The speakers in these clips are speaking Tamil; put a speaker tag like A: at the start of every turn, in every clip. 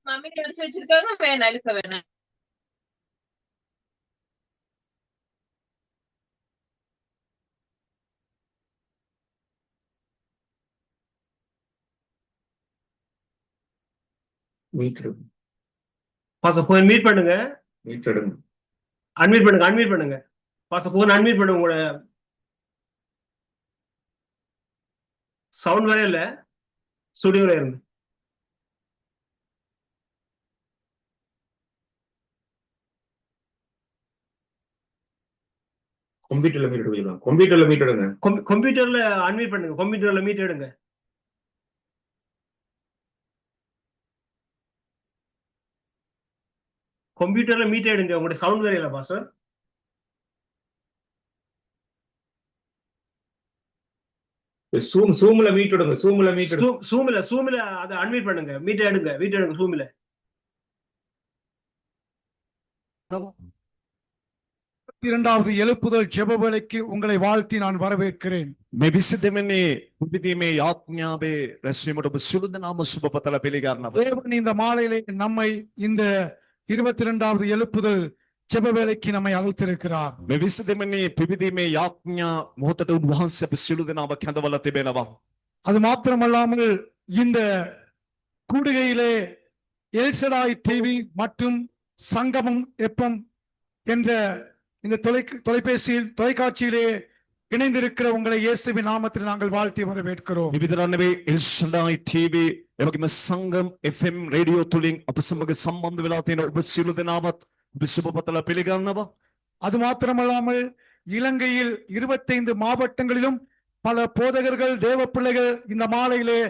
A: மம்மி அடிச்சு வச்சிருக்காங்க, வேணாம் இழுக்க வேணாம்.
B: மீட் பாச போன் மீட் பண்ணுங்க. மீட் எடுங்க. அன்மீட் பண்ணுங்க, அன்மீட் பண்ணுங்க. பாச போன் அன்மீட் பண்ணுங்க. உங்களோட சவுண்ட் வேற இல்ல, ஸ்டுடியோல இருந்து. கம்ப்யூட்டர்ல மீட் எடுங்க. கம்ப்யூட்டர்ல மீட் எடுங்க. கம்ப்யூட்டர்ல அன்மீட் பண்ணுங்க. கம்ப்யூட்டர்ல மீட் எடுங்க. கம்ப்யூட்டர்ல மீட் எடுங்க. உங்களுடைய சவுண்ட் வேற இல்ல பாஸ். சூம்ல மீட் எடுங்க. சூம்ல மீட் எடுங்க. சூம்ல அதை அன்மீட் பண்ணுங்க. மீட் எடுங்க, மீட் எடுங்க சூம்ல.
C: இரண்டாவது எழுப்புதல் ஜெப வேளைக்கு உங்களை வாழ்த்தி நான் வரவேற்கிறேன்.
D: මේ 22 පුබිදීමේ යාඥාවේ රැස්වීමට ඔබ සියලු දෙනාම සුබ පතලා පිළිගන්නවා.
C: தேவன் இந்த மாலையிலே நம்மை இந்த 22வது எழுப்புதல் ஜெப வேளைக்கு நம்மை அழைத்திருக்கிறார்.
D: මේ 22 පුබිදීමේ යාඥා මොහොතට උන්වහන්සේ අපි සියලු දෙනාම කැඳවලා තිබෙනවා.
C: அது மாத்திரமல்லாமல் இந்த கூடுகையிலே எல்சடாய் டிவி மற்றும் சங்கமம் எப்பம் என்ற இந்த தொலைக்காட்சியிலே இணைந்திருக்கிற உங்களை இயேசுவின் நாமத்தில் நாங்கள் வாழ்த்தி வரவேற்கிறோம்.
D: විවිධරන්නේ එල්ෂඩායි TV එවැගේම සංගම් FM රේඩියෝ තුලින් අප සමග සම්බන්ධ වෙලා තියෙන ඔබ සියලු දෙනාමත් අපි සුබ පතලා පිළිගන්නවා.
C: அது மாத்திரமல்லாமல் இலங்கையில் 25 மாவட்டங்களிலும் பல போதகர்கள் தேவ பிள்ளைகள் இந்த மாலையிலே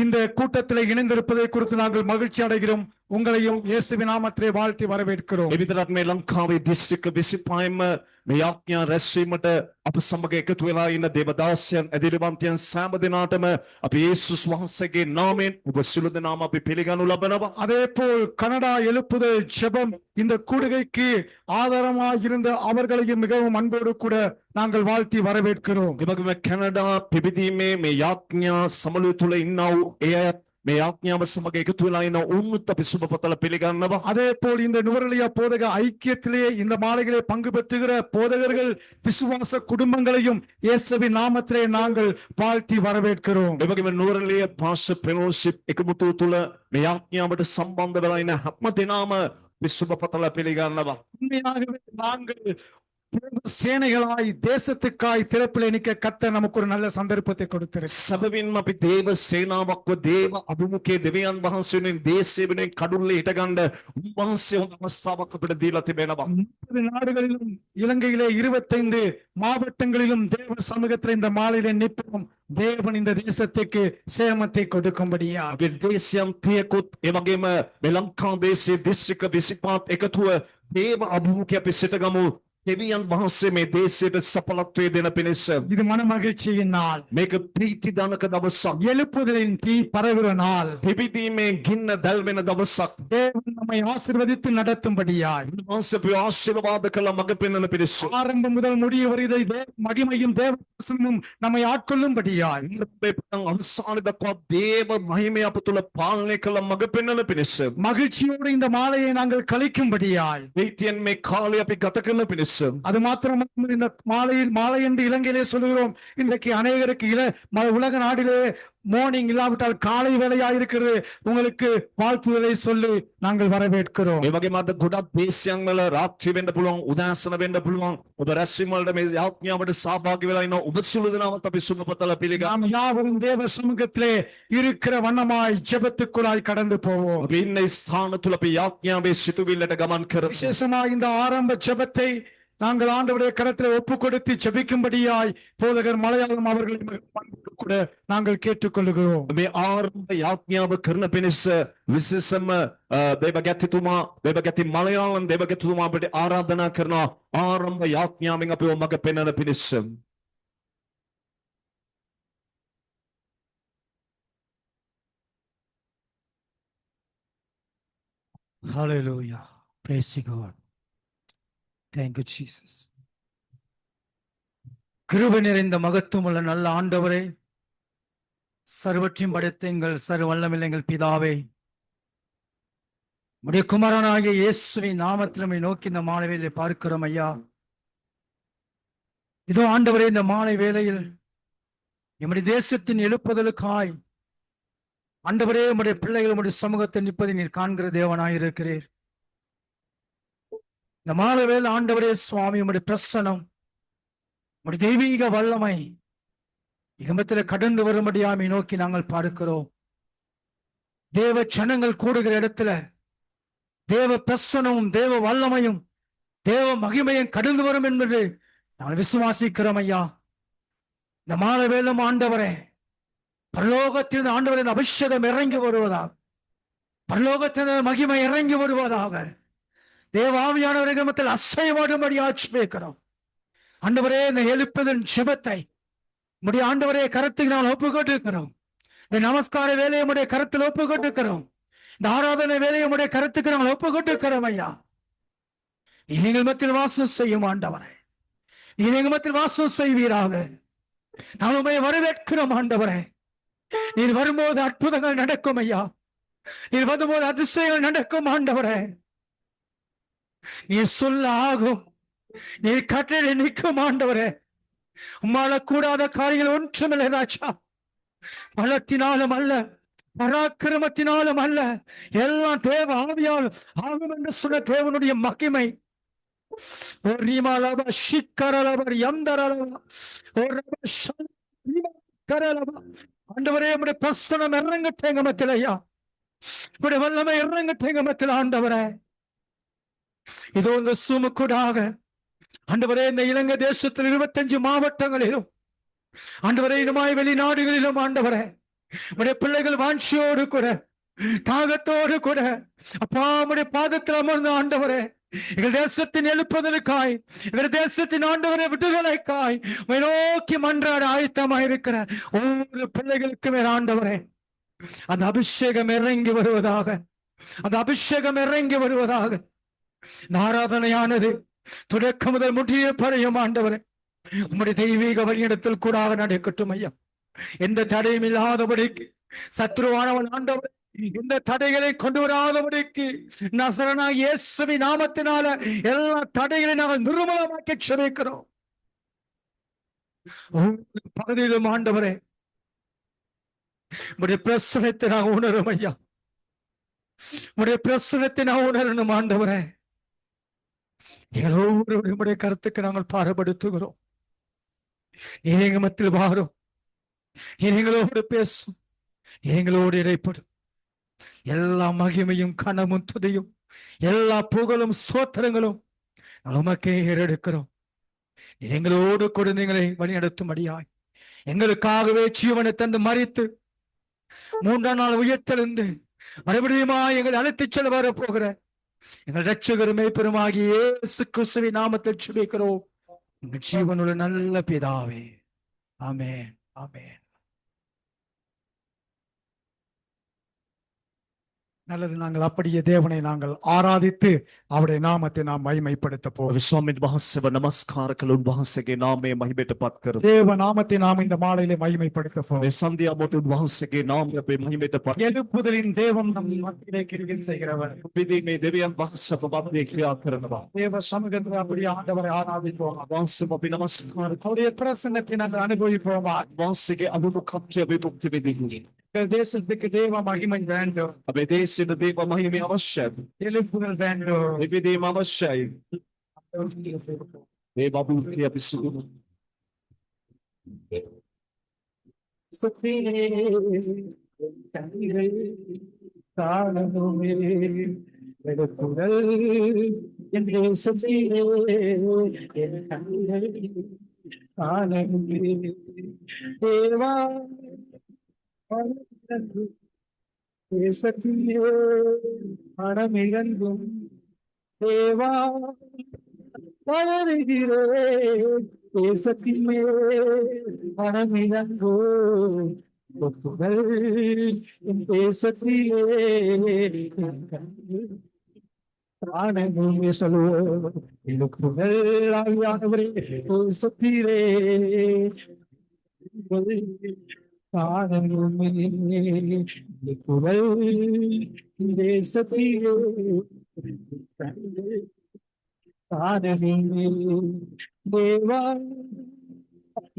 C: இந்த கூட்டத்தில் இணைந்திருப்பதை குறித்து நாங்கள் மகிழ்ச்சி அடைகிறோம். உங்களையும் இயேசுவின் நாமத்திலே வாழ்த்தி வரவேற்கிறோம்.
D: එවිතරක් මේ ලංකාවේ දිස්ත්‍රික්ක 25ම මේ යාඥා රැස්වීමට අප සමග එකතු වෙලා ඉන්න දේවදාසයන් ඇදිරිවන්තයන් සෑම දිනාටම අපි යේසුස් වහන්සේගේ නාමයෙන් ඔබ සියලු දෙනාම අපි පිළිගනු ලබනවා.
C: அதேபோல் கனடா எழுப்புதல் ஜெபம் இந்த கூடுகைக்கு ஆதாரமாக இருந்த அவர்களையும் மிகவும் அன்போடு கூட நாங்கள் வாழ்த்தி வரவேற்கிறோம்.
D: එවැගේම කැනඩා පිබිදීමේ මේ යාඥා සමළුව තුල ඉන්නා වූ ඒ අය මේ යාඥාව සමග එකතු වෙලා ඉන්න උන්නුත් අපි සුබ පතලා පිළිගන්නවා.
C: அதேபோல் இந்த நுவரெலியா போதக ஐக்கியத்திலே இந்த மாலைகளை பங்கு பெற்றுகிற போதகர்கள் விசுவாச குடும்பங்களையும் இயேசுவின் நாமத்திலே நாங்கள் வாழ்த்தி வரவேற்கிறோம்.
D: එවැගේම නුවරඑළිය පාස්ටර් ෆෙලෝෂිප් එකමුතුව තුල මේ යාඥාවට සම්බන්ධ වෙලා ඉන්න හැම දෙනාම අපි සුබ පතලා පිළිගන්නවා.
C: உண்மையாகவே நாங்கள் சேனைகளாய் தேசத்துக்காய் திறப்பிலே நிற்க கர்த்தர் நமக்கு ஒரு நல்ல சந்தர்ப்பத்தை கொடுத்திருக்கிறார்.
D: සැබවින්ම අපි දේව සේනාවක්ව දේව අභිමුඛයේ දෙවියන් වහන්සේගෙන් දේශයෙන් කඩුල්ලේ හිටගන්න උන්වහන්සේ හොඳ අවස්ථාවක් අපිට දීලා තිබෙනවා.
C: 30 நாடுகளிலும் இலங்கையிலே 25 மாவட்டங்களிலும் தேவ சமூகத்தில் இந்த மாலையிலே நிற்போம். தேவன் இந்த தேசத்துக்கு சேமத்தை கொடுக்கும்படியா
D: අපි දේශයන් 30කුත් ඒ වගේම මේ ලංකා දේශයේ දිස්ත්‍රික්ක 25ක් එකතුව දේව අභිමුඛයේ අපි සිටගමු. දෙවියන් වහන්සේ මේ දේශයට සඵලත්වයේ දෙන පිණිස
C: இது மன மகிழ்ச்சியின் நாள்.
D: මේක ප්‍රීතිදානක දවසක්.
C: எழுப்புதலின் தீ பரவுகிற நாள்.
D: පිබිදීමේ ගින්න දැල්වෙන දවසක්.
C: தேவன் நம்மை ஆசீர்வதித்து நடத்தும்படியாய்
D: උන්වහන්සේ අපි ආශිර්වාද කළ මඟ පෙන්වන පිණිස
C: ஆரம்பம் முதல் முடிய வரை மகிமையும் தேவ பிரசன்னமும் நம்மை ஆட்கொள்ளும்படியாய்
D: අවසාන දක්වා දේව මහිමය අප තුළ පාලනය කළ මඟ පෙන්වන පිණිස
C: மகிழ்ச்சியோடு இந்த மாலையை நாங்கள் கழிக்கும்படியாய்
D: ප්‍රීතියෙන් මේ කාලය අපි ගත කරන පිණිස
C: அது மாத்திரமல்ல இந்த மாலை என்று இலங்கையிலே சொல்லுகிறோம். இன்றைக்கு அநேகருக்கு உலக நாடிலே மார்னிங் இல்லாவிட்டால் காலை வேளையா இருக்கிறது. உங்களுக்கு வாழ்த்துதலை சொல்லி நாங்கள் வரவேற்கிறோம்.
D: මේ වගේම අද ගොඩක් දේශයන් වල රාත්‍රී වෙන්න පුළුවන්, උදෑසන වෙන්න පුළුවන්. ඔබ රැස්වීම වලට මේ යාඥාවට සහභාගී වෙලා ඉන්න ඔබ සියලු දෙනාමත් අපි සුබ පතලා පිළිගන්නවා.
C: நாம் யாவரும் தேவ சமூகத்திலே இருக்கிற வண்ணமாய் ஜெபத்துக்குள்ளாய் கடந்து போவோம்.
D: අපි ඉන්න ස්ථාන තුල අපි යාඥාවේ සිටුවිල්ලට ගමන් කරමු.
C: விசேஷமாக இந்த ஆரம்ப ஜெபத்தை நாங்கள் ஆண்டவருடைய கரத்தில் ஒப்பு கொடுத்து ஜெபிக்கும்படியாய் போதகர் மலையாளம் அவர்களை கூட நாங்கள் கேட்டுக்கொள்கிறோம்.
D: මේ ආරම්භ යාඥාව කරන පිණිස විශේෂම දේවගැතිතුමා මලයාලම් දේවගැතිතුමා අපිට ආරාධනා කරනවා ආරම්භ යාඥාවෙන් අපිව මඟ පෙන්වන පිණිස.
C: Hallelujah. Praise God. Thank you, Jesus. கிருபை நிறைந்த மகத்துவமுள்ள நல்ல ஆண்டவரே, சர்வற்றையும் படைத்த எங்கள் சர்வ வல்லமையுள்ள எங்கள் பிதாவே, உடைய குமாரனாகிய இயேசுவின் நாமத்தில் நம்மை நோக்கி இந்த மாலை வேளையிலே பார்க்கிறோம் ஐயா. இதோ ஆண்டவரே, இந்த மாலை வேளையில் நம்முடைய தேசத்தின் எழுப்புதலுக்காய் ஆண்டவரே, உம்முடைய பிள்ளைகள் உம்முடைய சமூகத்தை நிற்பதை நீர் காண்கிற தேவனாயிருக்கிறீர். இந்த மாலை வேளை ஆண்டவரே சுவாமி, உம்முடைய பிரசனம், உம்முடைய தெய்வீக வல்லமை இகமத்தில் கடந்து வரும்படியாமை நோக்கி நாங்கள் பார்க்கிறோம். தேவ ஜனங்கள் கூடுகிற இடத்துல தேவ பிரசனமும் தேவ வல்லமையும் தேவ மகிமையும் கடந்து வரும் என்பது நாங்கள் விசுவாசிக்கிறோம் ஐயா. இந்த மாலை வேளும் ஆண்டவரே, பரலோகத்திலிருந்து ஆண்டவரே இந்த அபிஷேகம் இறங்கி வருவதாக, பரலோகத்திலிருந்து மகிமை இறங்கி வருவதாக, தேவ ஆவியானவரை கிரமத்தில் அசைவாடும்படி ஆட்சிக்கிறோம். ஆண்டவரே, இந்த எழுப்பதன் ஜெபத்தை உம்முடைய ஆண்டவரே கருத்துக்கு நாங்கள் ஒப்புக்கொண்டிருக்கிறோம். இந்த நமஸ்கார வேலையை உடைய கருத்தில் ஒப்புக்கொண்டிருக்கிறோம். இந்த ஆராதனை வேலையை உடைய கருத்துக்கு நாங்கள் ஒப்புக்கொண்டிருக்கிறோம் ஐயா. நீங்கள் மத்தியில் வாசம் செய்யும் ஆண்டவரே, நீங்கள் மத்தியில் வாசம் செய்வீராக. நான் உண்மையை வரவேற்கிறோம் ஆண்டவரே. நீர் வரும்போது அற்புதங்கள் நடக்கும் ஐயா. நீர் வரும்போது அதிசயங்கள் நடக்கும் ஆண்டவரே. நீர் சொல்ல ஆகும், நீர் கட்டளை நிற்கும் ஆண்டவரே. உம்மால கூடாத காரியங்கள் ஒன்றுமில்லை ராஜா. பலத்தினாலும் அல்ல, பராக்கிரமத்தினாலும் அல்ல, எல்லாம் தேவ ஆவியால் ஆகும் என்று சொன்ன தேவனுடைய மகிமை. ஆண்டவரே, உம்முடைய பிரசனம் இறங்கட்டும் எங்க மத்தியில் ஐயா. உம்முடைய வல்லமை இறங்கட்டும் எங்க மத்தியில் ஆண்டவரே. இதோ இந்த சுமுக்கூடாக ஆண்டவரே, இந்த இலங்கை தேசத்தில் 25 மாவட்டங்களிலும் ஆண்டவரே, இனுமாய் வெளிநாடுகளிலும் ஆண்டவரே, உடைய பிள்ளைகள் வாஞ்சியோடு கூட தாகத்தோடு கூட அப்பா உடைய பாதத்தில் அமர்ந்த ஆண்டவரே, எங்கள் தேசத்தின் எழுப்புதலுக்காய், எங்கள் தேசத்தின் ஆண்டவரை விடுதலைக்காய் நோக்கி மன்றாட ஆயத்தமாயிருக்கிற ஒவ்வொரு பிள்ளைகளுக்கு மேல் ஆண்டவரே, அந்த அபிஷேகம் இறங்கி வருவதாக, அந்த அபிஷேகம் இறங்கி வருவதாக. இந்த ஆராதனையானது தொடக்க முதல் முடிய பறையும் ஆண்டவரே, உம்முடைய தெய்வீக வழியிடத்தில் கூட நடக்கட்டும் ஐயா. எந்த தடையும் இல்லாதபடிக்கு சத்ருவானவன் ஆண்டவர் இந்த தடைகளை கொண்டு வராதபடிக்கு நசரனாகிய இயேசுவின் நாமத்தினால எல்லா தடைகளையும் நாங்கள் நிர்மூலமாக்கி செபிக்கிறோம். பகுதியிலும் ஆண்டவரே, உடைய பிரசனத்தை நான் உணரும் ஐயா. உடைய பிரசனத்தை நான் உணரணும் ஆண்டவரே. எல்லோருடைய கருத்துக்கு நாங்கள் பாரப்படுத்துகிறோம். எங்க மத்தியில் வாரும், எங்களோடு பேசும், எங்களோடு இடைப்படும். எல்லா மகிமையும் கனமும் துதியும் எல்லா புகழும் ஸ்தோத்திரங்களும் உமக்கே ஏறெடுக்கிறோம். எங்களோடு கூட நீங்களை வழிநடத்தும்படியாய் எங்களுக்காகவே ஜீவனை தந்து மரித்து 3ஆம் நாள் உயிர்த்தெழுந்து மறுபடியும் எங்களை அழைத்துச் செல்ல வர போகிற எங்கள் இரட்சகரும் மேய்ப்பருமாகிய இயேசு கிறிஸ்துவின் நாமத்தில் ஜெபிக்கிறோம் எங்கள் ஜீவனுள்ள நல்ல பிதாவே. ஆமென், ஆமென். நல்லது, நாங்கள் அப்படியே தேவனை நாங்கள் ஆராதித்து அவருடைய நாமத்தை நாம் மகிமைப்படுத்த போகிறோம்.
D: ස්වාමීන් වහන්සේව නමස්කාර කළ උන්වහන්සේගේ නාමය මහිමයට පත් කරමු.
C: தேவ நாமத்தை நாம் இந்த மாலையிலே மகிமைப்படுத்த போகிறோம்.
D: මේ සන්ධ්‍යා මොහොතේ උන්වහන්සේගේ නාමය අපේ මහිමයට පත්
C: எழுப்புதலின் தேவன் நம் மத்தியிலே கிரியை செய்கிறவர்.
D: පිදීමේ දෙවියන් වහන්සේ අප මැදේ ක්‍රියා කරනවා.
C: தேவ சமூகத்தில் அப்படியே ஆண்டவரை ஆராதிப்போம்.
D: වහන්සේව අපි නමස්කාර
C: அவருடைய பிரசன்னத்தை நாங்கள் அனுபவிப்போம்.
D: වහන්සේගේ අනුමුඛත්වය අපි භුක්ති විඳිමු.
C: எங்கள் தேசத்துக்கு தேவ மகிமை வேண்டும்.
D: අපේ දේශයට දේව මහිමය අවශ්‍යයි.
C: எழுப்புதல் வேண்டும்.
D: පිදීම අවශ්‍යයි. මේ බබුල්කේ අපි සුදුසු
C: சத்தியே கண்கள் காணணுமே எழுப்புதல் என் தேசத்திலே என் கண்கள் காணணுமே தேவா தேசத்திலே மனமிழந்தும் தேவா வளருகிறேன் தேசத்தின் மேல் மனமிழந்தோ ஒப்புகள் என் தேசத்திலே பிராணமே சொல்லுவோம் எழுப்புகள் ஆவியானவரே தேசத்திலே காணலுமே குரல் தேசத்திலே காணலுமே தேவா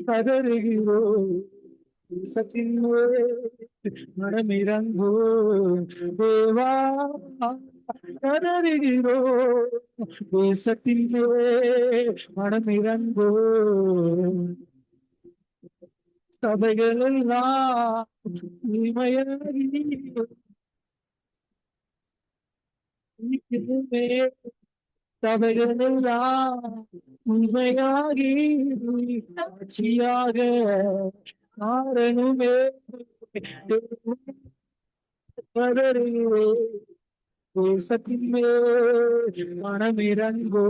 C: கதறுகிறோ தேசத்தின் மனமிறங்கோ தேவா கதறுகிறோ தேசத்தின் மனமிறங்கோ சபைகள் எல்லாம் உண்மையாகி சபைகள் எல்லாம் உண்மையாகி சாட்சியாக காரணமே தேசத்தின் மனமிறங்கோ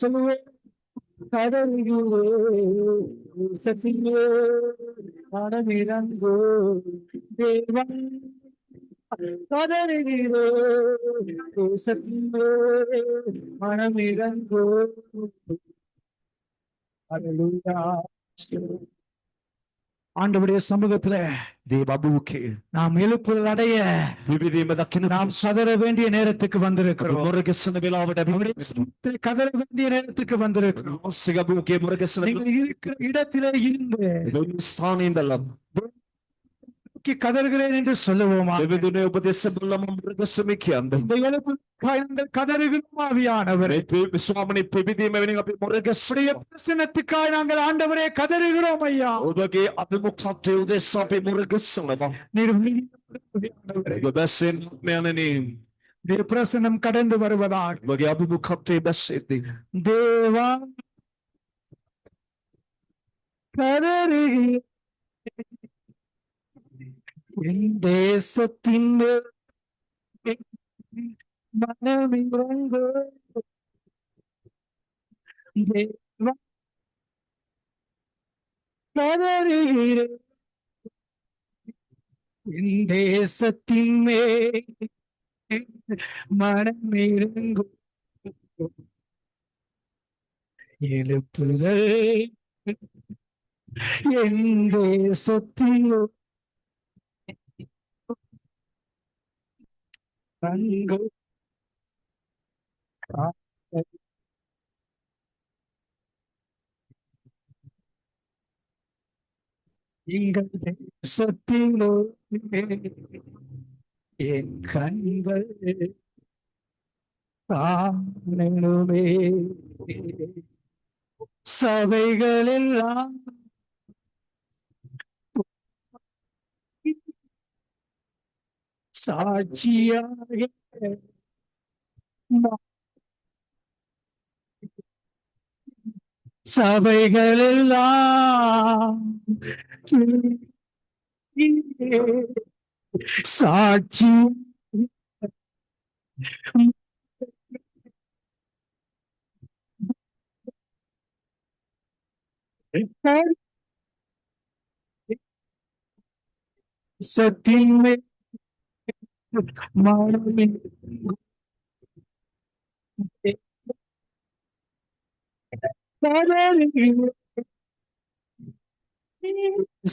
C: சொல்லுவேன் கதறுகிறோ தேசத்தின் மனமிறங்கோ தேவன் கதறுகிறோ தேசத்தின் மனமிறங்கோ அல்லேலூயா. ஆண்டவருடைய சமூகத்துல
D: தேவபூக்கே
C: நாம் எழுப்புதல் அடைய
D: විවිධීම දකින
C: நாம் கதற வேண்டிய நேரத்துக்கு வந்திருக்கிறோம்.
D: මොරගසන වෙලාවට
C: அவருடைய சமூகத்தில் கதற வேண்டிய நேரத்துக்கு வந்திருக்கிறோம்.
D: සිගබුකේ මොරගසන
C: நீங்கள் இருக்கிற இடத்திலே இருந்து
D: ස්ථානීන්දලම්
C: நோக்கி கதறுகிறேன் என்று சொல்லுவோமா?
D: දෙවිදුනේ උපදෙස් බලම මොරගසම කියන්න
C: இந்த எழுப்புதலுக்காய் நாங்கள் கதறுகிறோம் ஆவியானவரே.
D: ස්වාමනි පිවිදීම වෙනින් අපි මොරගස්
C: உடைய பிரசன்னத்துக்காய் நாங்கள் ஆண்டவரே கதறுகிறோம் ஐயா.
D: ඔබගේ අභිමුඛත්වය උදෙසා අපි මොරගසනවා
C: நீர் ஆவியானவரே,
D: ඔබ බැස්සෙන් මයණනි
C: நீர் பிரசன்னம் கடந்து வருவதாக
D: ඔබගේ අභිමුඛත්වයේ බැස්සෙද්දී
C: தேவா கதறுகிறேன் என் தேசத்தின் மனமிறங்கோ தேவா கதறுகிறேன் என் தேசத்தின் மனமிறங்கோ எழுப்புதல் என் தேசத்தின் கண்கள் எங்கள் தேசத்திலோ என் கண்கள் காணலுமே சபைகள் எல்லாம் சாட்சியாக சபைகள் எல்லாம் சாட்சி சத்தின்மை மனமே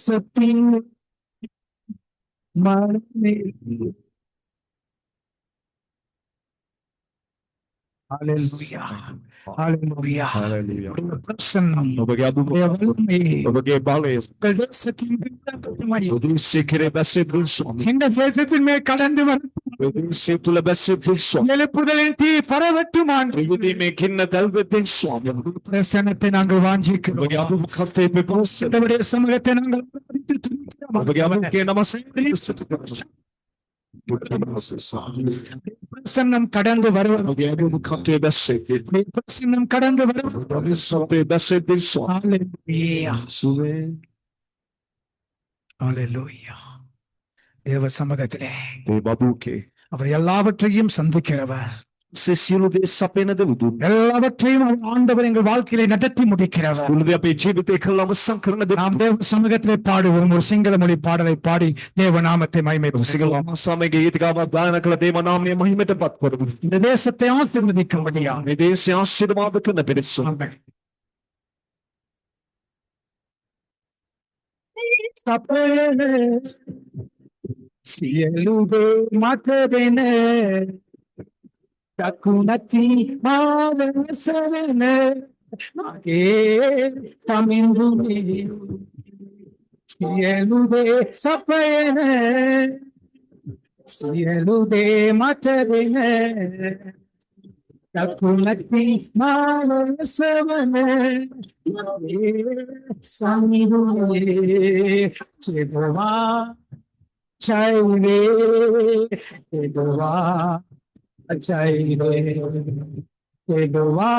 C: சத்தின் மனமே ஹalleluya ஹalleluya
D: Hallelujah.
C: உம்முடைய பிரசன்னம்
D: ඔබගේ අභිමුඛ
C: உம்முடைய வல்லமை
D: ඔබගේ බලය
C: உங்கள் தேசத்தின் மேல்
D: උදෙස්සේ කෙරේ බැස්සෙද්දී ස්වාමී
C: இந்த தேசத்தின் மேல் கடந்து வரும்
D: උදෙස්සේ තුල බැස්සෙද්දී ස්වාමී
C: எழுப்புதலின் தீ பரவட்டும் ஆண்டு
D: විවිධීමේ කින්න දැල්වෙද්දී ස්වාමී
C: பிரசன்னத்தை நாங்கள் வாஞ்சிக்கிறோம்.
D: ඔබගේ අභිමුඛත්වයේ පිපුස්ස
C: ஆண்டவருடைய சமூகத்தை நாங்கள் ஆராதித்து துதிக்கிறோம்.
D: ඔබගේ අභිමුඛයේ නමස්සේ
C: பிரசன்னம் கடந்து வருவது
D: ඔබගේ අභිමුඛත්වයේ බැස්සෙද්දී
C: பிரசன்னம் கடந்து வருவது
D: ඔබගේ බැස්සෙද්දී ස්වාමී
C: ஹalleluya
D: සුවේ
C: ஹalleluya. தேவ சமூகத்திலே
D: දේවබුකේ
C: அவர் எல்லாவற்றையும் சந்திக்கிறவர்,
D: සියලු දේ සපේන දෙවිඳුන්
C: எல்லாவற்றையும் அவர் ஆண்டவர் எங்கள் வாழ்க்கையிலே நடத்தி முடிக்கிறவர்.
D: මුළු අපේ ජීවිතේ කළම සංකරණ දෙවිඳුන්
C: நாம் தேவ சமூகத்திலே பாடுவோம் ஒரு சிங்கள மொழி பாடலை பாடி தேவ நாமத்தை மகிமைப்படுத்துகிறோம்.
D: සමග ගීතිකාවක් ගායනා කළ දේව නාමය මහිමටපත් කරමු.
C: இந்த தேசத்தை ஆசீர்வதிக்கும்படியா
D: මේ දේශය ආශිර්වාද කරන පිණිස
C: ஆமென். சப்பையனே சியலுதே மாற்றதென தக்குணத்தி மாவசவன Aake தமிழ்மே சியலுதே சப்பையன சியலுதே மாற்றதென தக்குணத்தி மாவசவன சமிதுமே செபவா Chaire, Edova, Chaire, Edova,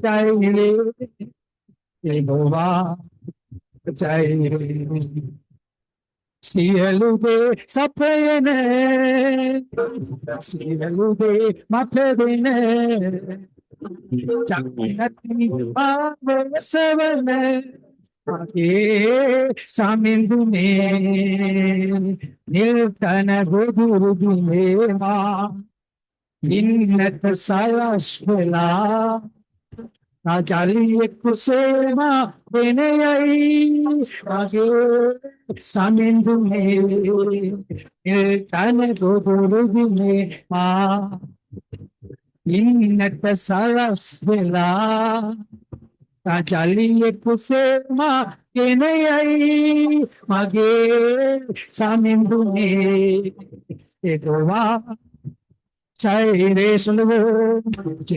C: Chaire, Edova, Chaire. Sielude sapene, Sielude matedene, Chakinati avesevene. Samindune Niltana Gudurudunema Vinnat Salasvela Najali Kusema Venayai Samindune Niltana Gudurudunema Vinnat Salasvela Jaliye kusema kenayai mage samindune Edova chaire suluvo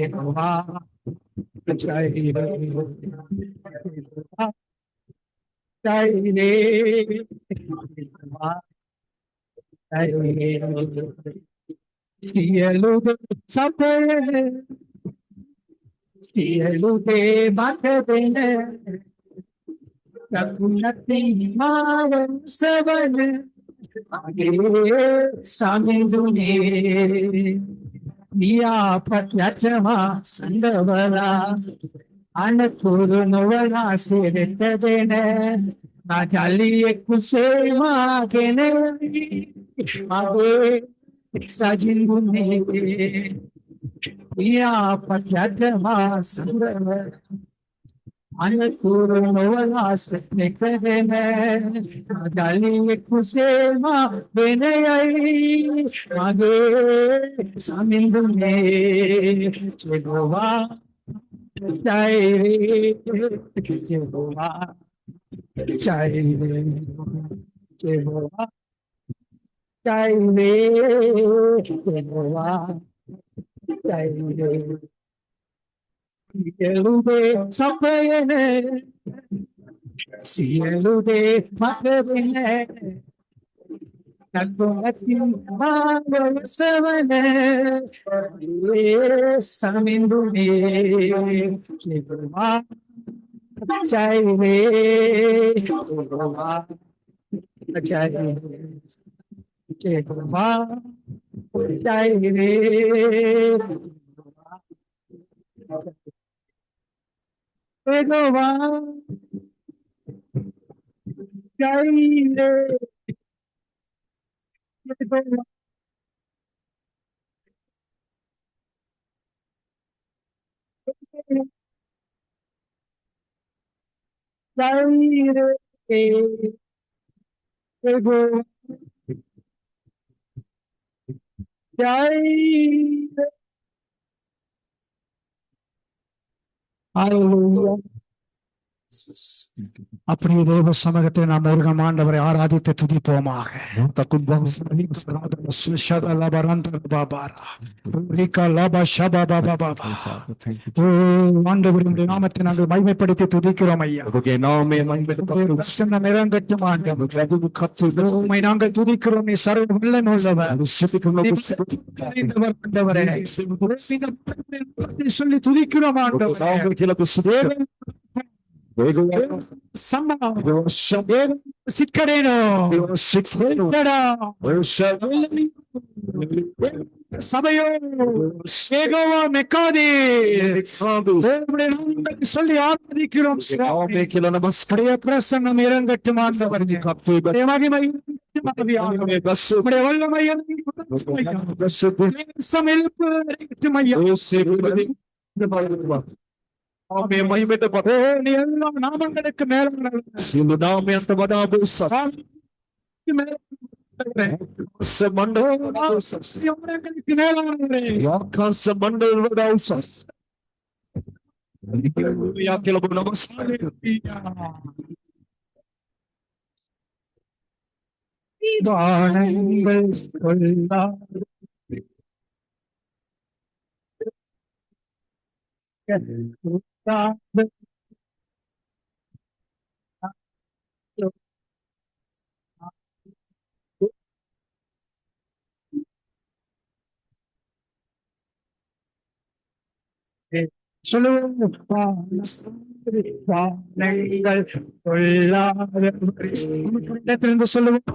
C: Edova chaire Edova chaire Edova chaire Sielude sapene Sielude matedene Takunati maavasavane Age samindune Niya patyachama sandavala Anakuru novala siretadene Najaliye kusema kene Age sajindune Niya patyachama sandavala Anakuru novalas nekadene Najaliye kusema venayai Mage samindune Jehova chaire Jehova chaire Jehova chaire Jehova chaire Sielude sapene Sielude matedene Takunati maavasavane Samindune Jehova chaire Jehova chaire Jehova chaire Edova chaire Edova chaire Edova chaire Hallelujah. அப்படியே தேவ சமூகத்தை நாம் ஒரு ஆண்டவரை ஆராதித்து துதிப்போமாக. ஆண்டவருடைய நாமத்தை நாங்கள் மகிமைப்படுத்தி துதிக்கிறோம் ஐயா. இறங்கட்டும் ஆண்டவர், உம்மை நாங்கள் துதிக்கிறோம். நீ சர்வ வல்லமை உள்ளவர், சொல்லி துதிக்கிறோம் ஆண்டவர். சிக்கரேனோ சபையோ மெக்காதே சொல்லி ஆராதிக்கிறோம். பிரசன்னம் இறங்கட்டும் ஆண்டவர். மகிமை வல்லமை எழுப்பு
D: ஆமே மகிமையிட்ட
C: ஓ நீ எல்லா நாமங்களுக்கு மேலானவர்.
D: இந்த நாமே அந்த வடாபு
C: சாமிக்கு மேலானவரே.
D: மண்டல
C: சியோனங்களுக்கு மேலானவரே.
D: ஆகாச மண்டல வடாவுசஸ் யாக்கிலபு நமஸ்காரம்
C: வானங்கள் கொள்ளாது சொல்லுவோம். வானங்கள் கொள்ளாதிருந்து சொல்லுவோம்.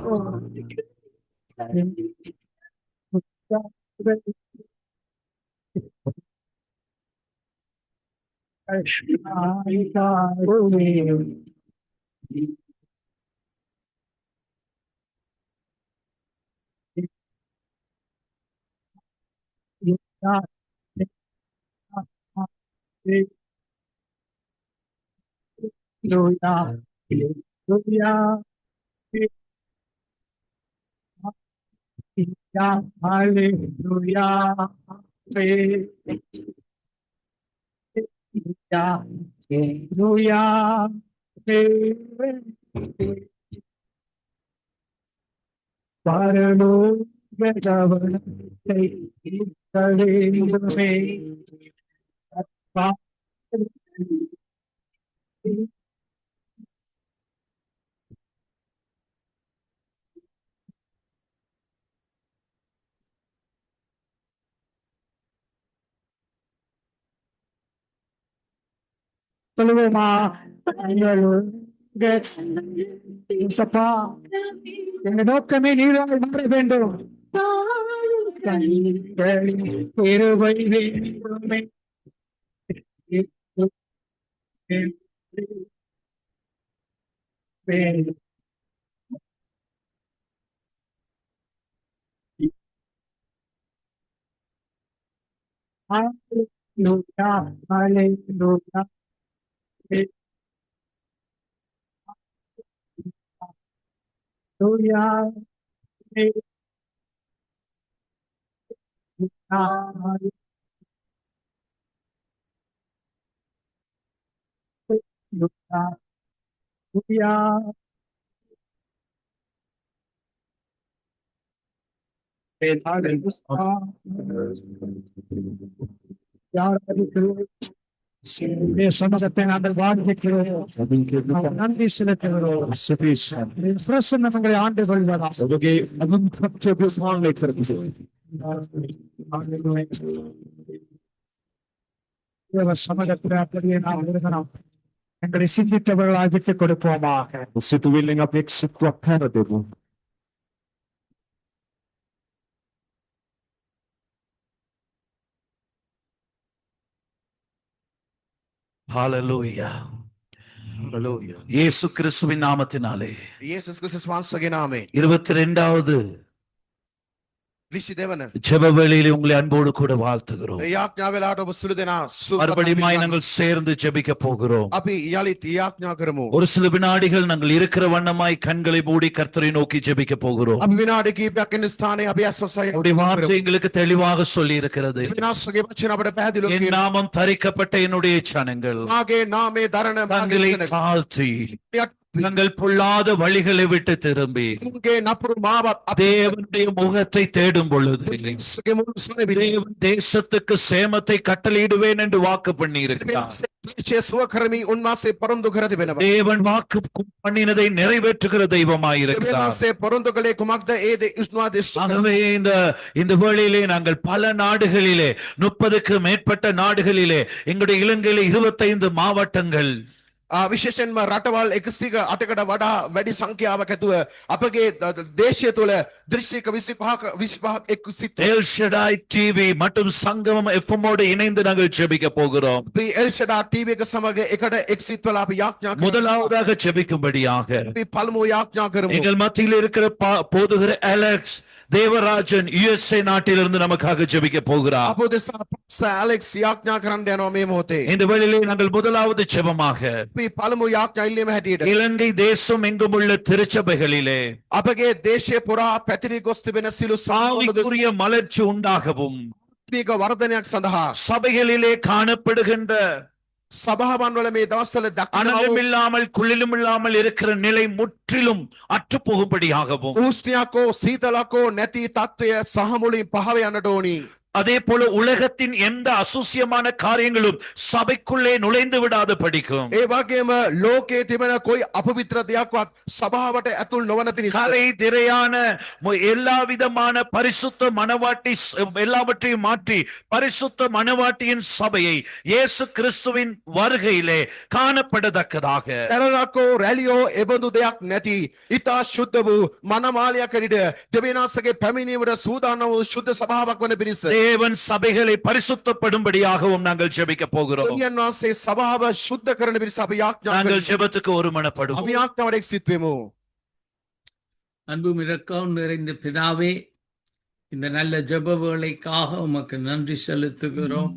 C: சொல்லுவோமா? சப்பா எங்க நோக்கமே நீராக மாற வேண்டும். இருவை வேண்டுமே. சமூகத்தை நாங்கள் வாழ்கிறோம். நன்றி செலுத்துகிறோம். பிரசன்னங்களை ஆண்டு கொள்வதா சமூகத்தில் அப்படியே நாம் இருக்கிறோம். எங்களை சிந்தித்தவர்களாக விட்டுக் கொடுப்போமாக.
E: Hallelujah. Hallelujah. இயேசு கிறிஸ்துவின் நாமத்தினாலே
F: Yesus Kristus වහන්සේගේ නාමයෙන්
E: 22வது
F: 22
E: ஜெப வேளையிலே உங்களை அன்போடு கூட வாழ்த்துகிறோம்.
F: යාඥා වෙලාවට ඔබ සුළු දෙනා
E: மறுபடியும் நாங்கள் சேர்ந்து ஜெபிக்க போகிறோம்.
F: අපි යලිත් යාඥා කරමු.
E: ஒரு சில வினாடிகள் நாங்கள் இருக்கிற வண்ணமாய் கண்களை மூடி கர்த்தரை நோக்கி ஜெபிக்க போகிறோம்.
F: අපි විනාඩි කිහිපයක් ඉන්න ස්ථානයේ අපි ඇස්වසයි.
E: அவருடைய வார்த்தை எங்களுக்கு தெளிவாக சொல்லி இருக்கிறது.
F: විනාශගේ වචන අපට පැහැදිලිව
E: என்
F: කියනවා.
E: நாமம் தரிக்கப்பட்ட என்னுடைய ஜனங்கள்
F: මාගේ නාමයේ දරණ
E: தங்களை தாழ்த்தி தங்கள் பொல்லாத வழிகளை விட்டு திரும்பி
F: මුන්ගේ නපුරු මාවත්
E: தேவனுடைய முகத்தை தேடும் பொழுது
F: අපේ මුළු සොනේ
E: தேவன் தேசத்துக்கு சேமத்தை கட்டளையிடுவேன் என்று வாக்கு பண்ணி இருக்கிறார்.
F: දේශය සුව කරමි උන්වහන්සේ පොරොන්දු කර තිබෙනවා.
E: தேவன் வாக்கு பண்ணினதை நிறைவேற்றுகிற தெய்வமாய் இருக்கிறார்.
F: උන්වහන්සේ පොරොන්දු කළේ කුමක්ද? ඒ උන්වහන්සේ
E: ஆகவே இந்த வேளையிலே நாங்கள் பல நாடுகளிலே 30க்கு மேற்பட்ட நாடுகளிலே எங்களுடைய இலங்கையிலே 25 மாவட்டங்கள்
F: විශේෂයෙන්ම රටවල් 108කට වඩා වැඩි සංඛ්‍යාවක් ඇතුව අපගේ දේශය තුළ දෘශ්‍යික 25ක් එක් සිත්
E: El Shaddai TV மற்றும் சங்கமம் FM-ஓடு இணைந்து நாங்கள் ஜெபிக்க போகிறோம்.
F: අපි එල්ෂඩා ටීවී එක සමග එකට එක් සිත් වෙලා අපි යාඥා කරමු.
E: முதலாவதாக ஜெபிக்கும்படியாக
F: අපි පළමුව යාඥා කරමු.
E: எங்கள் மத்தியில் இருக்கிற போதுகிற அலெக்ஸ் தேவராஜன் USA நாட்டிலிருந்து நமக்காக ஜெபிக்க போகிறார்.
F: අපෝ දෙසා ඇලෙක්ස් යාඥා කරන්න යනවා මේ මොහොතේ.
E: இந்த வேளையிலே நாங்கள் முதலாவது ஜெபமாக
F: අපි පළමු යාඥා ඉල්ලීම හැටියට
E: இலங்கை தேசம் எங்கும் உள்ள திருச்சபைகளிலே
F: අපගේ දේශය පුරා පැතිරී ගොස් තිබෙන සිළු
E: ஆவிக்குரிய மலர்ச்சி உண்டாகவும்
F: සාමූහික වර්ධනයක් සඳහා
E: சபைகளிலே காணப்படுகின்ற
F: සභාවන් වල මේ දවස්වල දක්වන
E: அனலும் இல்லாமல் குளிரும் இல்லாமல் இருக்கிற நிலை முற்றிலும் அற்று போகும்படியாகவும்
F: උෂ්ණයකෝ සීතලකෝ නැති තත්වය සහ මුලින් පහව යන්නට ඕනි.
E: அதே போல உலகத்தின் எந்த அசூசியமான காரியங்களும் சபைக்குள்ளே நுழைந்து விடாத படிக்கும்.
F: ඒ වගේම ලෝකයේ තිබෙන કોઈ අපවිත්‍ර දෙයක්වත් සභාවට ඇතුල් නොවන පිණිස
E: கரை திரையான எல்லா விதமான பரிசுத்த மணவாட்டி எல்லாவற்றையும் மாற்றி பரிசுத்த மணவாட்டியின் சபையை இயேசு கிறிஸ்துவின் வருகையிலே காணப்படத்தக்கதாக
F: ඇරලකෝ රැලියෝ එබඳු දෙයක් නැති ඉතා ශුද්ධ වූ මනමාලයකඩ දෙවියන්සේගේ පැමිණීමට සූදානම් වූ ශුද්ධ සභාවක් වන පිණිස
E: தேவன் சபைகளை பரிசுத்தப்படும்படியாகவும் நாங்கள் ஜெபிக்க போகிறோம்.
F: දෙවියන් වහන්සේ සභාව ශුද්ධ කරන පිණිස අපි යාඥා
E: நாங்கள்
F: කරමු.
E: ஜெபத்துக்கு ஒருமனப்படுவோம்.
F: අපි යාඥාවට එක් සිත් වෙමු.
G: அன்பும் இரக்கம் நிறைந்த பிதாவே, இந்த நல்ல ஜெப வேளைக்காக உமக்கு நன்றி செலுத்துகிறோம்.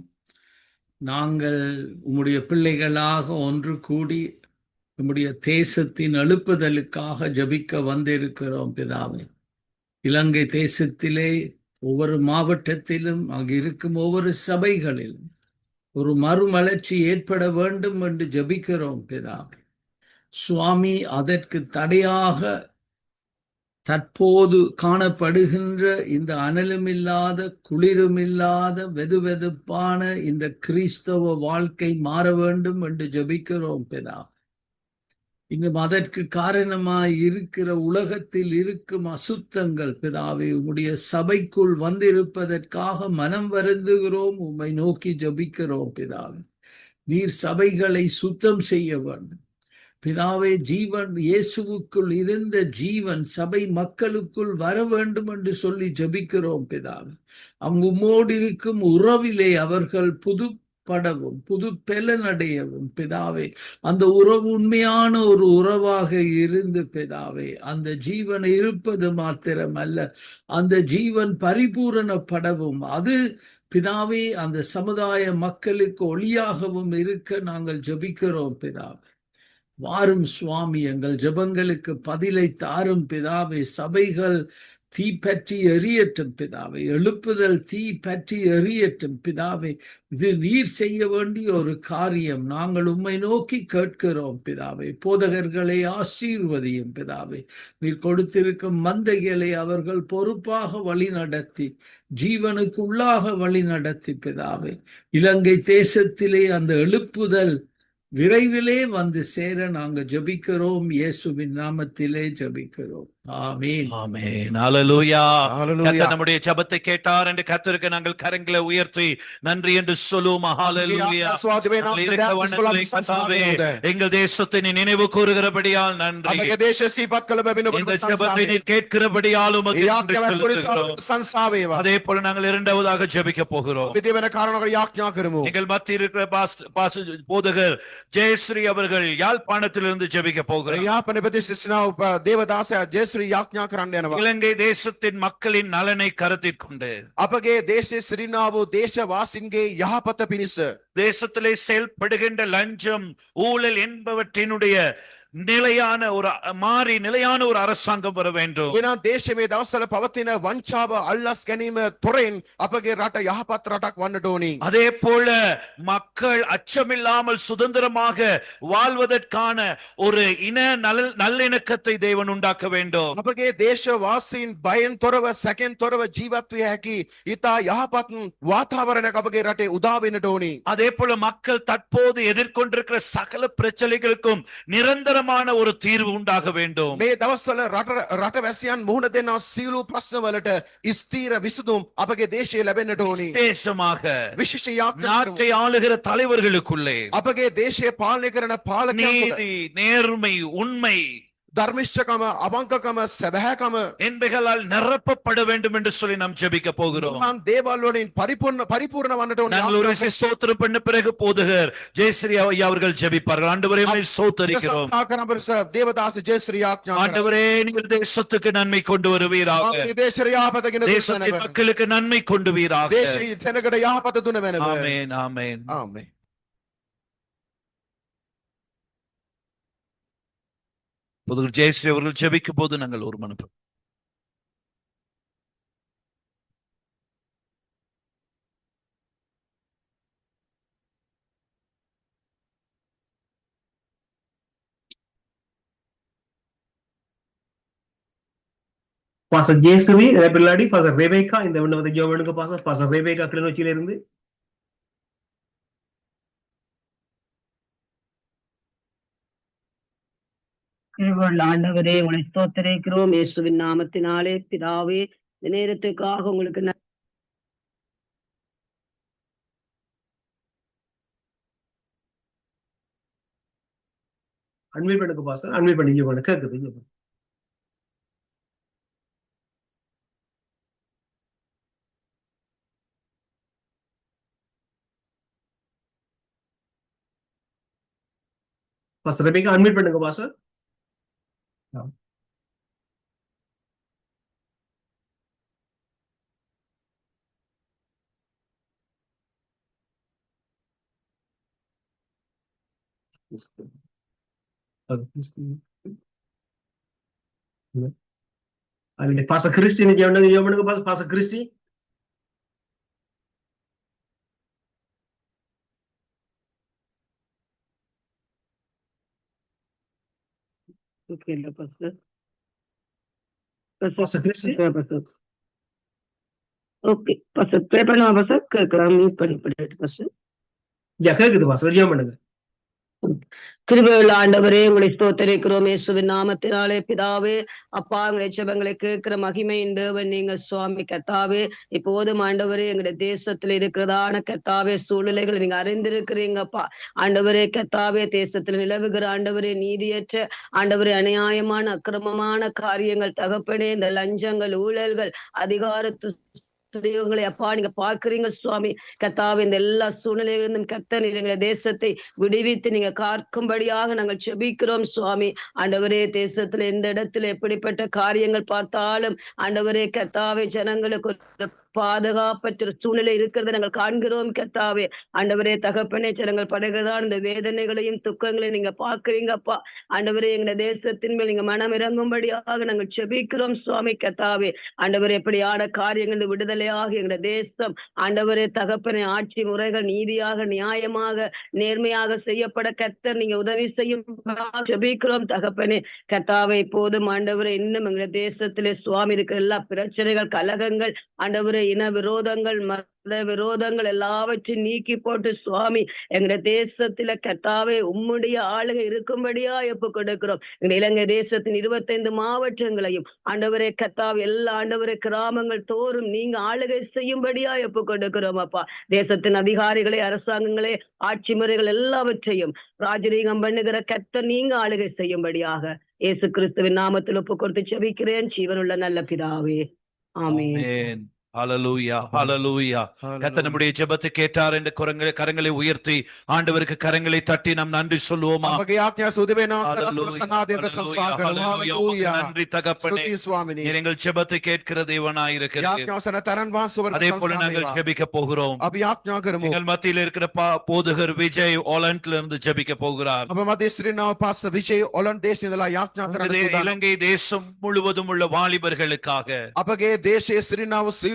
G: நாங்கள் உம்முடைய பிள்ளைகளாக ஒன்று கூடி உம்முடைய தேசத்தின் எழுப்புதலுக்காக ஜெபிக்க வந்திருக்கிறோம் பிதாவே. இலங்கை தேசத்திலே ஒவ்வொரு மாவட்டத்திலும் அங்கு இருக்கும் ஒவ்வொரு சபைகளிலும் ஒரு மறுமலர்ச்சி ஏற்பட வேண்டும் என்று ஜெபிக்கிறோம் பிதாவே. சுவாமி, அதற்கு தடையாக தற்போது காணப்படுகின்ற இந்த அனலுமில்லாத குளிருமில்லாத வெதுவெதுப்பான இந்த கிறிஸ்தவ வாழ்க்கை மாற வேண்டும் என்று ஜெபிக்கிறோம் பிதா. இன்னும் அதற்கு காரணமாய் இருக்கிற உலகத்தில் இருக்கும் அசுத்தங்கள் பிதாவே உம்முடைய சபைக்குள் வந்திருப்பதற்காக மனம் வருந்துகிறோம். உம்மை நோக்கி ஜெபிக்கிறோம் பிதாவே. நீர் சபைகளை சுத்தம் செய்ய வேண்டும் பிதாவே. ஜீவன் இயேசுவுக்குள் இருந்த ஜீவன் சபை மக்களுக்குள் வர வேண்டும் என்று சொல்லி ஜெபிக்கிறோம் பிதாவே. உம்மோடு இருக்கும் உறவிலே அவர்கள் புதுப்படவும் புது பெலனடையவும் பிதாவே. அந்த உறவு உண்மையான ஒரு உறவாக இருந்து பிதாவே, அந்த ஜீவன் இருப்பது மாத்திரமல்ல, அந்த ஜீவன் பரிபூரணப்படவும் அது பிதாவே அந்த சமுதாய மக்களுக்கு ஒளியாகவும் இருக்க நாங்கள் ஜெபிக்கிறோம் பிதாவே. வாரும் சுவாமி, எங்கள் ஜெபங்களுக்கு பதிலை தாரும் பிதாவே. சபைகள் தீ பற்றி எரியட்டும் பிதாவே. எழுப்புதல் தீ பற்றி எரியட்டும் பிதாவே. இது நீர் செய்ய வேண்டிய ஒரு காரியம். நாங்கள் உம்மை நோக்கி கேட்கிறோம் பிதாவே. போதகர்களை ஆசீர்வதியும் பிதாவே. நீர் கொடுத்திருக்கும் மந்தைகளை அவர்கள் பொறுப்பாக வழி நடத்தி ஜீவனுக்குள்ளாக வழி நடத்தி பிதாவே. இலங்கை தேசத்திலே அந்த எழுப்புதல் விரைவிலே வந்து சேர நாங்கள் ஜெபிக்கிறோம். இயேசுவின் நாமத்திலே ஜெபிக்கிறோம். ஆமென்.
E: ஆமென். ஹல்லேலூயா.
F: ஹல்லேலூயா.
E: கர்த்தர் நம்முடைய ஜெபத்தை கேட்டார் என்று கர்த்தருக்கு நாங்கள் கரங்களை உயர்த்தி நன்றி என்று சொல்லுவோம். ஹல்லேலூயா. எங்கள் தேசத்தை நீ நினைவு கூறுகிறபடியால் நன்றி.
F: අපගේ දේශ සීපත් කළ බැවින්
E: இந்த
F: ඔබට
E: ஜெபத்தை நீர் கேட்கிறபடியால் உமக்கு நன்றி செலுத்துகிறோம்.
F: සංසාවේවා.
E: அதே போல நாங்கள் இரண்டாவதாக ஜெபிக்க போகிறோம்.
F: අපි දෙවන කාරණාවකට යාඥා කරමු.
E: எங்கள் மத்தியில் இருக்கிற போதகர் ஜெயஸ்ரீ அவர்கள் யாழ்ப்பாணத்திலிருந்து ஜெபிக்க போகிறார்.
F: යාපන ප්‍රතිශිෂ්ඨනාව දේවදාසයා ජයශ්‍රී යාඥා කරන්න යනවා.
E: இலங்கை தேசத்தின் மக்களின் நலனை கருத்தில் கொண்டு
F: අපගේ දේශයේ සිටිනා වූ දේශවාසීන්ගේ යහපත පිණිස
E: தேசத்திலே செயல்படுகின்ற லஞ்சம் ஊழல் என்பவற்றினுடைய நிலையான ஒரு அரசாங்கம் வர வேண்டும்.
F: එනා දේශයේ මේ දවස්වල පවතින වංචාව අල්ලස් ගැනීම තොරෙන් අපගේ රට යහපත් රටක් වන්නට ඕනි.
E: அதே போல மக்கள் அச்சமில்லாமல் சுதந்திரமாக வாழ்வதற்கான ஒரு இன நல்லிணக்கத்தை தேவன் உண்டாக்க வேண்டும்.
F: අපගේ දේශවාසීන් බයෙන් තොරව සැකෙන් තොරව ජීවත් විය හැකි ඉතා යහපත් වාතාවරණයක් අපගේ රටේ උදා වෙන්නට ඕනි.
E: அதே போல மக்கள் தற்போது எதிர்கொண்டிருக்கிற சகல பிரச்சனைகளுக்கும் நிரந்தர நிரந்தரமான ஒரு தீர்வு உண்டாக வேண்டும்.
F: මේ දවස්වල රටවැසියන් මුහුණ දෙනා සියලු ප්‍රශ්නවලට ස්ථීර විසඳුම් අපගේ දේශයේ ලැබෙන්නට ඕනි.
E: விசேஷமாக
F: විශේෂ යාඥා
E: நாட்டை ஆளுகிற தலைவர்களுக்குள்ளே
F: අපගේ දේශය පාලනය කරන පාලකයන් තුළ
E: நீதி, நேர்மை, உண்மை
F: ධර්මිෂ්ඨකම, අවංකකම, සැබෑකම
E: என்பவைகளால் நிரப்பப்பட வேண்டும் என்று சொல்லி நாம் ஜெபிக்க போகிறோம்.
F: මහන් දේවල් වලින් පරිපූර්ණ වන්නට ඕන.
E: நாங்கள் ஒரு ஸ்தோத்திரம் பண்ண பிறகு போதுகர் ஜெயஸ்ரீ ஐயா அவர்கள் ஜெபிப்பார்கள். ஆண்டவரே உம்மை ஸ்தோத்திரிக்கிறோம்.
F: දේවදාස ජයශ්‍රී යාඥා කරා.
E: ஆண்டவரே நீங்கள் தேசத்துக்கு நன்மை கொண்டு வருவீராக.
F: අපේ දේශය යහපතගෙන දුන
E: தேசத்தின் மக்களுக்கு நன்மை கொண்டு வீராக.
F: දේශයේ ජනකට යහපත දුන වෙනව.
E: ஆமென், ஆமென்.
F: ආමේන්.
E: போதுகர் ஜெயஸ்ரீ அவர்கள் ஜெபிக்கும் போது நாங்கள் ஒரு மனப்போம்.
B: பாச ஜேசுவி பிள்ளாடி பாச ரெபேக்கா இந்த விண்ணப்பத்தை ஜெபம் பாச ரெபேக்கா கிளிநொச்சியில இருந்து.
H: கிருபையுள்ள ஆண்டவரே உங்களை ஸ்தோத்திரிக்கிறோம் இயேசுவின் நாமத்தினாலே பிதாவே. இந்த நேரத்துக்காக உங்களுக்கு
B: அன்மீட் பண்ணுங்க பாச, அன்மீட் பண்ணி ஜெபம் கேக்குது ஜெபம். பாச ரெபேக்கா அன்மீட் பண்ணுங்க பாச. பாச கிறிஸ்டின் ஜெபனுக்கு பாச கிறிஸ்டி.
H: ஓகே பாஸ்டர் ப்ரே பண்ணுவா பாஸ்டர். கேட்கலாம் மியூட் பண்ணி பாஸ்டர்.
B: கேக்குது பாச ஜெபம் பண்ணுங்க.
H: கிருபையுள்ள ஆண்டவரே உங்களை ஸ்தோத்திரிக்கிறோம் இயேசுவின் நாமத்தினாலே பிதாவே. அப்பா எங்களை ஜெபங்களை கேட்கிற மகிமையின் தேவன் நீங்க சுவாமி கர்த்தாவே. இப்போதும் ஆண்டவரே எங்களுடைய தேசத்துல இருக்கிறதான கர்த்தாவே சூழ்நிலைகளை நீங்க அறிந்திருக்கிறீங்கப்பா. ஆண்டவரே கர்த்தாவே தேசத்துல நிலவுகிற ஆண்டவரே நீதியற்ற ஆண்டவரே அநியாயமான அக்கிரமமான காரியங்கள் தகப்பனே, இந்த லஞ்சங்கள், ஊழல்கள், அதிகாரத்து துறைகளை அப்பா நீங்க பாக்குறீங்க சுவாமி கர்த்தாவே. இந்த எல்லா சூழ்நிலைகளிலும் கர்த்தர் எங்களை தேசத்தை விடுவித்து நீங்க காக்கும்படியாக நாங்கள் செபிக்கிறோம் சுவாமி. ஆண்டவரே தேசத்துல எந்த இடத்துல எப்படிப்பட்ட காரியங்கள் பார்த்தாலும் ஆண்டவரே கர்த்தாவே ஜனங்களுக்கு ஒரு பாதுகாப்பற்ற சூழ்நிலை இருக்கிறத நாங்கள் காண்கிறோம் கர்த்தாவே. ஆண்டவரே தகப்பனே ஜனங்கள் படுகிறதான் இந்த வேதனைகளையும் துக்கங்களையும் நீங்க பாக்குறீங்கப்பா. ஆண்டவரே எங்க தேசத்தின் மேல் நீங்க மனம் இறங்கும்படியாக நாங்கள் செபிக்கிறோம் சுவாமி கர்த்தாவே. ஆண்டவரே எப்படியான காரியங்கள் விடுதலையாக எங்க தேசம் ஆண்டவரே தகப்பனே ஆட்சி முறைகள் நீதியாக நியாயமாக நேர்மையாக செய்யப்பட கர்த்தர் நீங்க உதவி செய்யும் செபிக்கிறோம் தகப்பனே கர்த்தாவே. இப்போதும் ஆண்டவரே இன்னும் எங்க தேசத்திலே சுவாமி இருக்கிற எல்லா பிரச்சனைகள், கலகங்கள், ஆண்டவரே இன விரோதங்கள், மத விரோதங்கள் எல்லாவற்றையும் நீக்கி போட்டு சுவாமி எங்க தேசத்துல கர்த்தாவே உம்முடைய ஆளுகை இருக்கும்படியா ஒப்பு கொடுக்கிறோம். எங்க இலங்கை தேசத்தின் 25 மாவட்டங்களையும் ஆண்டவரே கர்த்தாவே எல்லா ஆண்டவரே கிராமங்கள் தோறும் நீங்க ஆளுகை செய்யும்படியா ஒப்பு கொடுக்கிறோம் அப்பா. தேசத்தின் அதிகாரிகளை, அரசாங்கங்களே, ஆட்சி முறைகள் எல்லாவற்றையும் ராஜரீகம் பண்ணுகிற கர்த்தர் நீங்க ஆளுகை செய்யும்படியாக இயேசு கிறிஸ்துவின் நாமத்தில் ஒப்பு கொடுத்து செபிக்கிறேன் ஜீவனுள்ள நல்ல பிதாவே. ஆமென்.
E: ஹல்லேலூயா, ஹல்லேலூயா. கர்த்தர் நம்முடைய ஜெபத்தை கேட்டார் என்று கரங்களை உயர்த்தி ஆண்டவருக்கு கரங்களை தட்டி நாம் நன்றி சொல்லுவோமா? நன்றி தகப்பனே, எங்கள் ஜெபத்தை கேட்கிற தேவனாய் இருக்கிறீர். அதே போல நாங்கள் ஜெபிக்க போகிறோம். எங்கள் மத்தியில் இருக்கிற போதகர் விஜய் ஓலண்ட்ல இருந்து ஜெபிக்க போகிறார். இலங்கை தேசம் முழுவதும் உள்ள வாலிபர்களுக்காக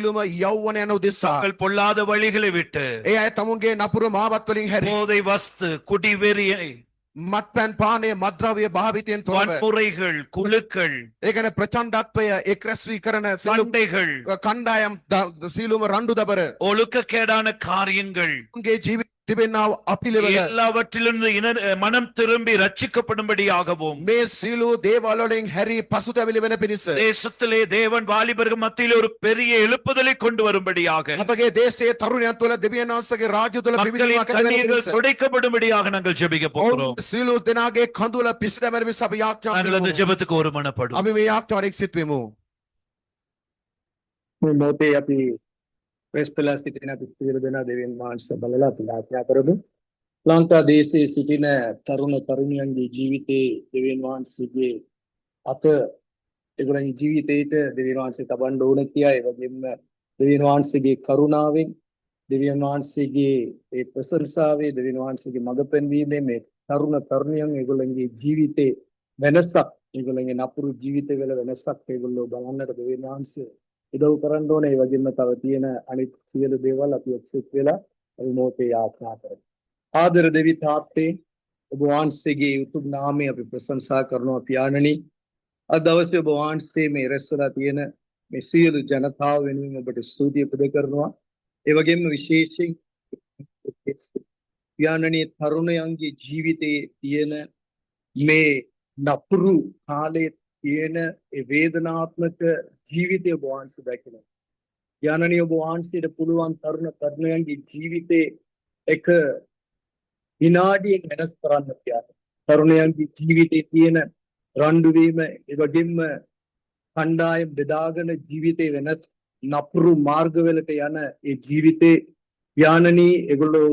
E: மக்கள் பொல்லாத வழிகளை விட்டு போதை வஸ்து, குடிவெறியை,
F: මත්පැන් පානය, මද්‍රව්‍ය භාවිතයෙන් තොරව
E: வன்முறைகள், குழுக்கள்,
F: ඒ කියන්නේ ප්‍රචණ්ඩත්වය එක්රැස්වී කරන
E: சண்டைகள்,
F: කණ්ඩායම් සීලුම රණ්ඩු දබර
E: ஒழுக்கக்கேடான காரியங்கள்,
F: උන්ගේ ජීවිත තිබෙනා අපිලවල
E: எல்லாவற்றிலிருந்து மனம் திரும்பி ரட்சிக்கப்படும்படியாகவும்
F: මේ සියලු දේවල් වලින් හැරී පසුතැවිලි වෙන පිණිස
E: தேசத்திலே தேவன் வாலிபர்கள் மத்தியிலே ஒரு பெரிய எழுப்புதலை கொண்டு வரும்படியாக
F: අපගේ දේශයේ තරුණයන් තුළ දෙවියන් වහන්සේගේ රාජ්‍ය තුළ
E: மக்களின்
F: පිවිතුමක් ඇති වෙන
E: கண்ணீர்கள்
F: පිණිස
E: துடைக்கப்படும்படியாக நாங்கள் ஜெபிக்க போகிறோம்.
F: සියලු දෙනාගේ කඳුල පිසිදැමෙන පිණිස අපි යාඥා
E: நாங்கள் அந்த
F: කරමු.
E: ஜெபத்துக்கு ஒரு மனப்படும்.
F: අපි මේ යාඥාවට එක්සිත් වෙමු.
I: මේ මොහොතේ අපි ප්‍රෙස් පෙළා සිටින අපි සියලු දෙනා දෙවියන් වහන්සේ බලලා අපි ආඥා කරමු. ලංකා දේශයේ සිටින තරුණ තරුණියන්ගේ ජීවිතේ දෙවියන් වහන්සේගේ අත ඒගොල්ලන්ගේ ජීවිතේට දෙවියන් වහන්සේ තබන්න ඕන කියා ඒ වගේම දෙවියන් වහන්සේගේ කරුණාවෙන් දෙවියන් වහන්සේගේ ඒ ප්‍රශංසාවේ දෙවියන් වහන්සේගේ මඟ පෙන්වීමේ මේ තරුණ තරුණියන් ඒගොල්ලන්ගේ ජීවිතේ වෙනසක් ඒගොල්ලන්ගේ නපුරු ජීවිතවල වෙනසක් ඒගොල්ලෝ බලන්නට දෙවියන් වහන්සේ උදව් කරන්න ඕනේ. ඒ වගේම තව තියෙන අනිත් සියලු දේවල් අපි එක්සෙත් වෙලා අපි මොහොතේ යාඥා කරමු. ආදර දෙවි තාත්තේ ඔබ වහන්සේගේ උතුම් නාමය අපි ප්‍රශංසා කරනවා පියාණනි. අද දවසේ ඔබ වහන්සේ මේ රැස්වලා තියෙන මේ සියලු ජනතාව වෙනුවෙන් ඔබට ස්තුතිය පුද කරනවා. ඒ වගේම විශේෂයෙන් පියාණනි තරුණයන්ගේ ජීවිතයේ තියෙන මේ නපුරු කාලයේ තියෙන ඒ වේදනාත්මක ජීවිතය ඔබ වහන්සේ දැකලා පියාණනි ඔබ වහන්සේට පුළුවන් තරුණ තරුණයන්ගේ ජීවිතේ එක විනාඩියක් වෙනස් කරන්න පියාණනි. තරුණයන්ගේ ජීවිතේ තියෙන රණ්ඩු වීම ඒ වගේම කණ්ඩායම් බෙදාගෙන ජීවිතේ වෙනස් නපුරු මාර්ගවලට යන ඒ ජීවිතේ පියාණනි ඒගොල්ලෝ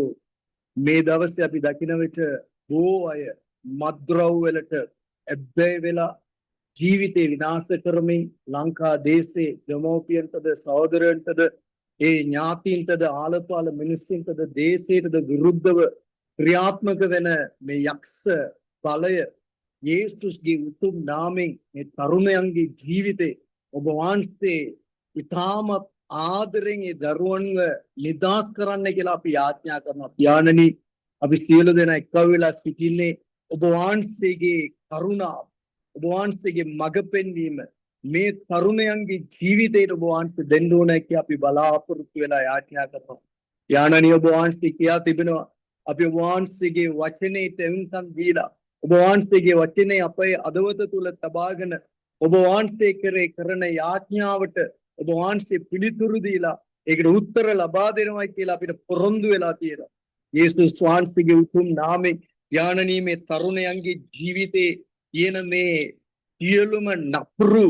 I: මේ දවසේ අපි දකින විට බොහෝ අය මත්ද්‍රව්‍ය වලට ඇබ්බැහි වෙලා ජීවිතේ විනාශ කරමින් ලංකා දේශේ දෙමෝපියන්ටද සහෝදරයන්ටද ඒ ඥාතීන්ටද ආලපාල මිනිස්සුන්ටද දේශයටද විරුද්ධව ක්‍රියාත්මක වෙන මේ යක්ෂ බලය යේසුස්ගේ උතුම් නාමයෙන් මේ තරුණයන්ගේ ජීවිතේ ඔබ වහන්සේ ඉතාමත් ආදරෙන් ඒ දරුවන්ව නිදහස් කරන්න කියලා අපි යාඥා කරනවා. පියාණනි අපි සියලු දෙනා එක්ව වෙලා සිටින්නේ ඔබ වහන්සේගේ කරුණාව ඔබ වහන්සේගේ මඟ පෙන්වීම මේ තරුණයන්ගේ ජීවිතයට ඔබ වහන්සේ දෙන්න ඕන කියලා අපි බලාපොරොත්තු වෙලා යාඥා කරනවා. පියාණනි ඔබ වහන්සේ කියා තිබෙනවා අපි ඔබ වහන්සේගේ වචනයට එවුම්කම් දීලා ඔබ වහන්සේගේ වචනේ අපේ අදවත තුල තබාගෙන ඔබ වහන්සේ කරේ කරන යාඥාවට ඔබ වහන්සේ පිළිතුරු දීලා ඒකට උත්තර ලබා දෙනවා කියලා අපිට පොරොන්දු වෙලා තියෙනවා. යේසුස් වහන්සේගේ උතුම් නාමයෙන් යානනී මේ තරුණයන්ගේ ජීවිතේ තියෙන මේ සියලුම නපුරු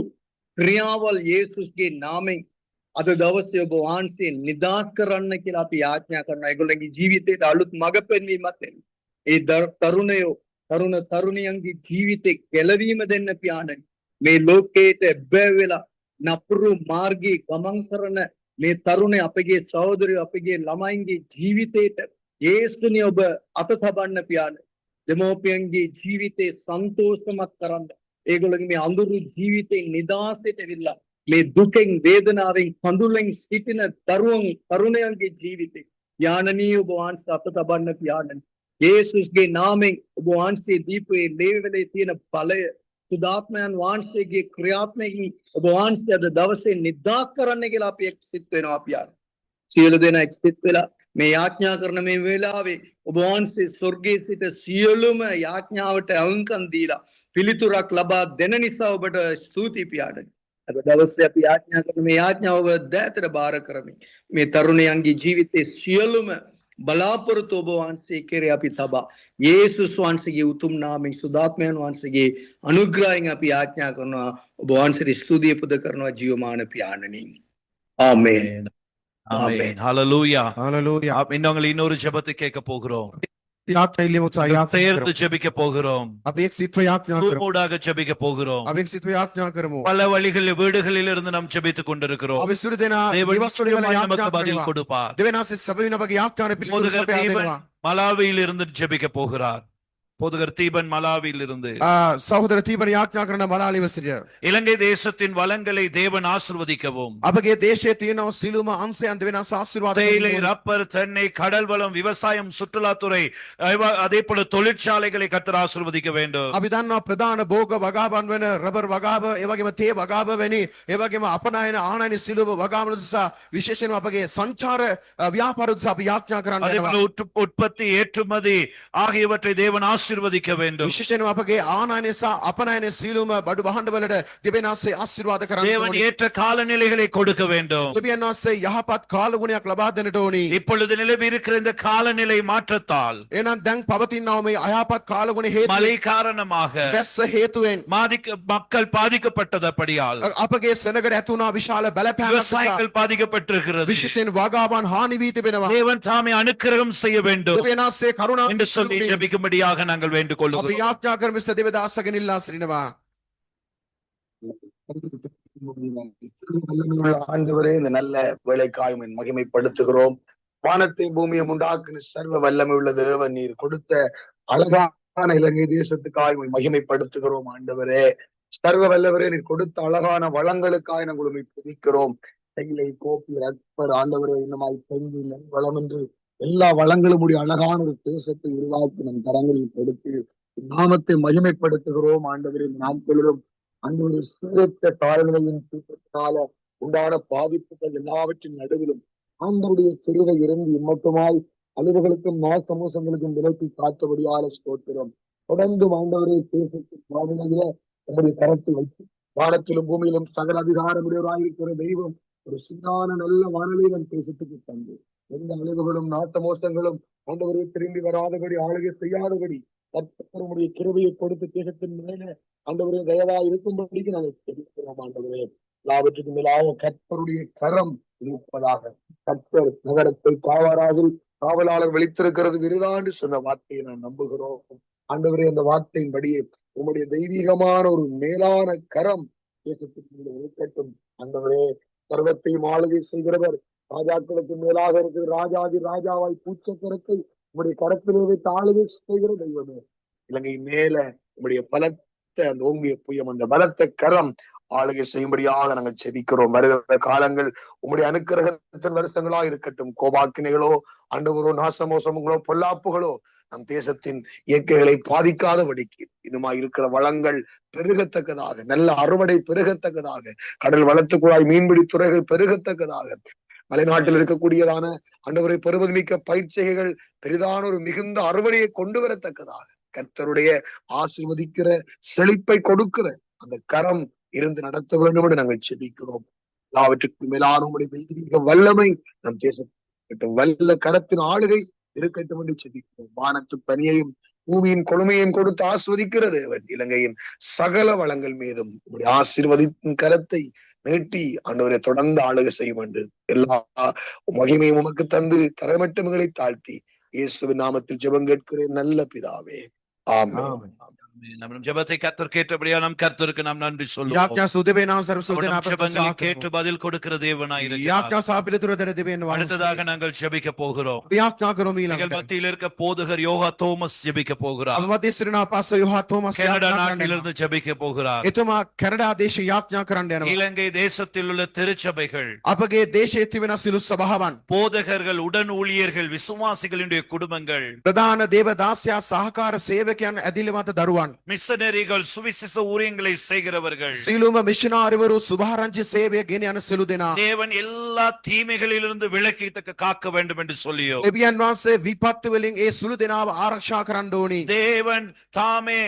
I: ක්‍රියාවල් යේසුස්ගේ නාමයෙන් අද දවසේ ඔබ වහන්සේ නිදහස් කරන්න කියලා අපි යාඥා කරනවා. ඒගොල්ලන්ගේ ජීවිතේට අලුත් මඟ පෙන්වීමක් දෙන්න. ඒ තරුණයෝ තරුණ තරුණියන්ගේ ජීවිතේ ගැලවීම දෙන්න පියාණනි. මේ ලෝකයට බැහැ වෙලා නපුරු මාර්ගයේ ගමන් කරන මේ තරුණේ අපගේ සහෝදරයෝ අපගේ ළමයින්ගේ ජීවිතේට යේසුනේ ඔබ අත තබන්න පියාණනි. දෙමෝපියන්ගේ ජීවිතේ සන්තෝෂමත් කරන්න. ඒගොල්ලන්ගේ මේ අඳුරු ජීවිතේ නිදාසයට විල්ලා මේ දුකෙන් වේදනාවෙන් කඳුලෙන් සිටින දරුවන් තරුණයන්ගේ ජීවිතේ යානනී ඔබ වහන්සේ අත තබන්න පියාණනි. යේසුස්ගේ නාමයෙන් ඔබ වහන්සේ දීපේ ලේවලේ තියෙන බලය සුදාත්මයන් වහන්සේගේ ක්‍රියාත්මකින් ඔබ වහන්සේ අද දවසේ නිදහස් කරන්න කියලා අපි එක්සිත වෙනවා පියාණනි. සියලු දෙනා එක්සිත වෙලා මේ යාඥා කරන මේ වෙලාවේ ඔබ වහන්සේ ස්වර්ගයේ සිට සියලුම යාඥාවට අවංකම් දීලා පිළිතුරක් ලබා දෙන නිසා ඔබට ස්තුති පියාණනි. අද දවසේ අපි යාඥා කරන මේ යාඥාව දෑතට බාර කරමින් මේ තරුණයන්ගේ ජීවිතේ සියලුම බලාපොරොත්තු ඔබ වහන්සේ කෙරේ අපි තබා යේසුස් වහන්සේගේ උතුම් නාමයෙන් සුදාත්මයන් වහන්සේගේ අනුග්‍රහයෙන් අපි යාඥා කරනවා. ඔබ වහන්සේට ස්තුතිය පුද කරනවා ජීවමාන පියාණනි. ආමේන්.
E: ஆமென். ஹalleluya.
F: හalleluya.
E: இன்னொரு இன்னொரு ஜெபத்தை கேட்க போகிறோம்.
F: යාඥා ඉල්ලමු
E: சேர்ந்து ஜெபிக்க போகிறோம்.
F: අපි එක්සිත්ව යාඥා කරමු.
E: கூடாக ஜெபிக்க போகிறோம்.
F: අපි එක්සිත්ව යාඥා කරමු.
E: பல வழிகளில் வீடுகளில் இருந்து நாம் ஜெபித்துக் கொண்டிருக்கிறோம்.
F: අපි සියලු දෙනා
E: தேவன்
F: නිවස් වලින්
E: நிச்சயமாய் நமக்கு
F: යාඥා
E: பதில்
F: කරනවා.
E: கொடுப்பார்.
F: දෙවියන් වහන්සේ සැබවින්ම අපගේ යාඥාවට පිළිතුරු
E: போதகர்
F: සපයා
E: தேவன்
F: දෙනවා.
E: மலாவியில் இருந்து ஜெபிக்க போகிறார். போதகர் தீபன் மலாவில் இருந்து
F: සහෝදර තීබන යාඥා කරන මලාලිව සිටිය.
E: இலங்கை தேசத்தின் வளங்களை தேவன் ஆசீர்வதிக்கவும்
F: අපගේ දේශයේ තියෙන සිළුම අංශයන් දෙවෙනස් ආශිර්වාද
E: தேயிலை ரப்பர் தென்னை கடல் வளம் விவசாயம் சுற்றுலாத்துறை அதே போல தொழிற்சாலைகளை கர்த்தர் ஆசீர்வதிக்க வேண்டும்.
F: අපි දන්නවා ප්‍රධාන භෝග වගාවන් වෙන රබර් වගාව, ඒ වගේම තේ වගාව වැනි, ඒ වගේම අපනයන ආනයන සිළුම වගාවන නිසා විශේෂයෙන්ම අපගේ සංචාර ව්‍යාපාර උදෙසා අපි යාඥා කරන්න
E: அதே
F: යනවා.
E: போல உற்பத்தி ஏற்றுமதி ஆகியவற்றை தேவன் ஆசீர்வதிக்க வேண்டும்.
F: විශේෂයෙන්ම අපගේ ආනයන සහ අපනයන සිළුම බඩු භාණ්ඩවලට දෙවියන්සේ ආශිර්වාද කරන්න
E: தேவன்
F: ඕනේ.
E: ஏற்ற காலநிலைகளை கொடுக்க வேண்டும்.
F: දෙවියන්සේ යහපත් කාලගුණයක් ලබා දෙන්නට ඕනි.
E: இப்பொழுது நிலவி இருக்கிற இந்த காலநிலை மாற்றத்தால்
F: එහෙනම් දැන් පවතිනා මේ අයහපත් කාලගුණ හේතුවෙන්
E: மழை காரணமாக
F: වැස්ස හේතුවෙන්
E: மக்கள் பாதிக்கப்பட்டதபடியால்
F: අපගේ සෙනගට ඇතුණා විශාල බලපෑමක් නිසා
E: விவசாயிகள் பாதிக்கப்பட்டிருக்கிறது.
F: විශේෂයෙන් වගාවන් හානි වී තිබෙනවා.
E: தேவன் தாமே அனுக்கிரகம் செய்ய வேண்டும்
F: දෙවියන්සේ කරුණා
E: என்று சொல்லி ஜெபிக்கும்படியாக நாங்கள் வேண்டிக்
F: අපි
E: கொள்கிறோம்.
F: යාඥා කරමු මිස දෙවිදාසගෙන් ඉල්ලා සිටිනවා.
J: ஆண்டவரே, இந்த நல்ல வேலைக்காய் மகிமைப்படுத்துகிறோம். வானத்தை பூமியை உண்டாக்குன சர்வ வல்லமை உள்ள தேவன், நீர் கொடுத்த அழகான இலங்கை தேசத்துக்காய் மகிமைப்படுத்துகிறோம். ஆண்டவரே, சர்வ வல்லவரே, நீர் கொடுத்த அழகான வளங்களுக்காய் நாங்கள் உண்மை துதிக்கிறோம். தைலை, கோப்பி, ரப்பர், ஆண்டவரே, இன்னமாய் பெஞ்சு வளம் என்று எல்லா வளங்களும் உடைய அழகான ஒரு தேசத்தை உருவாக்கி நம் தரங்களில் கொடுத்து நாமத்தை மகிமைப்படுத்துகிறோம். ஆண்டவரே, நாட்களிலும் அந்த சீரற்ற காலநிலையின் தூக்கத்தினால உண்டான பாதிப்புகள் எல்லாவற்றின் நடுவிலும் ஆண்டவருடைய சிறுவை இறங்கி இம்மட்டுமாய் அழிவுகளுக்கும் சமூகங்களுக்கும் விலக்கி காத்தபடியால ஸ்தோத்திரம். தொடர்ந்து ஆண்டவரை தேசத்தின் வானிலையில நம்முடைய கரத்தை வைத்து வானத்திலும் பூமியிலும் சகல அதிகாரமுடையவராயிருக்கிற தெய்வம் ஒரு சின்னான நல்ல வானிலை நம் தேசத்துக்கு தந்து எந்த அழிவுகளும் மோசங்களும் ஆண்டவரை திரும்பி வராதபடி ஆளுகை செய்யாதபடி கர்த்தருடைய கிருபையை கொடுத்து தேசத்தின் மேல ஆண்டவரே தயவாய் இருக்கும்படிக்கு நாங்கள் தெரிவிக்கிறோம். ஆண்டவரே, எல்லாவற்றுக்கும் மேலாக கர்த்தருடைய கரம் இருப்பதாக. கர்த்தர் நகரத்தை காவலாளர் வெளித்திருக்கிறது விருதாண்டு சொன்ன வார்த்தையை நான் நம்புகிறோம். ஆண்டவரே, அந்த வார்த்தையின்படியே உங்களுடைய தெய்வீகமான ஒரு மேலான கரம் தேசத்துக்கு இருக்கட்டும். ஆண்டவரே, சர்வத்தையும் ஆளுகை செய்கிறவர், ராஜாக்களுக்கு மேலாக இருக்கிற ராஜாதி ராஜாவாய் பூச்சக்கரத்தை உங்களுடைய கரத்திலே வைத்து ஆளுகை செய்கிற தெய்வமே, இலங்கை மேல உங்களுடைய பலத்த அந்த ஓங்கிய புயம், அந்த பலத்த கரம் ஆளுகை செய்யும்படியாக நாங்கள் செபிக்கிறோம். வருகிற காலங்கள் உங்களுடைய அனுக்கிரகத்தின் வருஷங்களா இருக்கட்டும். கோபாக்கினைகளோ, ஆண்டவரோ, நாசமோசங்களோ, பொல்லாப்புகளோ நம் தேசத்தின் இயற்கைகளை பாதிக்காதபடிக்கு இன்னுமா இருக்கிற வளங்கள் பெருகத்தக்கதாக, நல்ல அறுவடை பெருகத்தக்கதாக, கடல் வளத்துக்குழாய் மீன்பிடி துறைகள் பெருகத்தக்கதாக, மலைநாட்டில் இருக்கக்கூடியதான ஆண்டவரை பெருமதிமிக்க பயிற்சிகள் பெரிதான ஒரு மிகுந்த அறுவடையை கொண்டு வரத்தக்கதாக கர்த்தருடைய ஆசீர்வதிக்கிற செழிப்பை கொடுக்கிற அந்த கரம் இருந்து நடத்த வேண்டும் என்று நாங்கள் செபிக்கிறோம். எல்லாவற்றுக்கும் மேலான உங்களுடைய தெய்வீக வல்லமை நம் தேசம் வல்ல கரத்தின் ஆளுகை இருக்கட்டும் என்று செபிக்கிறோம். வானத்து பனியையும் பூமியின் கொழுமையையும் கொடுத்து ஆஸ்வதிக்கிறது இலங்கையின் சகல வளங்கள் மீதும் உங்களுடைய ஆசீர்வதிக்கும் கரத்தை நீட்டி ஆண்டவரை தொடர்ந்து ஆளுகை செய்யும் என்று எல்லா மகிமையும் உமக்கு தந்து தரமட்டங்களை தாழ்த்தி இயேசுவின் நாமத்தில் ஜெபம் கேட்கிறேன் நல்ல பிதாவே, ஆமென்.
E: நம்ம ஜெபத்தை கர்த்தர் கேட்டபடியா நம் கர்த்தருக்கு நாம் நன்றி சொல்லுவோம்.
F: යාඥා සුදේවේනා සර්ව සුදේනා
E: ஜெபங்களை கேட்டு பதில் கொடுக்கிற தேவனாய் இருக்கிறார்.
F: යාඥා සාපිලිතුර දෙන දෙවියන් වහන්සේ
E: அடுத்ததாக நாங்கள் ஜெபிக்க போகிறோம்.
F: යාඥා කරමු
E: எங்கள்
F: ඊළඟට.
E: மத்தியில் இருக்க போதகர் யோகா தோமஸ் ஜெபிக்க போகிறார்.
F: අවමදී සිටිනා පාස යෝහා තෝමස්
E: கனடா
F: යාඥා
E: நாட்டிலிருந்து ஜெபிக்க போகிறார்.
F: එතුමා කැනඩා දේශේ යාඥා කරන්න යනවා.
E: இலங்கை தேசத்தில் உள்ள திருச்சபைகள்,
F: අපගේ දේශයේ තිබෙන සිළු සභාවන්,
E: போதகர்கள், உடன் ஊழியர்கள், விசுவாசிகளுடைய குடும்பங்கள்,
F: ප්‍රධාන දේවදාසයා සහකාර සේවකයන් ඇදිලිමත දරුවන්,
E: மிஷனரிகள், சுவிசேஷ ஊழியங்களை செய்கிறவர்கள்,
F: සීලුම මිෂනාරිවරු සුභාරංචි සේවය ගෙන යන සිළු දෙනා
E: தேவன் எல்லா தீமைகளிலிருந்து விலக்கி காக்க வேண்டும் என்று சொல்லியோ
F: දෙවියන් වහන්සේ විපත්ති වලින් ඒ සුළු දෙනාව ආරක්ෂා කරන්න ඕනි.
E: தேவன் தாமே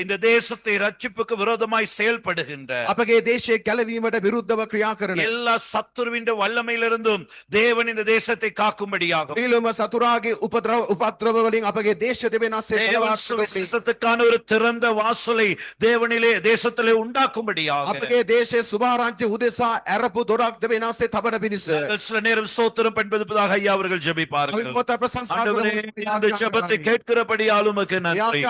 E: இந்த தேசத்தை ரட்சிப்புக்கு விரோதமாய் செயல்படுகின்ற
F: අපගේ දේශයේ ගැලවීමට විරුද්ධව ක්‍රියා කරන
E: எல்லா சத்துருவின் வல்லமையிலிருந்தும் தேவன் இந்த தேசத்தை காக்கும்படியாக
F: සීලුම සතුරාගේ උපද්‍රව වලින් අපගේ දේශ දෙවියන්සේ
E: தேவன் சுவிசேஷத்துக்கான ஒரு திறந்த வாசலை தேவனிலே தேசத்திலே உண்டாக்கும்படியாக
F: අපගේ දේශයේ සුභාරංචි උදෙසා ඇරපු දොරක් දෙවියන්සේ තබන පිණිස
E: சில நேரம் ஸ்தோத்திரம் பண்ணுவதற்காக ஐயா அவர்கள் ஜெபிப்பார்கள்.
F: අවිපත ප්‍රශංසා
E: ஆண்டவரே, இந்த ஜெபத்தை கேட்கிறபடியால் உமக்கு நன்றி.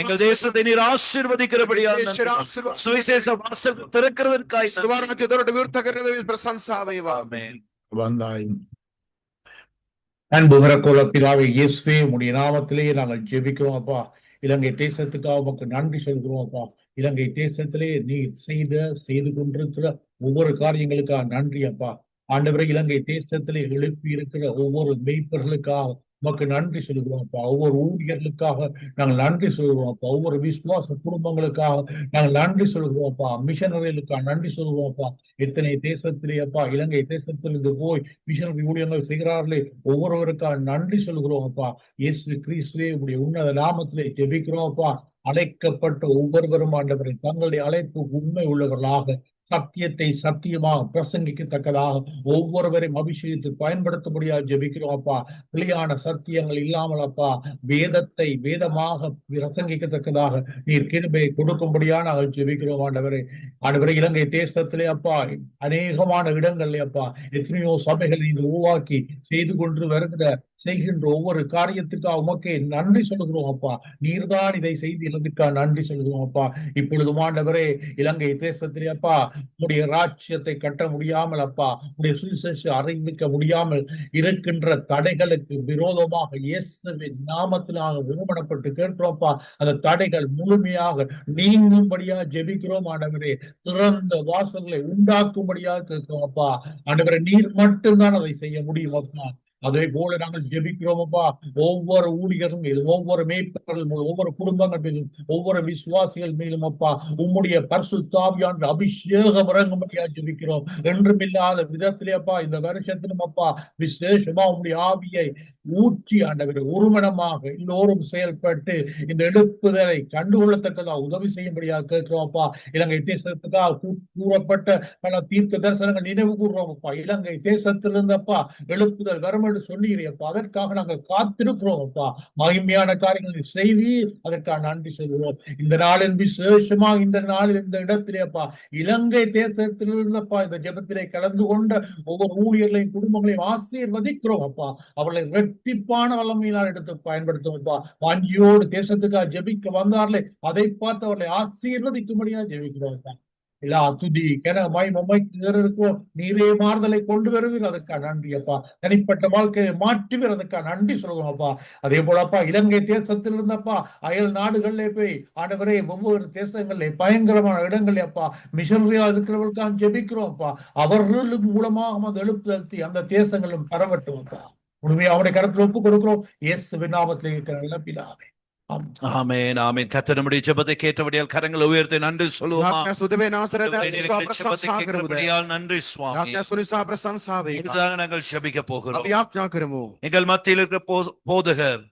E: எங்கள் தேசத்தை நீர் ஆசீர்வதிக்கிறபடியால் நன்றி. சுவிசேஷ வாசல் திறக்கிறதற்காக
F: සුභාරංචි දොරට විවෘත කරන ප්‍රශංසා වේවා.
E: ஆமென்.
K: வந்தாய். அன்பு மிரக்கோல பிதாவே இயேசுவே, உம்முடைய நாமத்திலேயே நாங்கள் ஜெபிக்கிறோம் அப்பா.
C: இலங்கை தேசத்துக்காக உமக்கு நன்றி சொல்கிறோம் அப்பா. இலங்கை தேசத்திலே நீ செய்து கொண்டிருக்கிற ஒவ்வொரு காரியங்களுக்காக நன்றி அப்பா. ஆண்டவரே, இலங்கை தேசத்திலே எழுப்பி இருக்கிற ஒவ்வொரு மெய்ப்பர்களுக்காக உமக்கு நன்றி சொல்கிறோம் அப்பா. ஒவ்வொரு ஊழியர்களுக்காக நாங்கள் நன்றி சொல்கிறோம் அப்பா. ஒவ்வொரு விசுவாச குடும்பங்களுக்காக நாங்கள் நன்றி சொல்கிறோம் அப்பா. மிஷனரிகளுக்காக நன்றி சொல்கிறோம் அப்பா. எத்தனை தேசத்திலே அப்பா, இலங்கை தேசத்திலிருந்து போய் மிஷனரி ஊழியங்கள் செய்கிறார்களே, ஒவ்வொருவருக்காக நன்றி சொல்கிறோம் அப்பா. இயேசு கிறிஸ்துவே உடைய உன்னத நாமத்திலே ஜெபிக்கிறோம் அப்பா. அழைக்கப்பட்ட ஒவ்வொருவரும் ஆண்டவரை தங்களுடைய அழைப்பு உண்மை உள்ளவர்களாக சத்தியத்தை சத்தியமாக பிரசங்கிக்கத்தக்கதாக ஒவ்வொருவரையும் அபிஷேகித்து பயன்படுத்த முடியாது ஜெபிக்கிறோம் அப்பா. பிழையான சத்தியங்கள் இல்லாமல் அப்பா, வேதத்தை வேதமாக பிரசங்கிக்கத்தக்கதாக நீர் கிருபை கொடுக்கும்படியான நாங்கள் ஜெபிக்கிறோம் ஆண்டவரே. ஆண்டவரே, இலங்கை தேசத்திலே அப்பா, அநேகமான இடங்கள்ல அப்பா, எத்தனையோ சபைகளை நீங்க உருவாக்கி செய்கின்ற ஒவ்வொரு காரியத்துக்காக உமக்கே நன்றி சொல்கிறோம் அப்பா. நீர்தான் இதை செய்து இலங்கைக்காக நன்றி சொல்கிறோம் அப்பா. இப்பொழுது ஆண்டவரே, இலங்கை தேசத்திலே அப்பா, உடைய ராஜ்யத்தை கட்ட முடியாமல் அப்பா, உடைய சுவிசேஷம் அறிவிக்க முடியாமல் இருக்கின்ற தடைகளுக்கு விரோதமாக இயேசுவின் நாமத்தில் நாங்கள் விரும்பப்பட்டு கேட்கிறோம்ப்பா. அந்த தடைகள் முழுமையாக நீங்கும்படியாக ஜெபிக்கிறோம் ஆண்டவரே. திறந்த வாசல்களை உண்டாக்கும்படியாக கேட்கிறோம் அப்பா. ஆண்டவரே, நீர் மட்டும்தான் அதை செய்ய முடியும் அப்பா. அதே போல நாங்கள் ஜெபிக்கிறோம் அப்பா. ஒவ்வொரு ஊழியர்கள் மீதும், ஒவ்வொரு மேய்ப்பர்கள் மீதும், ஒவ்வொரு குடும்பங்கள் மீதும், ஒவ்வொரு விசுவாசிகள் மீதும் அப்பா, உம்முடைய பரிசுத்த ஆவியானவர் அபிஷேகம் இறங்கும்படியா ஜெபிக்கிறோம். என்றும் இல்லாத விதத்திலே அப்பா, இந்த வருஷத்திலும் அப்பா, விசேஷமா உம்முடைய ஆவியை ஊற்றி ஆண்டவரே ஒருமனமாக எல்லோரும் செயல்பட்டு இந்த எழுப்புதலை கண்டுகொள்ளத்தக்கதாக உதவி செய்யும்படியாக கேட்கிறோம் அப்பா. இலங்கை தேசத்துக்காக கூறப்பட்ட பல தீர்க்க தரிசனங்கள் நினைவு கூறுறோம் அப்பா. இலங்கை தேசத்திலிருந்து அப்பா எழுப்புதல் வரும் என்று சொன்னீரப்பா. அதற்காக நாங்கள் காத்திருக்கிறோம் அப்பா. மகிமையான காரியங்களை செய்தி அதற்காக நன்றி சொல்கிறோம். இந்த நாளின் விசேஷமாக இந்த நாளில் இந்த இடத்திலே அப்பா, இலங்கை தேசத்திலிருந்தப்பா இந்த ஜெபத்திலே கலந்து கொண்ட ஒவ்வொரு ஊழியர்களையும் குடும்பங்களையும் ஆசீர்வதிக்கிறோம் அப்பா. அவர்களை இரட்டிப்பான வல்லமையினால் எடுத்து பயன்படுத்தும் அப்பா. வாஞ்சியோடு தேசத்துக்காக ஜெபிக்க வந்தார்களே, அதை பார்த்து அவர்களை ஆசீர்வதிக்கும்படியா ஜெபிக்கிறோம் அப்பா. எல்லா துதி மமைக்கிறோம். நீரே மாறுதலை கொண்டு வருவீர், அதற்காக நன்றி அப்பா. தனிப்பட்ட வாழ்க்கையை மாற்றுவீர், அதற்காக நன்றி சொல்லுவோம் அப்பா. அதே போல அப்பா, இலங்கை தேசத்தில் இருந்தப்பா அயல் நாடுகளிலே போய் ஆண்டவரே ஒவ்வொரு தேசங்களிலே பயங்கரமான இடங்களே அப்பா மிஷனரியா இருக்கிறவர்களுக்காக ஜெபிக்கிறோம் அப்பா. அவர்கள் மூலமாக அந்த எழுப்புதல் அந்த தேசங்களும் பரவட்டும் அப்பா. உண்மையை அவருடைய கருத்தில் ஒப்புக் கொடுக்கிறோம். இயேசுவின் நாமத்திலே இருக்கிற பிதாவே.
E: ஆமென், ஆமென். கர்த்தர் நம்முடைய ஜெபத்தை கேட்டபடியால் கரங்களை உயர்த்தி நன்றி சொல்லுவோமா? நன்றி சுவாமி. இதுதான் நாங்கள் ஜெபிக்க போகிறோம். எங்கள் மத்தியில் இருக்கிற போதகர்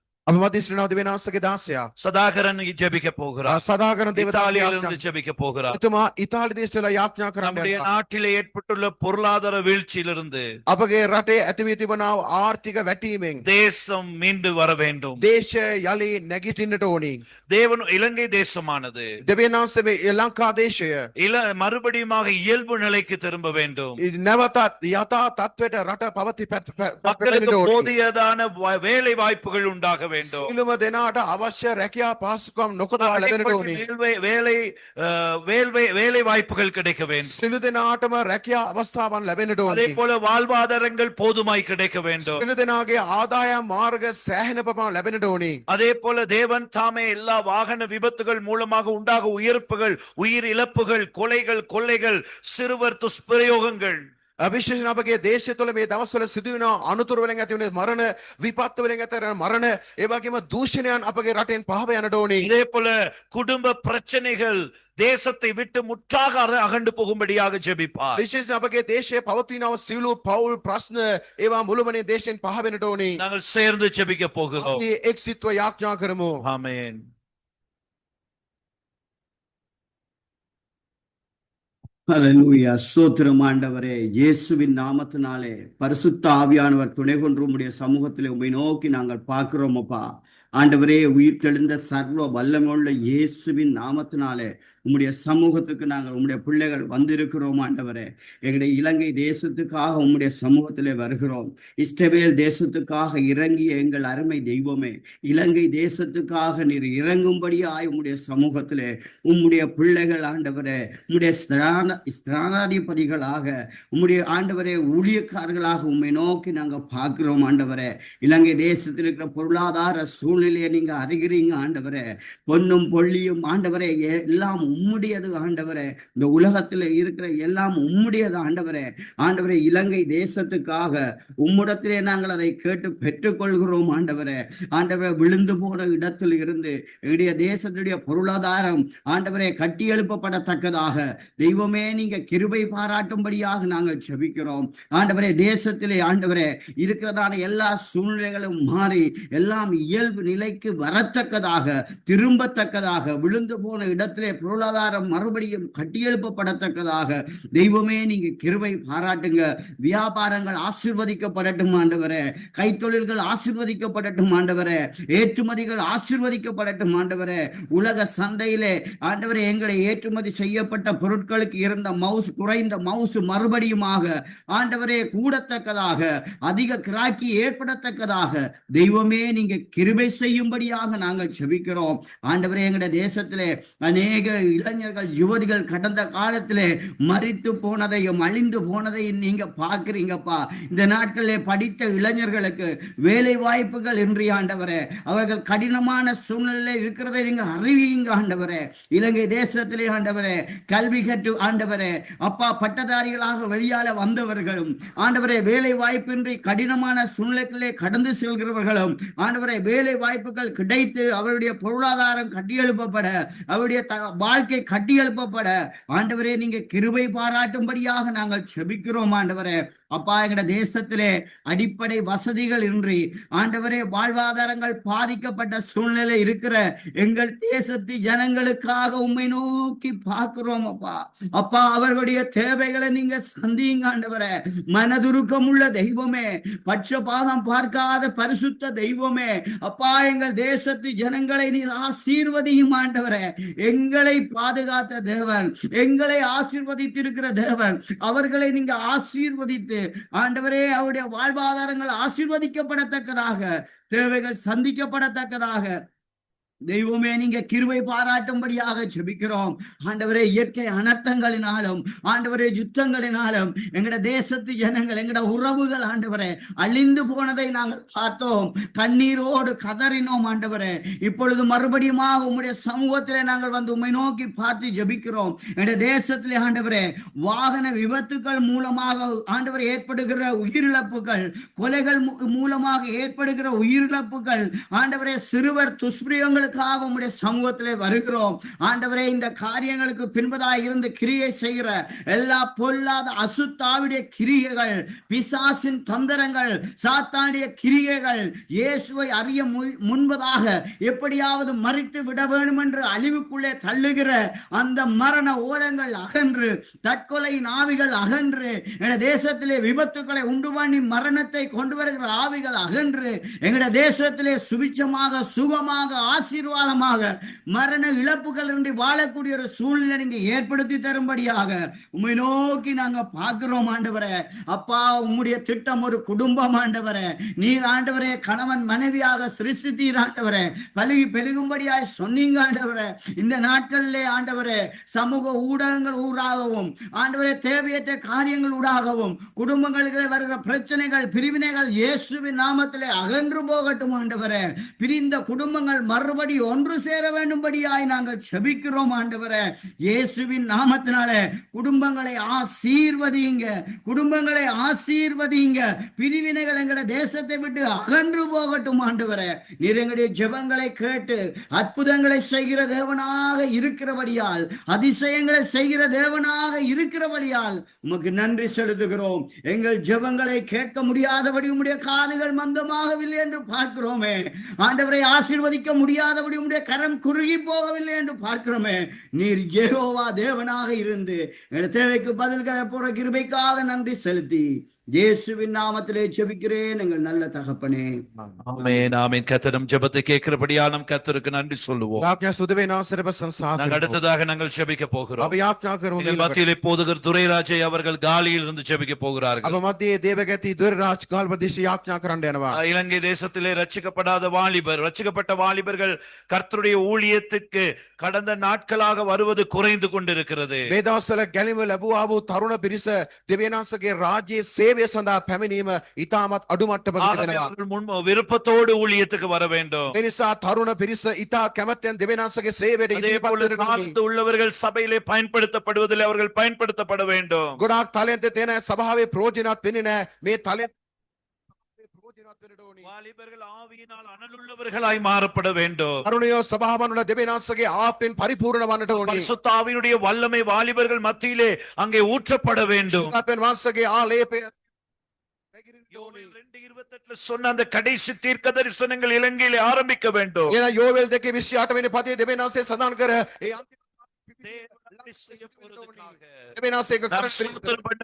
E: சதாகரன் ஜெபிக்க போகிறார். சதாகரன் இத்தாலியிலிருந்து ஜெபிக்க போகிறார்.
F: இத்தாலி தேசத்துல யாத்ஞா
E: நம்முடைய நாட்டிலே ஏற்பட்டுள்ள பொருளாதார வீழ்ச்சியிலிருந்து
F: අපගේ රටේ ඇති වී තිබෙනා ආර්ථික වැටීමෙන්
E: தேசம் மீண்டு வர வேண்டும்.
F: දේශය යලි නැගිටින්නට ඕනි.
E: தேவன் இலங்கை தேசமானது
F: දෙවියන් වහන්සේ මේ ලංකා දේශය
E: மறுபடியுமாக இயல்பு நிலைக்கு திரும்ப வேண்டும்.
F: නැවතත් යථා තත්වයට රට පවති
E: மக்களுக்கு போதியதான வேலை வாய்ப்புகள் உண்டாக வேண்டும்.
F: සියලුම දෙනාට අවශ්‍ය රැකියා පාසුකම් නොකඩවා ලැබෙන්නට ඕනි.
E: வேலை வாய்ப்புகள் கிடைக்க வேண்டும்.
F: සියලු දෙනාටම රැකියා අවස්ථාවන් ලැබෙන්නට ඕනි.
E: அதே போல வாழ்வாதாரங்கள் போதுமாய் கிடைக்க வேண்டும்.
F: සියලු දෙනාගේ ආදායම් මාර්ග සෑහෙන පමණ ලැබෙන්නට ඕනි.
E: அதே போல தேவன் தாமே எல்லா வாகன விபத்துகள் மூலமாக உண்டாக உயிர் இழப்புகள், கொலைகள், கொள்ளைகள், சிறுவர் துஷ்பிரயோகங்கள்
F: විශේෂයෙන් අපගේ දේශය තුළ මේ දවස්වල සිදුවෙන අනුතුරු වලින් ඇති වෙන මරණ, විපත්තු වලින් ඇති වෙන මරණ, ඒ වගේම දූෂණයන් අපගේ රටෙන් පහව යන්නට ඕනි.
E: இதே போல குடும்ப பிரச்சனைகள் தேசத்தை விட்டு முற்றாக அகண்டு போகும்படியாக ஜெபிப்பார்.
F: විශේෂයෙන් අපගේ දේශයේ පවතිනව සියලු පෞල් ප්‍රශ්න ඒවා මුළුමනින් දේශයෙන් පහ වෙන්නට ඕනි.
E: நாங்கள் சேர்ந்து ஜெபிக்க போகிறோம்.
F: අපි එක්සිත්ව යාඥා කරමු.
E: ஆமென்.
K: ஹல்லேலூயா. ஸ்தோத்திரம் ஆண்டவரே. இயேசுவின் நாமத்தினாலே பரிசுத்த ஆவியானவர் துணை கொண்டு உம்முடைய சமூகத்திலே உம்மை நோக்கி நாங்கள் பார்க்கிறோம் அப்பா. ஆண்டவரே, உயிர் தெழுந்த சர்வ வல்லமையுள்ள இயேசுவின் நாமத்தினாலே உம்முடைய சமூகத்துக்கு நாங்கள் உம்முடைய பிள்ளைகள் வந்திருக்கிறோம் ஆண்டவரே. எங்களுடைய இலங்கை தேசத்துக்காக உம்முடைய சமூகத்திலே வருகிறோம். இஸ்ரவேல் தேசத்துக்காக இறங்கிய எங்கள் அருமை தெய்வமே, இலங்கை தேசத்துக்காக நீர் இறங்கும்படியாய் உம்முடைய சமூகத்திலே உம்முடைய பிள்ளைகள் ஆண்டவரே, உம்முடைய ஸ்தானாதிபதிகளாக உம்முடைய ஆண்டவரே ஊழியக்காரர்களாக உம்மை நோக்கி நாங்கள் பார்க்கிறோம் ஆண்டவரே. இலங்கை தேசத்தில் இருக்கிற பொருளாதார சூழ்நிலையை நீங்க அறிகிறீங்க ஆண்டவரே. பொன்னும் பொள்ளியும் ஆண்டவரே எல்லாம் உம்முடையது ஆண்டவரே. இந்த உலகத்துல இருக்கிற எல்லாம் உம்முடையது ஆண்டவரே. ஆண்டவரே, இலங்கை தேசத்துக்காக உம்முடத்திலே நாங்கள் அதை கேட்டு பெற்றுக்கொள்கிறோம் ஆண்டவரே. ஆண்டவரே, விழுந்து போன இடத்தில் இருந்து எங்களுடைய தேசத்துடைய பொருளாதாரம் ஆண்டவரே கட்டி எழுப்பப்படத்தக்கதாக தெய்வமே நீங்க கிருபை பாராட்டும்படியாக நாங்கள் செபிக்கிறோம் ஆண்டவரே. தேசத்திலே ஆண்டவரே இருக்கிறதான எல்லா சூழ்நிலைகளும் மாறி எல்லாம் இயல்பு நிலைக்கு வரத்தக்கதாக, திரும்பத்தக்கதாக, விழுந்து போன இடத்திலே பொருளாதாரம் மறுபடியும் கட்டியெழுப்பப்படத்தக்கதாக தெய்வமே நீங்க கிருபை பாராட்டுங்க. வியாபாரங்கள் ஆசீர்வதிக்கப்படட்டும் ஆண்டவரே. கைத்தொழில்கள் ஆசீர்வதிக்கப்படட்டும் ஆண்டவரே. ஏற்றுமதிகள் ஆசீர்வதிக்கப்படட்டும் ஆண்டவரே. உலக சந்தையிலே ஆண்டவரே எங்களை ஏற்றுமதி செய்யப்பட்ட பொருட்களுக்கு இருந்த குறைந்த மவுசு மறுபடியுமாக ஆண்டவரே கூடத்தக்கதாக, அதிக கிராக்கி ஏற்படத்தக்கதாக தெய்வமே நீங்க கிருபை செய்யும்படியாக நாங்கள் செபிக்கிறோம் ஆண்டவரே. எங்களுடைய தேசத்திலே அநேக இளைஞர்கள், யுவதிகள் கடந்த காலத்திலே மரித்து போனதையும் அழிந்து போனதையும் நீங்க பார்க்கிறீங்கப்பா. இந்த நாட்களிலே படித்த இளைஞர்களுக்கு வேலை வாய்ப்புகள் இன்றி ஆண்டவரே, அவர்கள் கடினமான சூழ்நிலை இருக்கிறதை நீங்க அறிவிங்க ஆண்டவரே. இலங்கை தேசத்திலே ஆண்டவரே கல்வி கற்று ஆண்டவரே அப்பா பட்டதாரிகளாக வெளியால வந்தவர்களும் ஆண்டவரே வேலை வாய்ப்பின்றி கடினமான சூழ்நிலைகளே கடந்து செல்கிறவர்களும் ஆண்டவரே வேலை வாய்ப்புகள் கிடைத்து அவருடைய பொருளாதாரம் கட்டியெழுப்பப்பட, அவருடைய வாழ்க்கை கட்டியெழுப்பப்பட ஆண்டவரே நீங்க கிருபை பாராட்டும்படியாக நாங்கள் செபிக்கிறோம் ஆண்டவரே. அப்பா, எங்கட தேசத்திலே அடிப்படை வசதிகள் இன்றி ஆண்டவரே வாழ்வாதாரங்கள் பாதிக்கப்பட்ட சூழ்நிலை இருக்கிற எங்கள் தேசத்து ஜனங்களுக்காக உம்மை நோக்கி பார்க்கிறோம் அப்பா. அப்பா, அவர்களுடைய தேவைகளை நீங்க சந்திங்க ஆண்டவரே. மனதுருக்கம் உள்ள தெய்வமே, பட்சபாதம் பார்க்காத பரிசுத்த தெய்வமே, அப்பா எங்கள் தேசத்து ஜனங்களை நீர் ஆசீர்வதியும் ஆண்டவரே. எங்களை பாதுகாத்த தேவன், எங்களை ஆசீர்வதித்திருக்கிற தேவன், அவர்களை நீங்க ஆசீர்வதித்து ஆண்டவரே அவருடைய வாழ்வாதாரங்கள் ஆசீர்வதிக்கப்படத்தக்கதாக, தேவைகள் சந்திக்கப்படத்தக்கதாக தெய்வமே நீங்க கிருபை பாராட்டும்படியாக ஜெபிக்கிறோம் ஆண்டவரே. இயற்கை அனர்த்தங்களினாலும் ஆண்டவரே யுத்தங்களினாலும் எங்கட தேசத்து ஜனங்கள், எங்கட உறவுகள் ஆண்டவரே அழிந்து போனதை நாங்கள் பார்த்தோம், கண்ணீரோடு கதறினோம் ஆண்டவரே. இப்பொழுது மறுபடியும் உம்முடைய சமூகத்திலே நாங்கள் வந்து உம்மை நோக்கி பார்த்து ஜெபிக்கிறோம். எங்கட தேசத்திலே ஆண்டவரே வாகன விபத்துக்கள் மூலமாக ஆண்டவரே ஏற்படுகிற உயிரிழப்புகள், கொலைகள் மூலமாக ஏற்படுகிற உயிரிழப்புகள் ஆண்டவரே, சிறுவர் துஷ்பிரியங்கள் உம்முடைய சமூகத்திலே வருகிறோம் ஆண்டவரே. இந்த காரியங்களுக்கு பின்பதாக இருந்து கிரியை செய்கிற எல்லா பொல்லாத அசுத்தாவுடைய கிரியைகள், பிசாசின் தந்திரங்கள், சாத்தானுடைய கிரியைகள் இயேசுவை அறிய முன்பதாக எப்படியாவது மறித்து விட வேண்டும் என்று அழிவுக்குள்ளே தள்ளுகிற அந்த மரண ஓலங்கள் அகன்று, தற்கொலை ஆவிகள் அகன்று, எங்க தேசத்திலே விபத்துக்களை உண்டு பண்ணி மரணத்தை கொண்டு வருகிற ஆவிகள் அகன்று, எங்க தேசத்திலே சுபிச்சமாக சுகமாக ஆசீர்வாதமாக மரண இழப்புகள் இன்றி வாழக்கூடிய ஒரு சூழ்நிலை நீங்க ஏற்படுத்தி தரும்படியாக உம்மை நோக்கி நாங்க பார்க்கிறோம் ஆண்டவரே. அப்பா, உம்முடைய திட்டம் ஒரு குடும்பம் ஆண்டவரே. நீர் ஆண்டவரே கணவன் மனைவியாக சிருஷ்டித்தீர் ஆண்டவரே, பழகி பெருகும்படியாய் சொன்னீங்க ஆண்டவரே. இந்த நாட்களிலே ஆண்டவரே சமூக ஊடகங்கள் ஊடாகவும் ஆண்டவரே தேவையற்ற காரியங்கள் ஊடாகவும் குடும்பங்களுக்கு வருகிற பிரச்சனைகள், பிரிவினைகள் இயேசுவின் நாமத்திலே அகன்று போகட்டும் ஆண்டவரே. பிரிந்த குடும்பங்கள் மறுபடி ஒன்று சேர வேண்டும்படியாய் நாங்கள் செபிக்கிறோம் ஆண்டவரே. இயேசுவின் நாமத்தினாலே குடும்பங்களை ஆசீர்வதிங்க, குடும்பங்களை ஆசீர்வதிங்க. பிரிவினைகள் எங்களுடைய தேசத்தை விட்டு அகன்று போகட்டும் ஆண்டவரே. நீர் எங்களுடைய ஜெபங்களை கேட்டு அற்புதங்களை செய்கிற தேவனாக இருக்கிறபடியால், அதிசயங்களை செய்கிற தேவனாக இருக்கிறபடியால் உமக்கு நன்றி செலுத்துகிறோம். எங்கள் ஜெபங்களை கேட்க முடியாதபடி உம்முடைய காதுகள் மந்தமாகவில்லை என்று பார்க்கிறோமே ஆண்டவரை. ஆசீர்வதிக்க முடியாதபடி உம்முடைய கரம் குறுகி போகவில்லை என்று பார்க்கிறோமே. நீர் யெகோவா தேவனாக இருந்து எங்கள் தேவைக்கு பதில் போற கிருபைக்காக நன்றி செலுத்தி இயேசுவின் நாமத்திலே ஜெபிக்கிறேன் எங்கள் நல்ல தகப்பனே.
E: ஆமென் ஆமென். கர்த்தரும் ஜெபத்தை கேட்கிறபடியால் நம் கர்த்தருக்கு நன்றி சொல்லுவோம். அடுத்ததாக நாங்கள் ஜெபிக்க போகிறோம். மத்தியிலே போதகர் துரைராஜை அவர்கள் காலியில் இருந்து ஜெபிக்க போகிறார்கள். இலங்கை தேசத்திலே ரட்சிக்கப்படாத வாலிபர், ரட்சிக்கப்பட்ட வாலிபர்கள் கர்த்தருடைய ஊழியத்திற்கு கடந்த நாட்களாக வருவது குறைந்து கொண்டிருக்கிறது.
F: வேதாசல ගැලිම ලැබුවා වූ තරුණ පිරිස දෙවියන්වහන්සේගේ රාජ්‍යයේ සේවය සඳහා පැමිණීම ඉතාමත් අඩු මට්ටමකට වෙනවා.
E: விருப்பத்தோடு ஊழியத்துக்கு வர வேண்டும்.
F: ඒ නිසා තරුණ පිරිස ඉතා කැමැත්තෙන් දෙවියන්ගේ සේවයට ඉදිරිපත්
E: වෙන්න உள்ளவர்கள் சபையிலே பயன்படுத்தப்படுவதில் அவர்கள் பயன்படுத்தப்பட வேண்டும்.
F: ගොඩාක් තාලන්ත තියෙන සභාවේ ප්‍රයෝජනවත් වෙන්නේ නැහැ. මේ තාලන්ත
E: வாலிபர்கள் ஆவியினால் அனலுள்ளவர்களாய் மாறப்பட வேண்டும்.
F: තරුණයෝ සභාවන් වල දෙවියන්ගේ ආත්මෙන් පරිපූර්ණ වන්නට ඕනේ.
E: பரிசுத்த ஆவியினுடைய வல்லமை வாலிபர்கள் மத்தியிலே அங்கே ஊற்றப்பட வேண்டும்.
F: ආත්මෙන් වාසගේ ආලේපය
E: யோவேல் 2:28 சொன்ன அந்த கடைசி தீர்க்க தரிசனங்கள் இலங்கையிலே ஆரம்பிக்க வேண்டும்.
F: එන යෝවෙල් 2:28 වෙනි පදයේ දෙවියන්සේ සඳහන් කර ඒ අන්තිම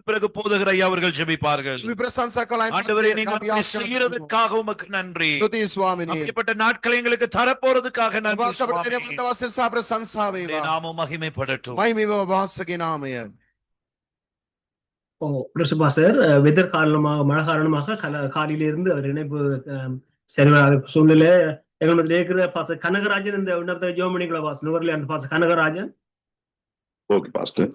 E: பிறகு போதகர் ஐயா அவர்கள் ஜெபிப்பார்கள். ஆண்டவரே நீங்க செய்யறதுக்காக உமக்கு நன்றி. அப்படிப்பட்ட நாட்களை எங்களுக்கு தரப்போறதுக்காக நன்றி. நாமம் மகிமைப்படட்டும்.
B: சார் வெதர் காரணமாக மழை காரணமாக காலையிலிருந்து அவர் இணைப்பு சரியான சூழ்நிலை எங்களுக்கு இருக்கிற பாச கனகராஜன் இந்த உன்னத ஜோமணிகளை வாசன் நுவர்ல அந்த பாச Kanagarajan.
L: Okay, Pastor.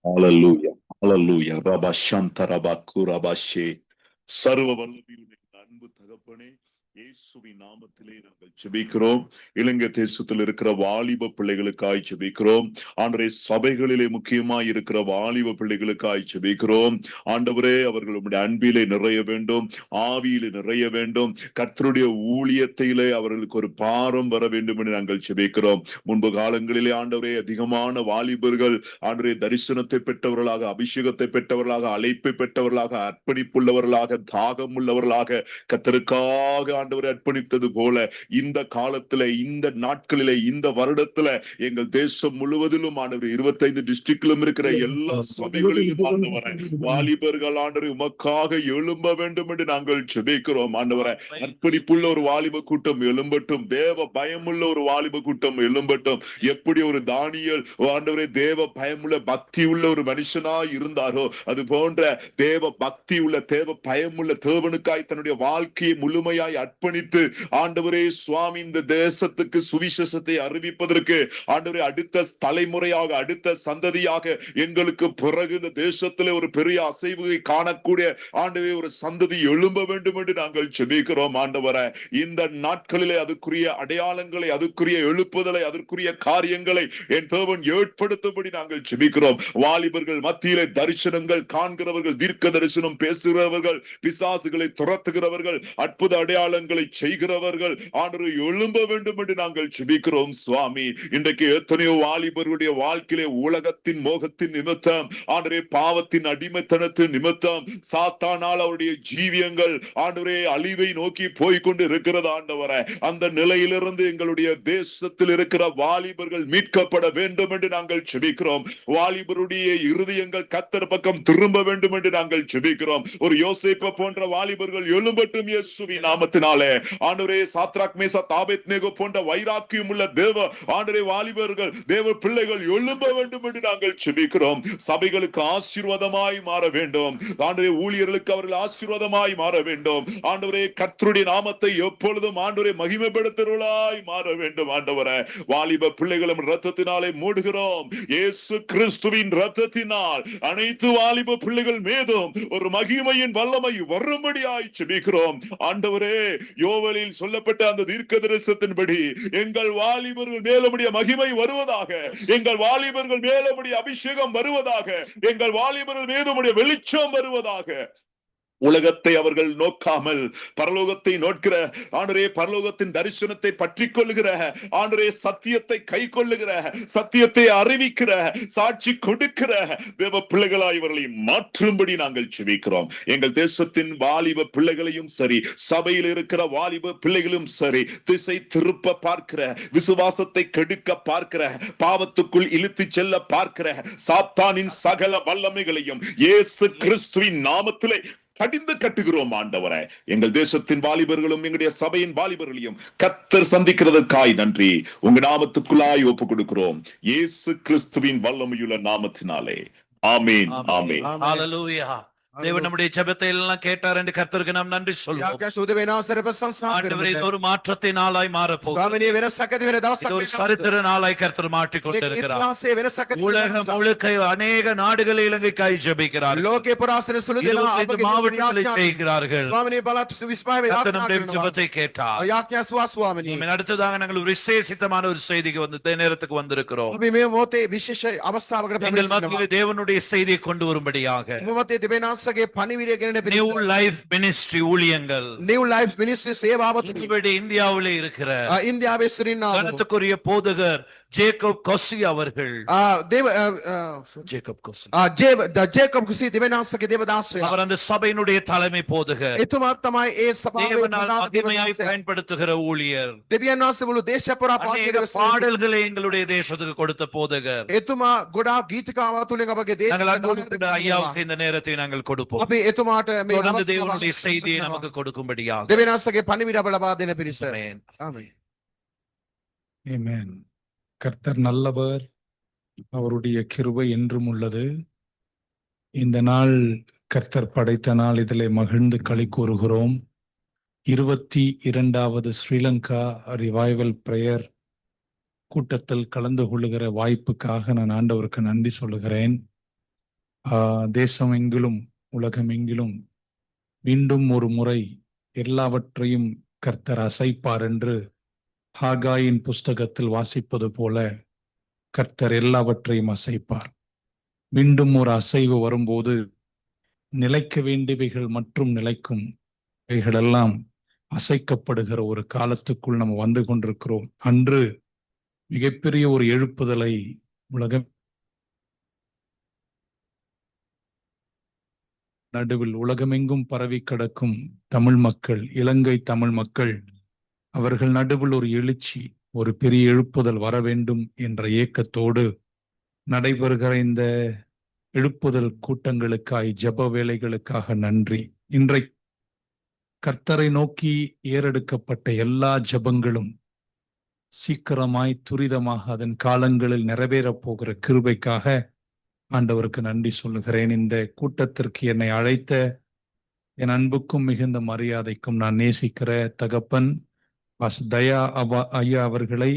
L: Hallelujah. Hallelujah. Rabba Shanta Rabba Kurabashe. Sarva Vallabiyude அன்பு தகப்பனே, இயேசுவின் நாமத்திலே நாங்கள் ஜெபிக்கிறோம். இலங்கை தேசத்தில் இருக்கிற வாலிப பிள்ளைகளுக்காய் ஜெபிக்கிறோம். ஆண்டவரே, சபைகளிலே முக்கியமாய் இருக்கிற வாலிப பிள்ளைகளுக்காய் ஜெபிக்கிறோம். ஆண்டவரே, அவர்கள் உம்முடைய அன்பிலே நிறைய வேண்டும், ஆவியிலே நிறைய வேண்டும், கர்த்தருடைய ஊழியத்திலே அவர்களுக்கு ஒரு பாரம் வர வேண்டும் என்று நாங்கள் ஜெபிக்கிறோம். முன்பு காலங்களிலே ஆண்டவரே, அதிகமான வாலிபர்கள் ஆண்டவரே தரிசனத்தை பெற்றவர்களாக, அபிஷேகத்தை பெற்றவர்களாக, அழைப்பை பெற்றவர்களாக, அர்ப்பணிப்புள்ளவர்களாக, தாகம் உள்ளவர்களாக கர்த்தருக்காக ஆண்டவரை அர்ப்பணித்தது போல இந்த காலத்துல, இந்த நாட்களிலே, இந்த வருடத்துல எங்கள் தேசம் முழுவதிலும் ஆண்டவர் 25 டிஸ்ட்ரிக்ட்லும் இருக்கிற எல்லா சபைகளிலும் ஆண்டவரை வாலிபர்கள் ஆண்டவரை உமக்காக எழும்ப வேண்டும் என்று நாங்கள் ஜெபிக்கிறோம். ஆண்டவரை, அர்ப்பணிப்புள்ள ஒரு வாலிப கூட்டம் எழும்பட்டும், தேவ பயமுள்ள ஒரு வாலிப கூட்டம் எழும்பட்டும். எப்படி ஒரு தானியேல் ஆண்டவரை தேவ பயமுள்ள பக்தி உள்ள ஒரு மனுஷனாய் இருந்தாரோ, அது போன்ற தேவ பக்தி உள்ள, தேவ பயமுள்ள தேவனுக்காய் தன்னுடைய வாழ்க்கையை முழுமையாய் அர்ப்பணித்து ஆண்டவரே சுவாமி இந்த தேசத்துக்கு சுவிசேஷத்தை அறிவிப்பதற்கு ஆண்டவரே அடுத்த தலைமுறையாக, அடுத்த சந்ததியாக எங்களுக்கு பிறகு இந்த தேசத்திலே ஒரு பெரிய அசைவை காணக்கூடிய ஆண்டவரே ஒரு சந்ததி எழும்ப வேண்டும் என்று நாங்கள் ஜெபிக்கிறோம். ஆண்டவரே, இந்த நாட்களிலே அதுக்குரிய அடையாளங்களை, அதுக்குரிய எழுப்புதலை, அதற்குரிய காரியங்களை என் தேவன் ஏற்படுத்தும்படி நாங்கள் ஜெபிக்கிறோம். வாலிபர்கள் மத்தியிலே தரிசனங்கள் காண்கிறவர்கள், தீர்க்க தரிசனம் பேசுகிறவர்கள், பிசாசுகளை துரத்துகிறவர்கள், அற்புத அடையாளங்களை செய்கிறவர்கள் ஆண்டவரே எழும்ப வேண்டும் என்று நாங்கள் ஜெபிக்கிறோம். சுவாமி, இன்றைக்கு எத்தனையோ வாலிபர்களுடைய வாழ்க்கையிலே உலகத்தின் மோகத்தின் நிமித்தம், ஆண்டவரே பாவத்தின் அடிமைத்தனத்தின் நிமித்தம், சாத்தானால் அவருடைய ஜீவியங்கள் ஆண்டவரே அழிவை நோக்கி போய்கொண்டு இருக்கிறது. ஆண்டவரே, அந்த நிலையிலிருந்து எங்களுடைய தேசத்தில் இருக்கிற வாலிபர்கள் மீட்கப்பட வேண்டும் என்று நாங்கள் ஜெபிக்கிறோம். வாலிபருடைய இருதயங்கள் கர்த்தர் பக்கம் திரும்ப வேண்டும் என்று நாங்கள் ஜெபிக்கிறோம். ஒரு யோசேப்பு போன்ற வாலிபர்கள் எழும்பட்டும் இயேசுவின் நாமத்தினாலே. ஆண்டவரே, சாத்ராக் மேசாக் ஆபேத்நேகோ போன்ற வைராக்கியம் உள்ள தேவ ஆண்டவரே வாலிபர்கள், தேவ பிள்ளைகள் எழும்ப வேண்டும் என்று நாங்கள் ஜெபிக்கிறோம். சபைகளுக்கு ஆசீர்வாதமாய் மாற வேண்டும். ஆண்டவரே, ஊழியர்களுக்கு அவர்கள் ஆசீர்வாதமாய் மாற வேண்டும். ஆண்டவரே, கர்த்தருடைய நாமத்தை எப்பொழுதும் ஆண்டவரே மகிமைப்படுத்துவர்களாய் மாற வேண்டும். ஆண்டவரே, வாலிப பிள்ளைகளும் இரத்தத்தினாலே மூடுகிறோம். இயேசு கிறிஸ்துவின் இரத்தத்தினால் அனைத்து வாலிப பிள்ளைகள் மீதும் ஒரு மகிமையின் வல்லமை வரும்படியாய் ஜெபிக்கிறோம். ஆண்டவரே, யோவேலில் சொல்லப்பட்ட அந்த தீர்க்க தரிசனத்தின்படி எங்கள் வாலிபர்கள் மேலுடைய மகிமை வருவதாக, எங்கள் வாலிபர்கள் மேலுடைய அபிஷேகம் வருவதாக, எங்கள் வாலிபர்கள் மீதுடைய வெளிச்சம் வருவதாக. உலகத்தை அவர்கள் நோக்காமல் பரலோகத்தை நோக்கிற ஆண்டவரே, பரலோகத்தின் தரிசனத்தை பற்றி கொள்ளுகிற ஆண்டவரே, சத்தியத்தை கை கொள்ளுகிற, சத்தியத்தை அறிவிக்கிற, சாட்சி கொடுக்கிற தேவ பிள்ளைகளாய் இவர்களை மாற்றும்படி நாங்கள் ஜெபிக்கிறோம். எங்கள் தேசத்தின் வாலிப பிள்ளைகளையும் சரி, சபையில் இருக்கிற வாலிப பிள்ளைகளும் சரி, திசை திருப்ப பார்க்கிற, விசுவாசத்தை கெடுக்க பார்க்கிற, பாவத்துக்குள் இழுத்து செல்ல பார்க்கிற சாத்தானின் சகல வல்லமைகளையும் இயேசு கிறிஸ்துவின் நாமத்திலே கடிந்து கட்டுகிறோம். ஆண்டவரே, எங்கள் தேசத்தின் வாலிபர்களும் எங்களுடைய சபையின் வாலிபர்களையும் கர்த்தர் சந்திக்கிறதற்காய் நன்றி. உங்க நாமத்துக்குள்ளாய் ஒப்பு கொடுக்கிறோம், இயேசு கிறிஸ்துவின் வல்லமையுள்ள நாமத்தினாலே. ஆமென், ஆமென்.
E: ஹalleluya. தேவன் நம்முடைய ஜெபத்தை எல்லாம் கேட்டார் என்று கர்த்தருக்கு நாம் நன்றி சொல்வோம். ஆண்டவரே, இது ஒரு மாற்றத்தின் நாளாய் மாறப்போகிறது. ஒரு சரித்திர நாளாய் கர்த்தர் மாற்றிக் கொண்டிருக்கிறார். உலகம் முழுக்க அநேக நாடுகளில் இலங்கைக்காய் ஜெபிக்கிறார்கள். மாவட்டங்களை செய்கிறார்கள். ஜெபத்தை கேட்டார். அடுத்ததாக நாங்கள் ஒரு விசேஷித்தமான ஒரு செய்திக்கு வந்து நேரத்துக்கு வந்திருக்கிறோம். எங்கள் மத்தியில் தேவனுடைய செய்தியை கொண்டு வரும்படியாக நியூ லைஃப் மினிஸ்ட்ரி ஊழியங்கள், நியூ லைஃப் மினிஸ்ட்ரி சேவாவத் இந்தியாவிலே இருக்கிற கனத்துக்குரிய போதகர் ஜேக்கப் கொஸ்ஸி அவர்கள், அவர் அந்த சபையினுடைய தலைமை போதகர், பயன்படுத்துகிற ஊழியர், பாடல்களை எங்களுடைய தேசத்துக்கு கொடுத்த போதகர். ஐயாவுக்கு இந்த நேரத்தை நாங்கள் கொடுப்போம். தேவனுடைய செய்தியை நமக்கு கொடுக்கும்படியாக.
C: ஆமென். கர்த்தர் நல்லவர், அவருடைய கிருபை என்றும் உள்ளது. இந்த நாள் கர்த்தர் படைத்த நாள், இதிலே மகிழ்ந்து களி கூறுகிறோம். 22வது ஸ்ரீலங்கா ரிவைவல் பிரேயர் கூட்டத்தில் கலந்து கொள்ளுகிற வாய்ப்புக்காக நான் ஆண்டவருக்கு நன்றி சொல்லுகிறேன். தேசம் எங்கிலும் உலகம் எங்கிலும் மீண்டும் ஒரு முறை எல்லாவற்றையும் கர்த்தர் அசைப்பார் என்று ஹாகாயின் புஸ்தகத்தில் வாசிப்பது போல கர்த்தர் எல்லாவற்றையும் அசைப்பார். மீண்டும் ஒரு அசைவு வரும்போது நிலைக்க வேண்டியவைகள் மற்றும் நிலைக்கும், இவைகளெல்லாம் அசைக்கப்படுகிற ஒரு காலத்துக்குள் நம்ம வந்து கொண்டிருக்கிறோம். அன்று மிகப்பெரிய ஒரு எழுப்புதலை உலகம் நடுவில் உலகமெங்கும் பரவி கிடக்கும் தமிழ் மக்கள், இலங்கை தமிழ் மக்கள், அவர்கள் நடுவில் ஒரு எழுச்சி, ஒரு பெரிய எழுப்புதல் வர வேண்டும் என்ற ஏக்கத்தோடு நடைபெறுகிற இந்த எழுப்புதல் கூட்டங்களுக்காய், ஜெப வேலைகளுக்காக நன்றி. இன்றை கர்த்தரை நோக்கி ஏறெடுக்கப்பட்ட எல்லா ஜெபங்களும் சீக்கிரமாய் துரிதமாக அதன் காலங்களில் நிறைவேறப் போகிற கிருபைக்காக ஆண்டவருக்கு நன்றி சொல்லுகிறேன். இந்த கூட்டத்திற்கு என்னை அழைத்த என் அன்புக்கும் மிகுந்த மரியாதைக்கும் நான் நேசிக்கிற தகப்பன் தயா ஐயா அவர்களை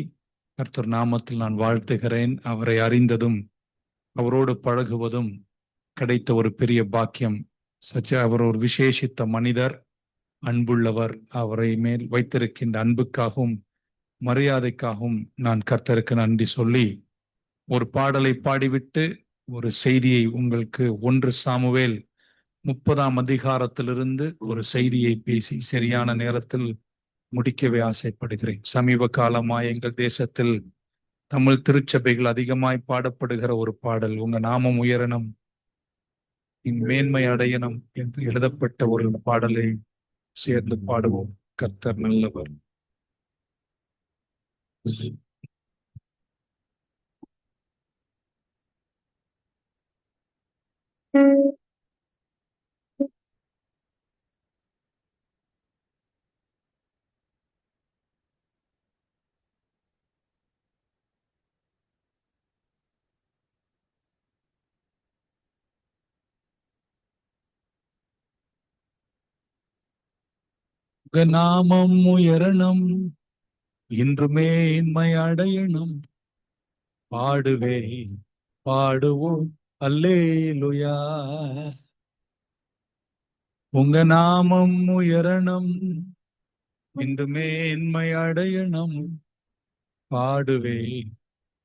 C: கர்த்தர் நாமத்தில் நான் வாழ்த்துகிறேன். அவரை அறிந்ததும் அவரோடு பழகுவதும் கிடைத்த ஒரு பெரிய பாக்கியம். அவர் ஒரு விசேஷித்த மனிதர், அன்புள்ளவர். அவரை மேல் வைத்திருக்கின்ற அன்புக்காகவும் மரியாதைக்காகவும் நான் கர்த்தருக்கு நன்றி சொல்லி ஒரு பாடலை பாடிவிட்டு ஒரு செய்தியை உங்களுக்கு 1 சாமுவேல் 30ஆம் அதிகாரத்திலிருந்து ஒரு செய்தியை பேசி சரியான நேரத்தில் முடிக்கவே ஆசைப்படுகிறேன். சமீப காலமாய் எங்கள் தேசத்தில் தமிழ் திருச்சபைகள் அதிகமாய் பாடப்படுகிற ஒரு பாடல், உங்க நாமம் உயரணும், மேன்மை அடையணும் என்று எழுதப்பட்ட ஒரு பாடலை சேர்ந்து பாடுவோம். கர்த்தர் நல்லவர். நாமம் உயரணும், இன்று மேன்மை அடையணும், பாடுவேன் பாடுவோம் அல்லேலூயா. உங்க நாமம் உயரணும், இன்று மேன்மை அடையணும், பாடுவேன்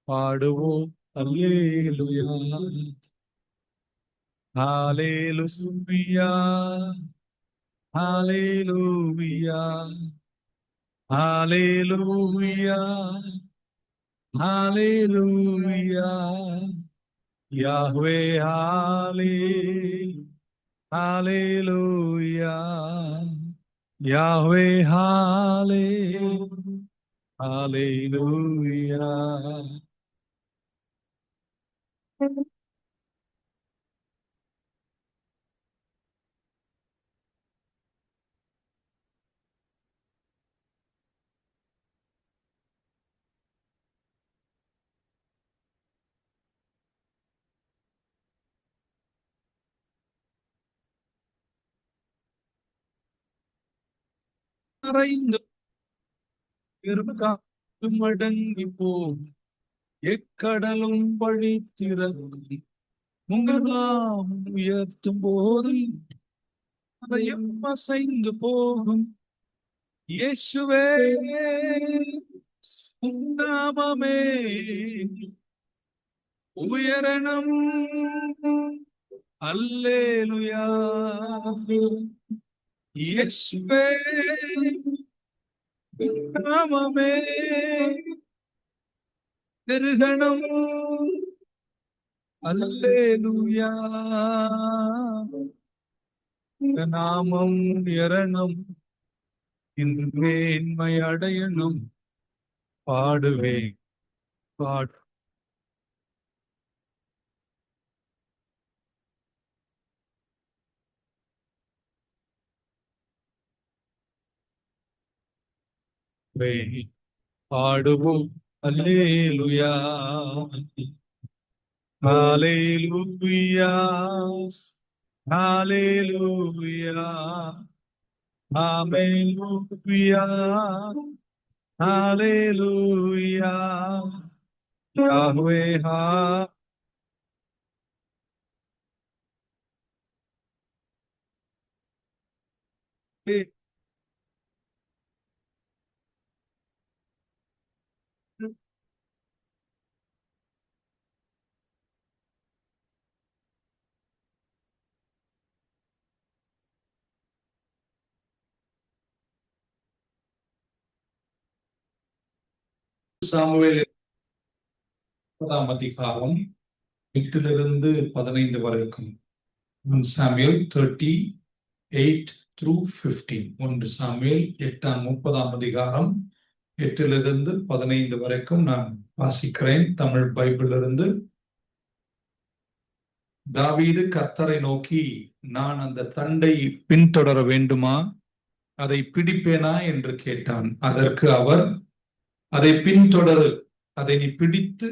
C: பாடுவோம் அல்லேலூயா. ஹல்லேலூயா ஹல்லேலூயா ஹல்லேலூயா ஹல்லேலூயா. யாஹ்வே ஹல்லேலூயா, யாஹ்வே ஹல்லேலூயா.
M: மறைந்து மடங்கி போகும் எக்கடலும் வழி திறக்கும் உங்களாம் உயர்த்தும் போது அதையும் அசைந்து போகும். இயேசுவே நாமமே உயரணம். அல்லேலூயா. இயேசுவே நாமமே பெருகணும். அல்லேலூயா. நாமம் உயரணும். இன்று மேன்மை அடையணும். பாடுவேன் பாடு. பாடுவோம் அல்லேலூயா. ஹல்லேலூயா. ஹல்லேலூயா. ஹல்லேலூயா. ஹல்லேலூயா. யாஹ்வே ஹா. சாமுவேல் அதிகாரம் 8 to 15 வரைக்கும். Samuel 38 through 15. 1 சாமுவேல் 8 அதிகாரம் 8 to 15 வரைக்கும் நான் வாசிக்கிறேன் தமிழ் பைபிளிலிருந்து. தாவீது கர்த்தரை நோக்கி, நான் அந்த தண்டை பின்தொடர வேண்டுமா, அதை பிடிப்பேனா என்று கேட்டான். அதற்கு அவர், அதை பின்தொடரு, அதை நீ பிடித்து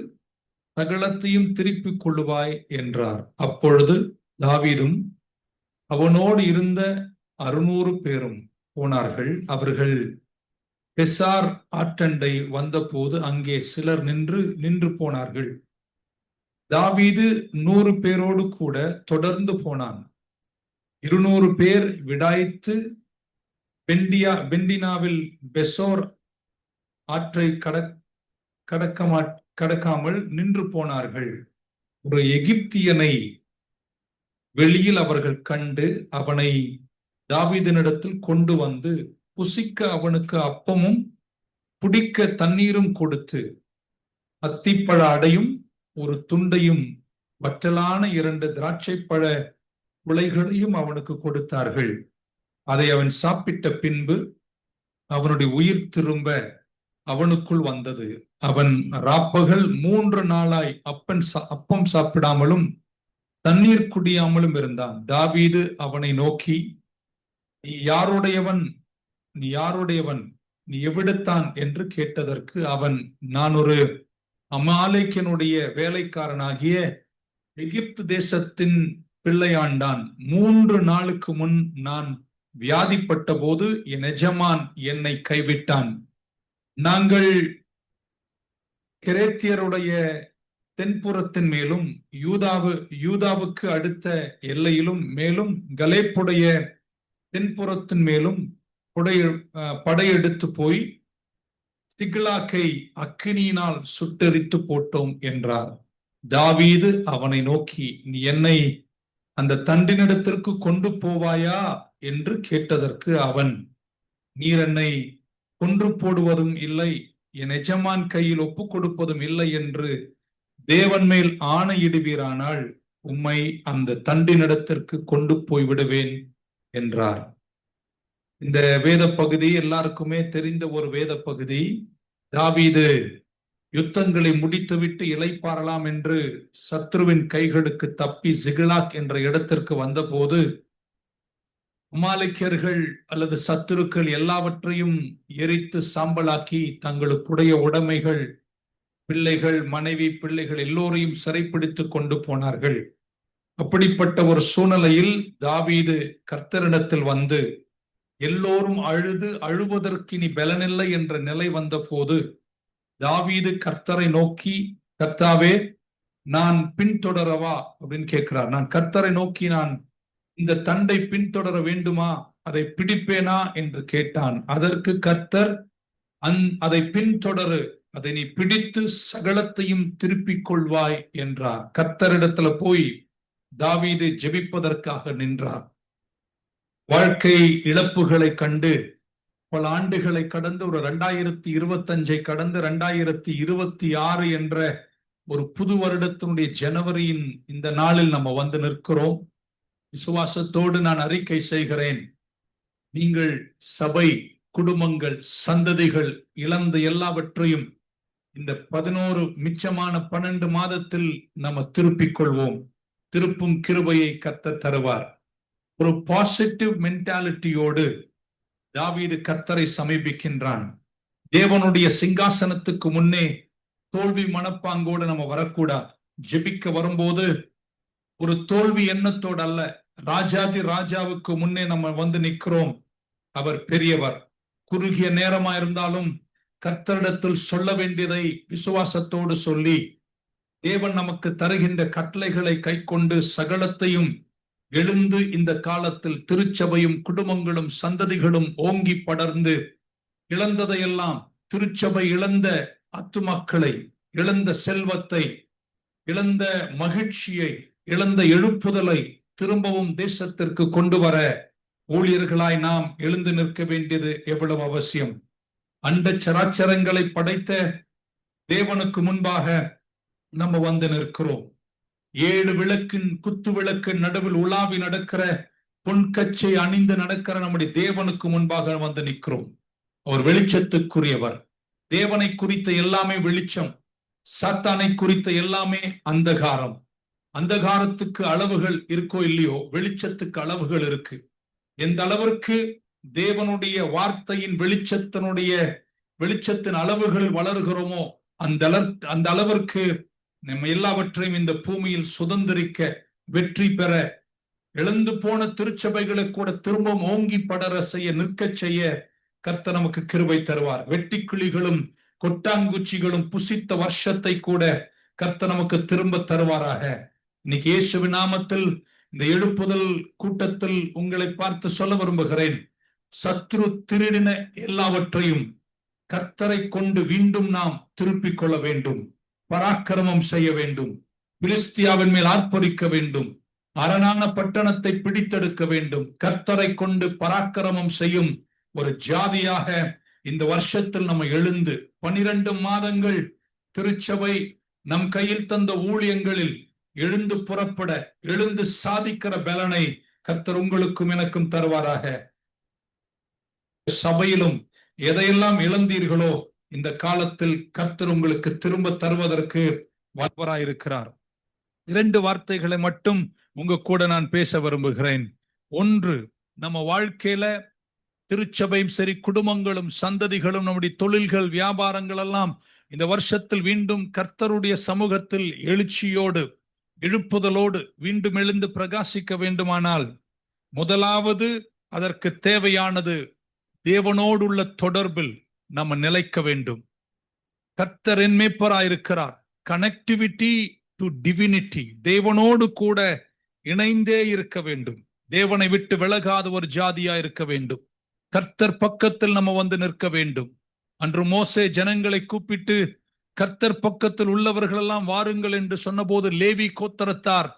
M: சகலத்தையும் திருப்பிக் கொள்ளுவாய் என்றார். அப்பொழுது தாவீதும் அவனோடு இருந்த 600 பேரும் போனார்கள். அவர்கள் பெசார் ஆற்றண்டை வந்தபோது அங்கே சிலர் நின்று போனார்கள். தாவீது 100 பேரோடு கூட தொடர்ந்து போனான். 200 பேர் விடாய்த்து பெண்டினாவில் பெசோர் ஆற்றை கடக்காமல் நின்று போனார்கள். ஒரு எகிப்தியனை வெளியில் அவர்கள் கண்டு அவனை தாவீதினிடத்தில் கொண்டு வந்து புசிக்க அவனுக்கு அப்பமும் குடிக்க தண்ணீரும் கொடுத்து அத்திப்பழ அடையும் ஒரு துண்டையும் வற்றலான 2 திராட்சைப்பழ குலைகளையும் அவனுக்கு கொடுத்தார்கள். அதை அவன் சாப்பிட்ட பின்பு அவனுடைய உயிர் திரும்ப அவனுக்குள் வந்தது. அவன் ராப்பகல் 3 நாளாய் அப்பம் சாப்பிடாமலும் தண்ணீர் குடியாமலும் இருந்தான். தாவீது அவனை நோக்கி, நீ யாருடையவன், நீ எவ்விடத்தான் என்று கேட்டதற்கு அவன், நான் ஒரு அமாலேக்கியனுடைய வேலைக்காரனாகிய எகிப்து தேசத்தின் பிள்ளையாண்டான். 3 நாளுக்கு முன் நான் வியாதிப்பட்ட போது என் எஜமான் என்னை கைவிட்டான். நாங்கள் கிரேத்தியருடைய தென்புறத்தின் மேலும் யூதாவுக்கு அடுத்த எல்லையிலும் மேலும் கலேப்புடைய தென்புறத்தின் மேலும் படையெடுத்து போய் சிக்லாக்கை அக்கினியினால் சுட்டெரித்து போட்டோம் என்றார். தாவீது அவனை நோக்கி, நீ என்னை அந்த தண்டினிடத்திற்கு கொண்டு போவாயா என்று கேட்டதற்கு அவன், நீர் என்னை கொன்று போடுவதும் இல்லை, என் எஜமான் கையில் ஒப்புக் கொடுப்பதும் இல்லை என்று தேவன் மேல் ஆணையிடுவீரானால் உம்மை அந்த தண்டினிடத்திற்கு கொண்டு போய் விடுவேன் என்றார். இந்த வேத பகுதி எல்லாருக்குமே தெரிந்த ஒரு வேத பகுதி. தாவீது யுத்தங்களை முடித்துவிட்டு இளைப்பாறலாம் என்று சத்ருவின் கைகளுக்கு தப்பி சிக்லாக் என்ற இடத்திற்கு வந்தபோது அமாலேக்கியர்கள் அல்லது சத்துருக்கள் எல்லாவற்றையும் எரித்து சாம்பலாக்கி தங்களுக்குடைய உடைமைகள், பிள்ளைகள், மனைவி, பிள்ளைகள் எல்லோரையும் சிறைப்பிடித்து கொண்டு போனார்கள். அப்படிப்பட்ட ஒரு சூழ்நிலையில் தாவீது கர்த்தரிடத்தில் வந்து, எல்லோரும் அழுவதற்கு இனி பலனில்லை என்ற நிலை வந்த போது தாவீது கர்த்தரை நோக்கி, கர்த்தாவே நான் பின்தொடரவா அப்படின்னு கேட்கிறார். நான் கர்த்தரை நோக்கி நான் இந்த தண்டை பின்தொடர வேண்டுமா, அதை பிடிப்பேனா என்று கேட்டான். அதற்கு கர்த்தர் அதை பின்தொடரு, அதை நீ பிடித்து சகலத்தையும் திருப்பிக் கொள்வாய் என்றார். கர்த்தரிடத்துல போய் தாவீது ஜெபிப்பதற்காக நின்றார். வாழ்க்கை இழப்புகளை கண்டு பல ஆண்டுகளை கடந்து ஒரு 2025 கடந்து 2026 என்ற ஒரு புது வருடத்தினுடைய ஜனவரியின் இந்த நாளில் நம்ம வந்து நிற்கிறோம். விசுவாசத்தோடு நான் அறிக்கை செய்கிறேன், நீங்கள் சபை, குடும்பங்கள், சந்ததிகள் இழந்த எல்லாவற்றையும் இந்த 11 மிச்சமான 12 மாதத்தில் நம்ம திருப்பிக் கொள்வோம். திருப்பும் கிருபையை கர்த்தர் தருவார். ஒரு பாசிட்டிவ் மென்டாலிட்டியோடு தாவீது கர்த்தரை சமீபிக்கின்றான். தேவனுடைய சிங்காசனத்துக்கு முன்னே தோல்வி மனப்பாங்கோடு நம்ம வரக்கூடாது. ஜெபிக்க வரும்போது ஒரு தோல்வி எண்ணத்தோடு அல்ல, ராஜாதி ராஜாவுக்கு முன்னே நம்ம வந்து நிற்கிறோம். அவர் பெரியவர். குறுகிய நேரமா இருந்தாலும் கர்த்தரிடத்தில் சொல்ல வேண்டியதை விசுவாசத்தோடு சொல்லி தேவன் நமக்கு தருகின்ற கட்டளைகளை கை கொண்டு சகலத்தையும் எழுந்து இந்த காலத்தில் திருச்சபையும் குடும்பங்களும் சந்ததிகளும் ஓங்கி படர்ந்து இழந்ததையெல்லாம், திருச்சபை இழந்த ஆத்துமாக்களை, இழந்த செல்வத்தை, இழந்த மகிழ்ச்சியை, இழந்த எழுப்புதலை திரும்பவும் தேசத்திற்கு கொண்டு வர ஊழியர்களாய் நாம் எழுந்து நிற்க வேண்டியது எவ்வளவு அவசியம். அண்ட சராச்சரங்களை படைத்த தேவனுக்கு முன்பாக நம்ம வந்து நிற்கிறோம். 7 விளக்கின் குத்து விளக்கு நடுவில் உலாவி நடக்கிற பொன்கச்சை அணிந்து நடக்கிற நம்முடைய தேவனுக்கு முன்பாக வந்து நிற்கிறோம். அவர் வெளிச்சத்துக்குரியவர். தேவனை குறித்த எல்லாமே வெளிச்சம், சாத்தானை குறித்த எல்லாமே அந்தகாரம். அந்தகாரத்துக்கு அளவுகள் இருக்கோ இல்லையோ, வெளிச்சத்துக்கு அளவுகள் இருக்கு. எந்த அளவிற்கு தேவனுடைய வார்த்தையின் வெளிச்சத்தின் அளவுகள் வளர்கிறோமோ அந்த அளவிற்கு நம்ம எல்லாவற்றையும் இந்த பூமியில் சுதந்திரிக்க, வெற்றி பெற, இழந்து போன திருச்சபைகளை கூட திரும்பவும் ஓங்கி படர செய்ய, நிற்க செய்ய கர்த்தர் நமக்கு கிருபை தருவார். வெட்டிக்கிளிகளும் கொட்டாங்குச்சிகளும் புசித்த வருஷத்தை கூட கர்த்தர் நமக்கு திரும்ப தருவாராக. இன்னைக்கு இயேசுவின் நாமத்தில் இந்த எழுப்புதல் கூட்டத்தில் உங்களை பார்த்து சொல்ல விரும்புகிறேன், சத்ரு திருடின எல்லாவற்றையும் கர்த்தரை கொண்டு மீண்டும் நாம் திருப்பிக் கொள்ள வேண்டும். பராக்கிரமம் செய்ய வேண்டும். பிலிஸ்தியாவின் மேல் ஆர்ப்பரிக்க வேண்டும். அரணான பட்டணத்தை பிடித்தெடுக்க வேண்டும். கர்த்தரை கொண்டு பராக்கிரமம் செய்யும் ஒரு ஜாதியாக இந்த வருஷத்தில் நம்ம எழுந்து 12 மாதங்கள் திருச்சபை நம் கையில் தந்த ஊழியங்களில் எழுந்து புறப்பட, எழுந்து சாதிக்கிற பலனை கர்த்தர் உங்களுக்கும் எனக்கும் தருவாராக. சபையிலும் எதையெல்லாம் இழந்தீர்களோ இந்த காலத்தில் கர்த்தர் உங்களுக்கு திரும்ப தருவதற்கு வல்லவராயிருக்கிறார். 2 வார்த்தைகளை மட்டும் உங்க கூட நான் பேச விரும்புகிறேன். ஒன்று, நம்ம வாழ்க்கையில திருச்சபையும் சரி, குடும்பங்களும் சந்ததிகளும், நம்முடைய தொழில்கள், வியாபாரங்கள் எல்லாம் இந்த வருஷத்தில் மீண்டும் கர்த்தருடைய சமூகத்தில் எழுச்சியோடு, எழுப்புதலோடு மீண்டும் எழுந்து பிரகாசிக்க வேண்டுமானால் முதலாவது அதற்கு தேவையானது தேவனோடு உள்ள தொடர்பில் நம்ம நிலைக்க வேண்டும். கர்த்தர் என் மேய்ப்பராயிருக்கிறார். கனெக்டிவிட்டி டு டிவினிட்டி, தேவனோடு கூட இணைந்தே இருக்க வேண்டும். தேவனை விட்டு விலகாத ஒரு ஜாதியா இருக்க வேண்டும். கர்த்தர் பக்கத்தில் நம்ம வந்து நிற்க வேண்டும். அன்று மோசே ஜனங்களை கூப்பிட்டு கர்த்தர் பக்கத்தில் உள்ளவர்கள் எல்லாம் வாருங்கள் என்று சொன்னபோது லேவி கோத்திரத்தார்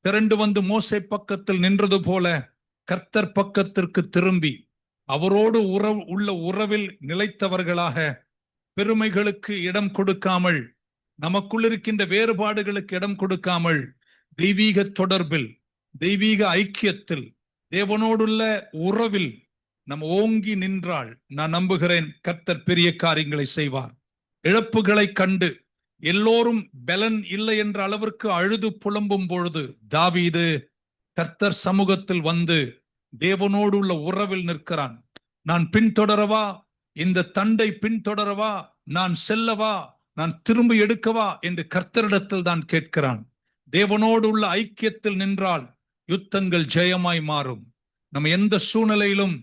M: திரண்டு வந்து மோசே பக்கத்தில் நின்றது போல கர்த்தர் பக்கத்திற்கு திரும்பி அவரோடு உள்ள உறவில் நிலைத்தவர்களாக, பெருமைகளுக்கு இடம் கொடுக்காமல், நமக்குள் இருக்கின்ற வேறுபாடுகளுக்கு இடம் கொடுக்காமல், தெய்வீக தொடர்பில், தெய்வீக ஐக்கியத்தில், தேவனோடுள்ள உறவில் நம்ம ஓங்கி நின்றால் நான் நம்புகிறேன் கர்த்தர் பெரிய காரியங்களை செய்வார். இழப்புகளை கண்டு எல்லோரும் பலன் இல்லை என்ற அளவிற்கு அழுது புலம்பும் பொழுது தாவீது கர்த்தர் சமூகத்தில் வந்து தேவனோடு உள்ள உறவில் நிற்கிறான். நான் பின்தொடரவா, இந்த தண்டை பின்தொடரவா, நான் செல்லவா, நான் திரும்பி எடுக்கவா என்று கர்த்தரிடத்தில் தான் கேட்கிறான். தேவனோடு உள்ள ஐக்கியத்தில் நின்றால் யுத்தங்கள் ஜெயமாய் மாறும். நம்ம எந்த சூழ்நிலையிலும்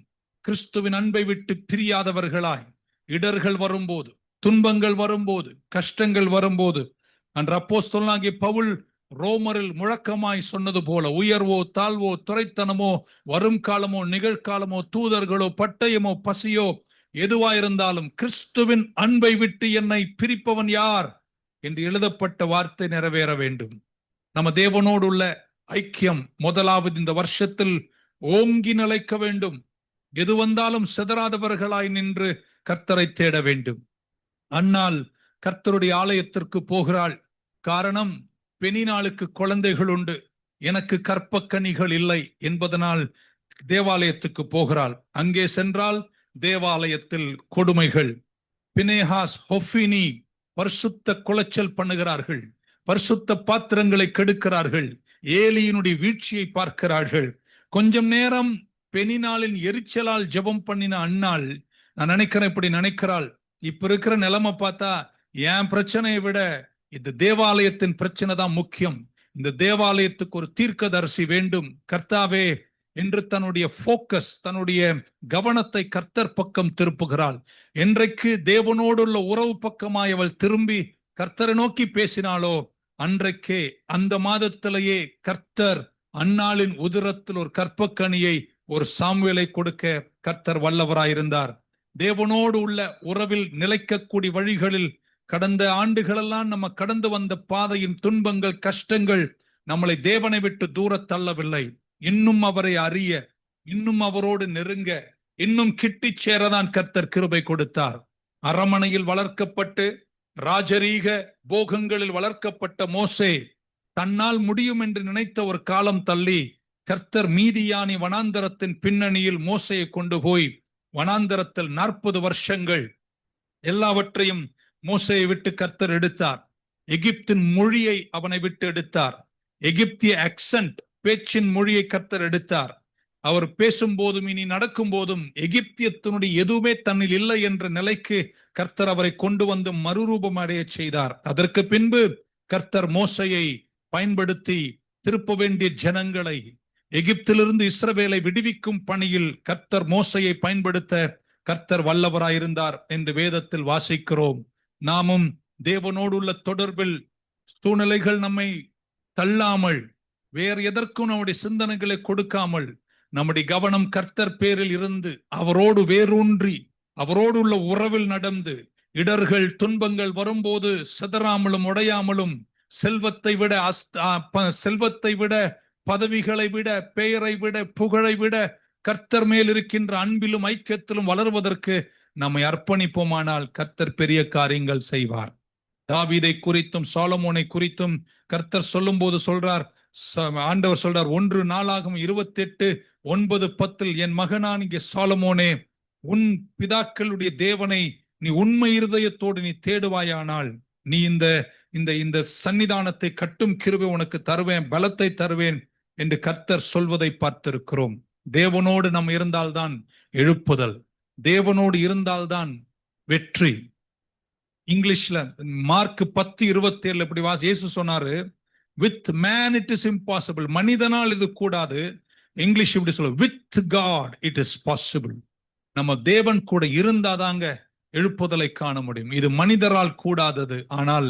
M: கிறிஸ்துவின் அன்பை விட்டு பிரியாதவர்களாய் இடர்கள் வரும்போது, துன்பங்கள் வரும்போது, கஷ்டங்கள் வரும்போது, அன்று அப்போஸ்தலனாகிய பவுல் ரோமரில் முழக்கமாய் சொன்னது போல, உயர்வோ தாழ்வோ துரைத்தனமோ வரும் காலமோ நிகழ்காலமோ தூதர்களோ பட்டயமோ பசியோ எதுவாயிருந்தாலும் கிறிஸ்துவின் அன்பை விட்டு என்னை பிரிப்பவன் யார் என்று எழுதப்பட்ட வார்த்தை நிறைவேற வேண்டும். நம்ம தேவனோடு உள்ள ஐக்கியம் முதலாவது இந்த வருஷத்தில் ஓங்கி நிலைக்க வேண்டும். எது வந்தாலும் சிதறாதவர்களாய் நின்று கர்த்தரை தேட வேண்டும். அன்னாள் கர்த்தருடைய ஆலயத்திற்கு போகிறாள். காரணம், பெனினாளுக்கு குழந்தைகள் உண்டு, எனக்கு கற்பக்கனிகள் இல்லை என்பதனால் தேவாலயத்துக்கு போகிறாள். அங்கே சென்றால் தேவாலயத்தில் கொடுமைகள். பினேஹாஸ், ஹொஃபினி பரிசுத்த குலைச்சல் பண்ணுகிறார்கள், பரிசுத்த பாத்திரங்களை கெடுக்கிறார்கள், ஏலியினுடைய வீழ்ச்சியை பார்க்கிறார்கள். கொஞ்சம் நேரம் பெனினாளின் எரிச்சலால் ஜெபம் பண்ணின அன்னாள், நான் நினைக்கிறேன் இப்படி நினைக்கிறாள், இப்ப இருக்கிற நிலைமை பார்த்தா என் பிரச்சனையை விட இந்த தேவாலயத்தின் பிரச்சனை தான் முக்கியம். இந்த தேவாலயத்துக்கு ஒரு தீர்க்கதரிசி வேண்டும் கர்த்தாவே என்று தன்னுடைய போக்கஸ், தன்னுடைய கவனத்தை கர்த்தர் பக்கம் திருப்புகிறாள். என்றைக்கு தேவனோடுள்ள உறவு பக்கமாய் அவள் திரும்பி கர்த்தரை நோக்கி பேசினாளோ அன்றைக்கே அந்த மாதத்திலேயே கர்த்தர் அன்னாளின் உதிரத்தில் ஒரு கற்பக்கனியை, ஒரு சாமுவேலை கொடுக்க கர்த்தர் வல்லவராயிருந்தார். தேவனோடு உள்ள உறவில் நிலைக்கக்கூடிய வழிகளில் கடந்த ஆண்டுகளெல்லாம் நம்ம கடந்து வந்த பாதையின் துன்பங்கள், கஷ்டங்கள் நம்மளை தேவனை விட்டு தூர தள்ளவில்லை. இன்னும் அவரை அறிய, இன்னும் அவரோடு நெருங்க, இன்னும் கிட்டி சேரதான் கர்த்தர் கிருபை கொடுத்தார். அரமனையில் வளர்க்கப்பட்டு ராஜரீக போகங்களில் வளர்க்கப்பட்ட மோசே தன்னால் முடியும் என்று நினைத்த ஒரு காலம் தள்ளி கர்த்தர் மீதியானி வனாந்தரத்தின் பின்னணியில் மோசையை கொண்டு போய் வனாந்தரத்தில் 40 வருஷங்கள் எல்லாவற்றையும் மோசையை விட்டு கர்த்தர் எடுத்தார். எகிப்தின் மொழியை அவனை விட்டு எடுத்தார். எகிப்திய அக்சென்ட், பேச்சின் மொழியை கர்த்தர் எடுத்தார். அவர் பேசும்போதும் இனி நடக்கும் போதும் எகிப்தியத்தினுடைய எதுவுமே தன்னில் இல்லை என்ற நிலைக்கு கர்த்தர் அவரை கொண்டு வந்து மறுரூபம் அடைய செய்தார். அதற்கு பின்பு கர்த்தர் மோசையை பயன்படுத்தி திருப்ப வேண்டிய ஜனங்களை, எகிப்திலிருந்து இஸ்ரவேலை விடுவிக்கும் பணியில் கர்த்தர் மோசையை பயன்படுத்த கர்த்தர் வல்லவராயிருந்தார் என்று வேதத்தில் வாசிக்கிறோம். நாமும் தேவனோடு உள்ள தொடர்பில் சூழ்நிலைகள் நம்மை தள்ளாமல், வேறு எதற்கும் நம்முடைய சிந்தனைகளை கொடுக்காமல், நம்முடைய கவனம் கர்த்தர் பேரில் இருந்து அவரோடு வேரூன்றி அவரோடு உள்ள உறவில் நடந்து, இடர்கள் துன்பங்கள் வரும்போது சிதறாமலும் உடையாமலும், செல்வத்தை விட பதவிகளை விட, பெயரை விட, புகழை விட கர்த்தர் மேல் இருக்கின்ற அன்பிலும் ஐக்கியத்திலும் வளர்வதற்கு நம்மை அர்ப்பணிப்போமானால் கர்த்தர் பெரிய காரியங்கள் செய்வார். தாவீதை குறித்தும் சாலமோனை குறித்தும் கர்த்தர் சொல்லும் போது சொல்றார், ஆண்டவர் சொல்றார் 1 நாளாகமம் 28:9-10, என் மகனாகிய சாலமோனே, உன் பிதாக்களுடைய தேவனை நீ உண்மை இருதயத்தோடு நீ தேடுவாயானால் நீ இந்த சன்னிதானத்தை கட்டும் கிருபை உனக்கு தருவேன், பலத்தை தருவேன் என்று கர்த்தர் சொல்வதை பார்த்திருக்கிறோம். தேவனோடு நாம் இருந்தால்தான் எழுப்புதல், தேவனோடு இருந்தால்தான் வெற்றி. இங்கிலீஷ்ல மார்க் 10:27 இப்படி இயேசு சொன்னாரு, with man it is impossible, மனிதனால் இது கூடாது. இங்கிலீஷ் இப்படி சொல்ல, with got it is possible. நம்ம தேவன் கூட இருந்தாதாங்க எழுப்புதலை காண முடியும். இது மனிதரால் கூடாதது, ஆனால்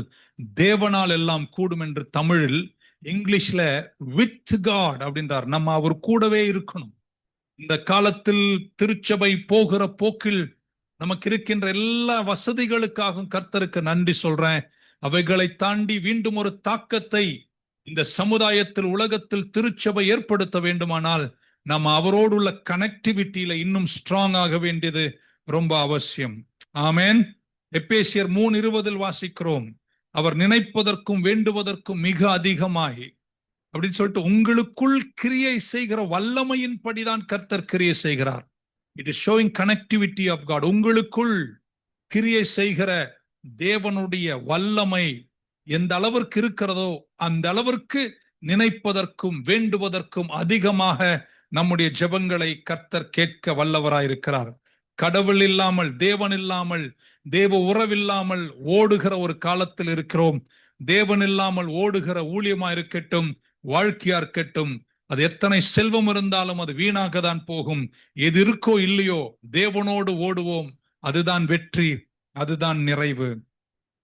M: தேவனால் எல்லாம் கூடும் என்று தமிழில், இங்கிலீஷ்ல வித் காட் அப்படின்றார். நம்ம அவர் கூடவே இருக்கணும். இந்த காலத்தில் திருச்சபை போகிற போக்கில் நமக்கு இருக்கின்ற எல்லா வசதிகளுக்காகவும் கர்த்தருக்கு நன்றி சொல்றேன். அவைகளை தாண்டி மீண்டும் ஒரு தாக்கத்தை இந்த சமுதாயத்தில், உலகத்தில் திருச்சபை ஏற்படுத்த வேண்டுமானால் நம்ம அவரோடு உள்ள கனெக்டிவிட்டியில இன்னும் ஸ்ட்ராங் ஆக வேண்டியது ரொம்ப அவசியம். ஆமேன். எபேசியர் 3:20 வாசிக்கிறோம், அவர் நினைப்பதற்கும் வேண்டுவதற்கும் மிக அதிகமாய் அப்படின்னு சொல்லிட்டு உங்களுக்குள் கிரியை செய்கிற வல்லமையின் படிதான் கர்த்தர் கிரியை செய்கிறார். It is showing connectivity of God. உங்களுக்குள் கிரியை செய்கிற தேவனுடைய வல்லமை எந்த அளவிற்கு இருக்கிறதோ அந்த அளவிற்கு நினைப்பதற்கும் வேண்டுவதற்கும் அதிகமாக நம்முடைய ஜெபங்களை கர்த்தர் கேட்க வல்லவராயிருக்கிறார். கடவுள் இல்லாமல், தேவன் இல்லாமல், தேவ உறவில்லாமல் ஓடுகிற ஒரு காலத்தில் இருக்கிறோம். தேவன் இல்லாமல் ஓடுகிற ஊழியமா இருக்கட்டும், வாழ்க்கையா இருக்கட்டும், அது எத்தனை செல்வம் இருந்தாலும் அது வீணாக தான் போகும். எது இருக்கோ இல்லையோ தேவனோடு ஓடுவோம், அதுதான் வெற்றி, அதுதான் நிறைவு.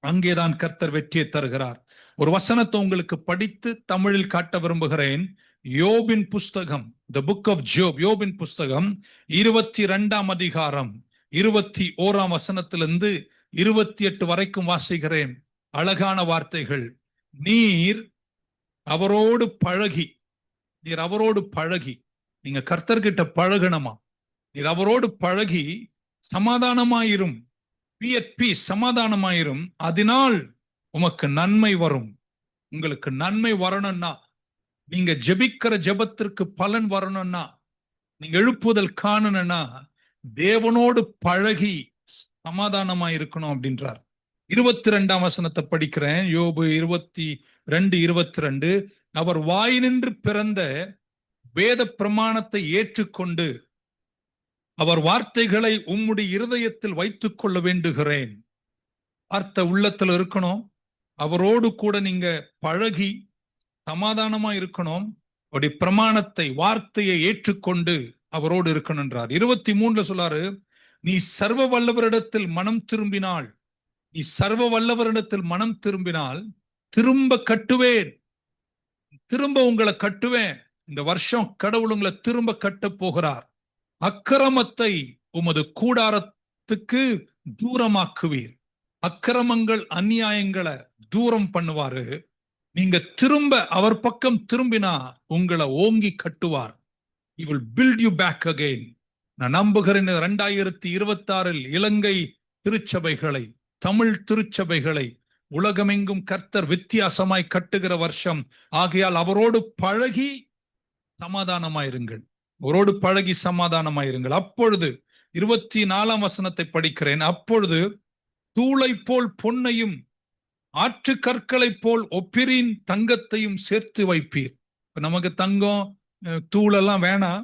M: அங்கேதான் கர்த்தர் வெற்றியை தருகிறார். ஒரு வசனத்தை உங்களுக்கு படித்து தமிழில் காட்ட விரும்புகிறேன். யோபின் புஸ்தகம், த புக் ஆஃப் ஜோப், யோபின் புஸ்தகம் 22ஆம் அதிகாரம் 21ஆம் வசனத்திலிருந்து 28 வரைக்கும் வாசிக்கிறேன். அழகான வார்த்தைகள். நீர் அவரோடு பழகி, நீங்க கர்த்தர்கிட்ட பழகணுமா? நீர் அவரோடு பழகி சமாதானமாயிரும், சமாதானமாயிரும், அதனால் உமக்கு நன்மை வரும். உங்களுக்கு நன்மை வரணும்னா, நீங்க ஜெபிக்கிற ஜெபத்திற்கு பலன் வரணும்னா, நீங்க எழுப்புதல் காணணும்னா தேவனோடு பழகி சமாதானமா இருக்கணும் அப்படின்றார். 22ஆம் வசனத்தை படிக்கிறேன். யோபு 22:22. அவர் வாய் நின்று பிறந்த வேத பிரமாணத்தை ஏற்றுக்கொண்டு அவர் வார்த்தைகளை உம்முடைய இருதயத்தில் வைத்துக் கொள்ள வேண்டுகிறேன். வார்த்தை உள்ளத்துல இருக்கணும். அவரோடு கூட நீங்க பழகி சமாதானமா இருக்கணும். அவருடைய பிரமாணத்தை, வார்த்தையை ஏற்றுக்கொண்டு அவரோடு இருக்கணும்ன்றார். 23 சொல்லாரு, நீ சர்வ வல்லவரிடத்தில் மனம் திரும்பினாள், நீ சர்வ வல்லவரிடத்தில் மனம் திரும்பினால் திரும்ப கட்டுவேன், திரும்ப உங்களை கட்டுவேன். இந்த வருஷம் கடவுள் உங்களை திரும்ப கட்ட போகிறார். அக்கிரமத்தை உமது கூடாரத்துக்கு தூரமாக்குவீர். அக்கிரமங்கள் அநியாயங்களை தூரம் பண்ணுவாரு. நீங்க திரும்ப அவர் பக்கம் திரும்பினா உங்களை ஓங்கி கட்டுவார். He will build you back again. நான் நம்புகிறேன் 2026 இலங்கை திருச்சபைகளை, தமிழ் திருச்சபைகளை உலகமெங்கும் கர்த்தர் வித்தியாசமாய் கட்டுகிற வருஷம். ஆகையால் அவரோடு பழகி சமாதானமாயிருங்கள், அவரோடு பழகி சமாதானமாயிருங்கள். அப்பொழுது 24ஆம் வசனத்தை படிக்கிறேன். அப்பொழுது தூளை போல் பொன்னையும் ஆற்று கற்களை போல் ஒப்பிரின் தங்கத்தையும் சேர்த்து வைப்பீர். நமக்கு தங்கம் தூளெல்லாம் வேணாம்.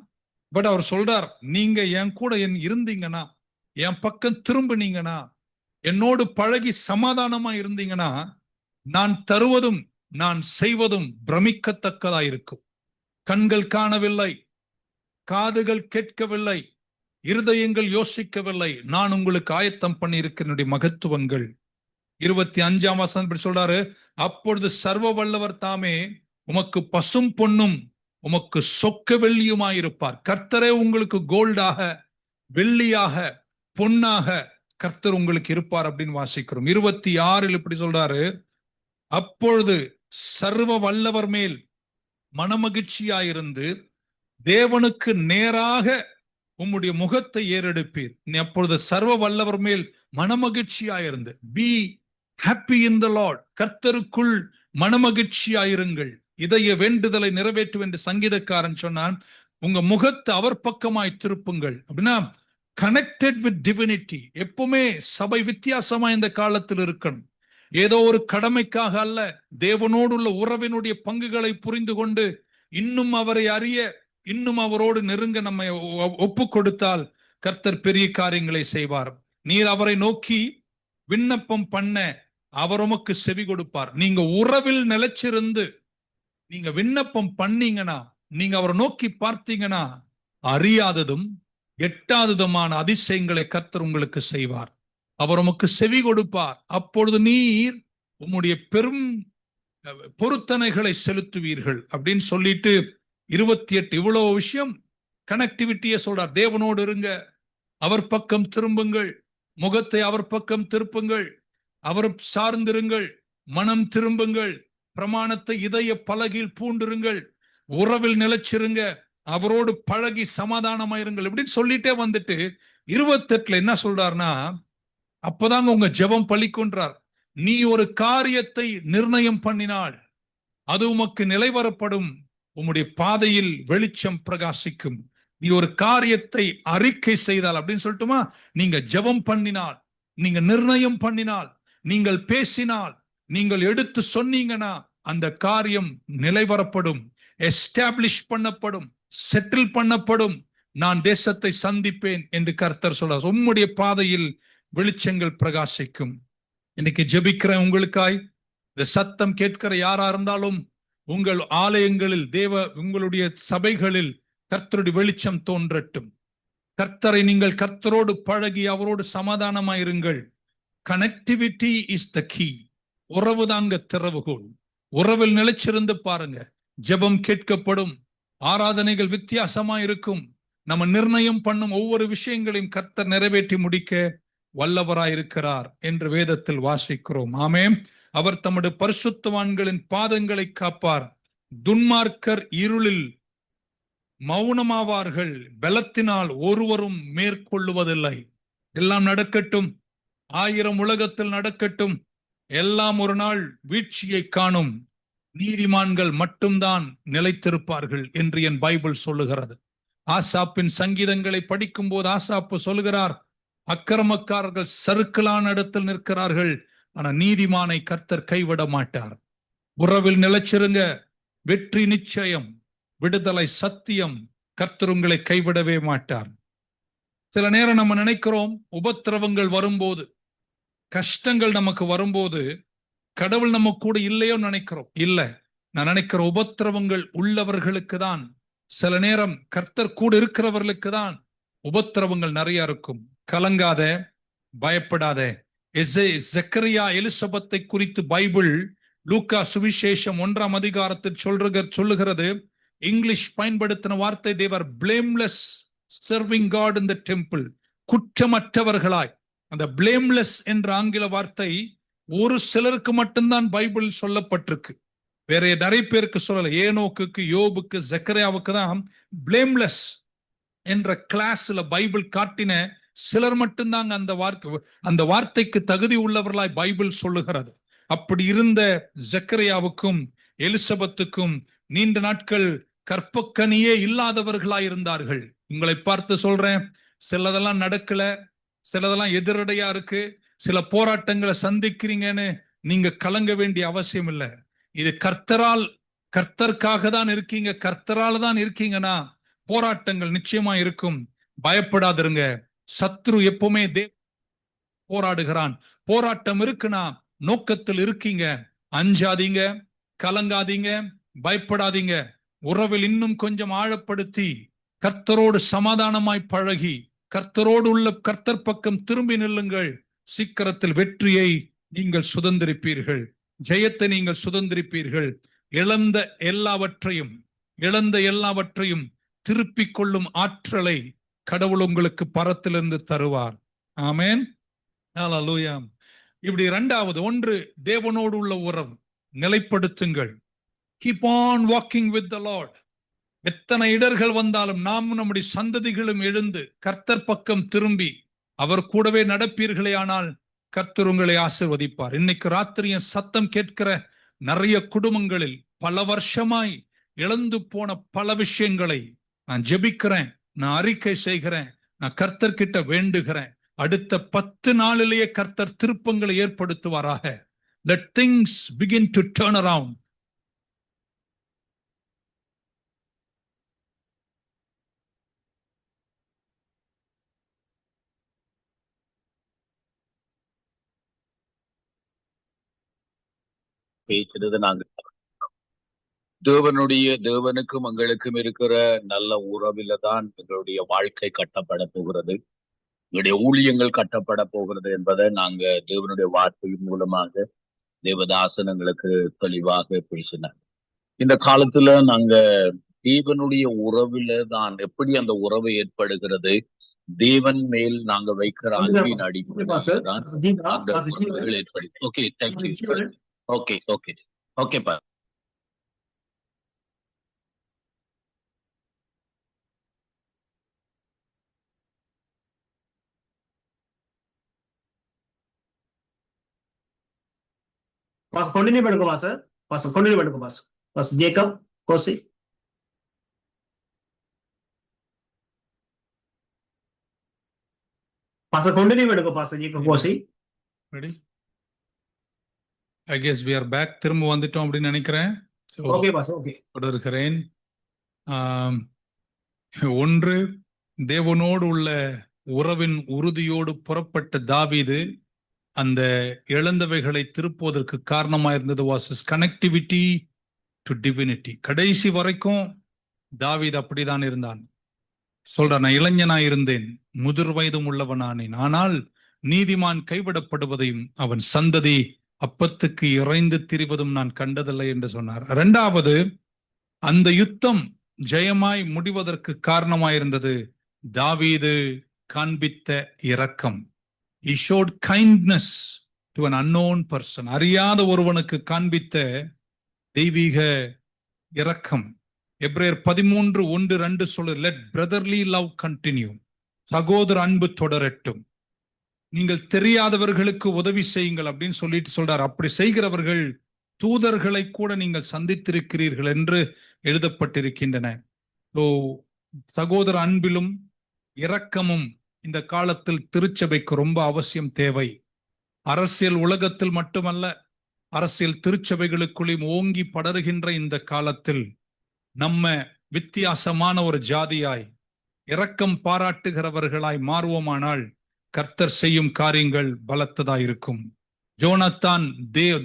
M: பட் அவர் சொல்றார், நீங்க என் கூட இருந்தீங்கன்னா, என் பக்கம் திரும்பினீங்கன்னா, என்னோடு பழகி சமாதானமா இருந்தீங்கன்னா, நான் தருவதும் நான் செய்வதும் பிரமிக்கத்தக்கதா இருக்கும். கண்கள் காணவில்லை, காதுகள் கேட்கவில்லை, இருதயங்கள் யோசிக்கவில்லை, நான் உங்களுக்கு ஆயத்தம் பண்ணி இருக்கிற மகத்துவங்கள். 25ஆம் வசனம் இப்படி சொல்றாரு, அப்பொழுது சர்வ வல்லவர் தாமே உமக்கு பசும் பொன்னும் உமக்கு சொக்க வெள்ளியுமாயிருப்பார். கர்த்தரே உங்களுக்கு கோல்டாக, வெள்ளியாக, பொன்னாக கர்த்தர் உங்களுக்கு இருப்பார் அப்படின்னு வாசிக்கிறோம். 26 இப்படி சொல்றாரு, அப்பொழுது சர்வ வல்லவர் மேல் மனமகிழ்ச்சியாயிருந்து தேவனுக்கு நேராக உம்முடைய முகத்தை ஏறெடுப்பீர். அப்பொழுது சர்வ வல்லவர் மேல் மனமகிழ்ச்சியாயிருந்து, be happy in the lord, கர்த்தருக்குள் மனமகிழ்ச்சியாயிருங்கள், இதய வேண்டுதலை நிறைவேற்றும் என்று சங்கீதக்காரன் சொன்னான். உங்க முகத்தை அவர் பக்கமாய் திருப்புங்கள். அப்படின்னா கனெக்டட் வித் டிவினிட்டி. எப்பவுமே சபை வித்தியாசமா இந்த காலத்தில் இருக்கணும். ஏதோ ஒரு கடமைக்காக அல்ல, தேவனோடு உள்ள உறவினுடைய பங்குகளை புரிந்து கொண்டு இன்னும் அவரை அறிய, இன்னும் அவரோடு நெருங்க நம்மை ஒப்பு கொடுத்தால் கர்த்தர் பெரிய காரியங்களை செய்வார். நீர் அவரை நோக்கி விண்ணப்பம் பண்ண அவர் உமக்கு செவி கொடுப்பார். நீங்க உறவில் நிலைச்சிருந்து நீங்க விண்ணப்பம் பண்ணீங்கன்னா, நீங்க அவரை நோக்கி பார்த்தீங்கன்னா, அறியாததும் எட்டாததுமான அதிசயங்களை கர்த்தர் உங்களுக்கு செய்வார். அவர் உமக்கு செவி கொடுப்பார். அப்பொழுது நீர் உம்முடைய பெரும் பொருத்தனைகளை செலுத்துவீர்கள் அப்படின்னு சொல்லிட்டு 28 இவ்வளவு விஷயம் கனெக்டிவிட்டியை சொல்றார். தேவனோடு இருங்க, அவர் பக்கம் திரும்புங்கள், முகத்தை அவர் பக்கம் திருப்புங்கள், அவர் சார்ந்திருங்கள், மனம் திரும்புங்கள், பிரமாணத்தை இதய பலகையில் பூண்டிருங்கள், உறவில் நிலைச்சிருங்க, அவரோடு பழகி சமாதானமாயிருங்கள் இப்படின்னு சொல்லிட்டே வந்துட்டு 28 என்ன சொல்றாருன்னா, அப்பதாங்க உங்க ஜெபம் பலிக்குன்றார். நீ ஒரு காரியத்தை நிர்ணயம் பண்ணினால் அது உமக்கு நிலைவரப்படும், உம்முடைய பாதையில் வெளிச்சம் பிரகாசிக்கும். நீ ஒரு காரியத்தை அறிக்கை செய்தால் அப்படின்னு சொல்லட்டுமா, நீங்க ஜெபம் பண்ணினால், நீங்க நிர்ணயம் பண்ணினால், நீங்கள் பேசினால், நீங்கள் எடுத்து சொன்னீங்கன்னா அந்த காரியம் நிலைவரப்படும், எஸ்டாப்ளிஷ் பண்ணப்படும், செட்டில் பண்ணப்படும். நான் தேசத்தை சந்திப்பேன் என்று கர்த்தர் சொல்றார். உம்முடைய பாதையில் வெளிச்சங்கள் பிரகாசிக்கும். இன்னைக்கு ஜெபிக்கிற உங்களுக்காய், இந்த சத்தம் கேட்கிற யாரா இருந்தாலும் உங்கள் ஆலயங்களில் உங்களுடைய சபைகளில் கர்த்தருடைய வெளிச்சம் தோன்றட்டும். கர்த்தரை நீங்கள் கர்த்தரோடு பழகி அவரோடு சமாதானமாயிருங்கள். Connectivity is the key. உறவு தாங்க திறவுகோல். உறவில் நிலைச்சிருந்து பாருங்க. ஜெபம் கேட்கப்படும், ஆராதனைகள் வித்தியாசமா இருக்கும். நம்ம நிர்ணயம் பண்ணும் ஒவ்வொரு விஷயங்களையும் கர்த்தர் நிறைவேற்றி முடிக்க வல்லவராயிருக்கிறார் என்று வேதத்தில் வாசிக்கிறோம். ஆமென். அவர் தம்முடைய பரிசுத்தவான்களின் பாதங்களை காப்பார். துன்மார்க்கர் இருளில் மௌனமாவார்கள். பலத்தினால் ஒருவரும் மேற்கொள்ளுவதில்லை. எல்லாம் நடக்கட்டும், 1000 உலகத்தில் நடக்கட்டும், எல்லாம் ஒரு நாள் வீழ்ச்சியை காணும். நீதிமான்கள் மட்டும்தான் நிலைத்திருப்பார்கள் என்று என் பைபிள் சொல்லுகிறது. ஆசாப்பின் சங்கீதங்களை படிக்கும் போது ஆசாப்பு சொல்லுகிறார், அக்கிரமக்காரர்கள் சறுக்கலான இடத்தில் நிற்கிறார்கள், ஆனா நீதிமானை கர்த்தர் கைவிட மாட்டார். உறவில் நிலைச்சிருங்க, வெற்றி நிச்சயம், விடுதலை சத்தியம். கர்த்தர் உங்களை கைவிடவே மாட்டார். சில நேரம் நம்ம நினைக்கிறோம், உபத்திரவங்கள் வரும்போது, கஷ்டங்கள் நமக்கு வரும்போது கடவுள் நம்ம கூட இல்லையோ நினைக்கிறோம். இல்ல, நான் நினைக்கிற உபத்திரவங்கள் உள்ளவர்களுக்கு தான், சில நேரம் கர்த்தர் கூட இருக்கிறவர்களுக்கு தான் உபத்திரவங்கள் நிறைய இருக்கும். கலங்காத, பயப்படாத. ஜக்கரியா எலிசபெத்தை குறித்து பைபிள் லூக்கா சுவிசேஷம் 1ஆம் அதிகாரத்தில் சொல்லுகிறது. இங்கிலீஷ் பயன்படுத்தின வார்த்தை, தேவர் blameless serving God in the temple. குற்றமற்றவர்களாய். அந்த பிளேம்லெஸ் என்ற ஆங்கில வார்த்தை ஒரு சிலருக்கு மட்டும்தான் பைபிள் சொல்லப்பட்டிருக்கு. வேற நிறைய பேருக்கு சொல்லல. ஏனோக்குக்கு, யோபுக்கு, ஜக்கரியாவுக்கு தான் பிளேம்லெஸ் என்ற கிளாஸ்ல பைபிள் காட்டின சிலர் மட்டும்தாங்க அந்த வார்த்தைக்கு தகுதி உள்ளவர்களாய் பைபிள் சொல்லுகிறது. அப்படி இருந்த ஜக்கரியாவுக்கும் எலிசபெத்துக்கும் நீண்ட நாட்கள் கற்பக்கனியே இல்லாதவர்களாய் இருந்தார்கள். உங்களை பார்த்து சொல்றேன், சிலதெல்லாம் நடக்கல, சிலதெல்லாம் எதிரடையா இருக்கு, சில போராட்டங்களை சந்திக்கிறீங்கன்னு நீங்க கலங்க வேண்டிய அவசியம் இல்லை. இது கர்த்தருக்காக தான் இருக்கீங்க, கர்த்தரால தான் இருக்கீங்கன்னா போராட்டங்கள் நிச்சயமா இருக்கும். பயப்படாதிருங்க. சத்ரு எப்பவுமே போராடுகிறான். போராட்டம் இருக்குன்னா நோக்கத்தில் இருக்கீங்க. அஞ்சாதீங்க, கலங்காதீங்க, பயப்படாதீங்க. உறவில் இன்னும் கொஞ்சம் ஆழப்படுத்தி கர்த்தரோடு சமாதானமாய் பழகி கர்த்தர் பக்கம் திரும்பி நில்லுங்கள். சீக்கிரத்தில் வெற்றியை நீங்கள் சுதந்திரிப்பீர்கள், ஜெயத்தை நீங்கள் சுதந்திரிப்பீர்கள். இழந்த எல்லாவற்றையும் திருப்பிக் கொள்ளும் ஆற்றலை கடவுள் உங்களுக்கு பரத்திலிருந்து தருவார். ஆமென். ஹல்லேலூயா. இப்படி இரண்டாவது, ஒன்று தேவனோடு உள்ள உறவு நிலைப்படுத்துங்கள். Keep on walking with the Lord. எத்தனை இடர்கள் வந்தாலும் நாம் நம்முடைய சந்ததிகளும் எழுந்து கர்த்தர் பக்கம் திரும்பி அவர் கூடவே நடப்பீர்களே, ஆனால் கர்த்தர் உங்களை ஆசீர்வதிப்பார். இன்னைக்கு ராத்திரியும் சத்தம் கேட்கிற நிறைய குடும்பங்களில் பல வருஷமாய் இழந்து போன பல விஷயங்களை நான் ஜெபிக்கிறேன், நான் அறிக்கை செய்கிறேன், நான் கர்த்தர் கிட்ட வேண்டுகிறேன். அடுத்த 10 நாளிலேயே கர்த்தர் திருப்பங்களை ஏற்படுத்துவாராக. Let things begin to turn around.
N: பேசுறது நாங்க தேவனுக்கும் எங்களுக்கும் இருக்கிற நல்ல உறவில தான் எங்களுடைய வாழ்க்கை கட்டப்பட போகிறது, எங்களுடைய ஊழியங்கள் கட்டப்பட போகிறது என்பதை நாங்க தேவனுடைய வார்த்தையின் மூலமாக தேவதாசன் எங்களுக்கு தெளிவாக பேசினார். இந்த காலத்துல நாங்க தேவனுடைய உறவில தான் எப்படி அந்த உறவு ஏற்படுகிறது, தேவன் மேல் நாங்க வைக்கிற அன்பின் அடிப்படையில் தான் அந்த உறவுகள் ஏற்படுது. Okay, thank you. ஓகே ஓகே ஓகேப்பா.
B: Pastor, continue பண்ணுங்க Pastor. Pastor, continue பண்ணுங்க Pastor. Pastor Jacob, Kosi. Pastor, continue பண்ணுங்க Pastor Jacob, Kosi.
M: Ready? I guess we are back. திரும்ப வந்துட்டோம் அப்படின்னு நினைக்கிறேன்.
B: Okay Pastor, okay.
M: தொடர்கிறேன். ஒன்று, தேவனோடு உள்ள உறவின் உறுதியோடு புறப்பட்ட தாவீது அந்த இழந்தவைகளை திருப்புவதற்கு காரணமாயிருந்தது was his connectivity to divinity. கடைசி வரைக்கும் தாவீது அப்படிதான் இருந்தான். சொல்றான், நான் இளைஞனா இருந்தேன், முதிர் வயதும் உள்ளவனானேன், ஆனால் நீதிமான் கைவிடப்படுவதையும் அவன் சந்ததி அப்பத்துக்கு இறைந்து திரிவதும் நான் கண்டதில்லை என்று சொன்னார். இரண்டாவது, அந்த யுத்தம் ஜெயமாய் முடிவதற்கு காரணமாயிருந்தது தாவீது காண்பித்த இரக்கம். He showed kindness to an unknown person. அறியாத ஒருவனுக்கு காண்பித்த தெய்வீக இரக்கம். எபிரேயர் 13:1-2 சொல்லு, let brotherly love continue. சகோதர அன்பு தொடரட்டும், நீங்கள் தெரியாதவர்களுக்கு உதவி செய்யுங்கள் அப்படின்னு சொல்லிட்டு சொல்றார். அப்படி செய்கிறவர்கள் தூதர்களை கூட நீங்கள் சந்தித்திருக்கிறீர்கள் என்று எழுதப்பட்டிருக்கின்றன. சகோதர அன்பிலும் இரக்கமும் இந்த காலத்தில் திருச்சபைக்கு ரொம்ப அவசியம், தேவை. அரசியல் உலகத்தில் மட்டுமல்ல, அரசியல் திருச்சபைகளுக்குள்ளேயும் ஓங்கி படருகின்ற இந்த காலத்தில் நம்ம வித்தியாசமான ஒரு ஜாதியாய் இரக்கம் பாராட்டுகிறவர்களாய் மாறுவோமானால் கர்த்தர் செய்யும் காரியங்கள் பலத்ததாயிருக்கும். ஜோனாத்தான்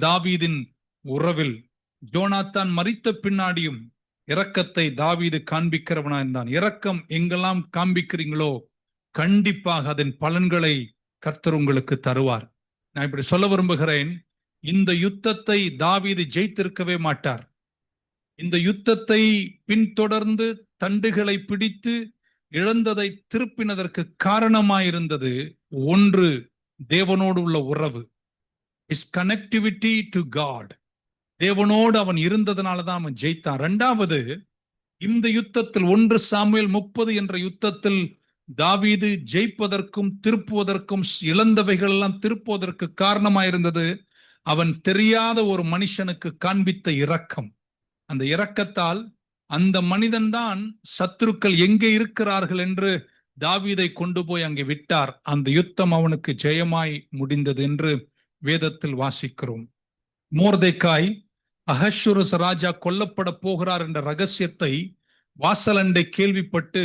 M: தாவீதின் உறவில், ஜோனாத்தான் மரித்த பின்னாடியும் இரக்கத்தை தாவீது காண்பிக்கிறவனா இருந்தான். இரக்கம் எங்கெல்லாம் காண்பிக்கிறீங்களோ கண்டிப்பாக அதன் பலன்களை கர்த்தர் உங்களுக்கு தருவார். நான் இப்படி சொல்ல விரும்புகிறேன், இந்த யுத்தத்தை தாவீது ஜெயித்திருக்கவே மாட்டார். இந்த யுத்தத்தை பின்தொடர்ந்து தண்டுகளை பிடித்து இழந்ததை திருப்பினதற்கு காரணமாயிருந்தது ஒன்று, தேவனோடு உள்ள உறவு, இஸ் கனெக்டிவிட்டி டு காட். தேவனோடு அவன் இருந்ததுனாலதான் அவன் ஜெயித்தான். இரண்டாவது, இந்த யுத்தத்தில் 1 சாமுவேல் 30 என்ற யுத்தத்தில் தாவீது ஜெயிப்பதற்கும் திருப்புவதற்கும் இழந்தவைகள் எல்லாம் திருப்புவதற்கு காரணமாயிருந்தது அவன் தெரியாத ஒரு மனுஷனுக்கு காண்பித்த இரக்கம். அந்த இரக்கத்தால் அந்த மனிதன்தான் சத்துருக்கள் எங்கே இருக்கிறார்கள் என்று தாவீதை கொண்டு போய் அங்கே விட்டார். அந்த யுத்தம் அவனுக்கு ஜெயமாய் முடிந்தது என்று வேதத்தில் வாசிக்கிறோம். மோர்தெக்காய் அஹஷ்வேரோஸ் ராஜா கொல்லப்பட போகிறார் என்ற ரகசியத்தை வாசலண்டை கேள்விப்பட்டு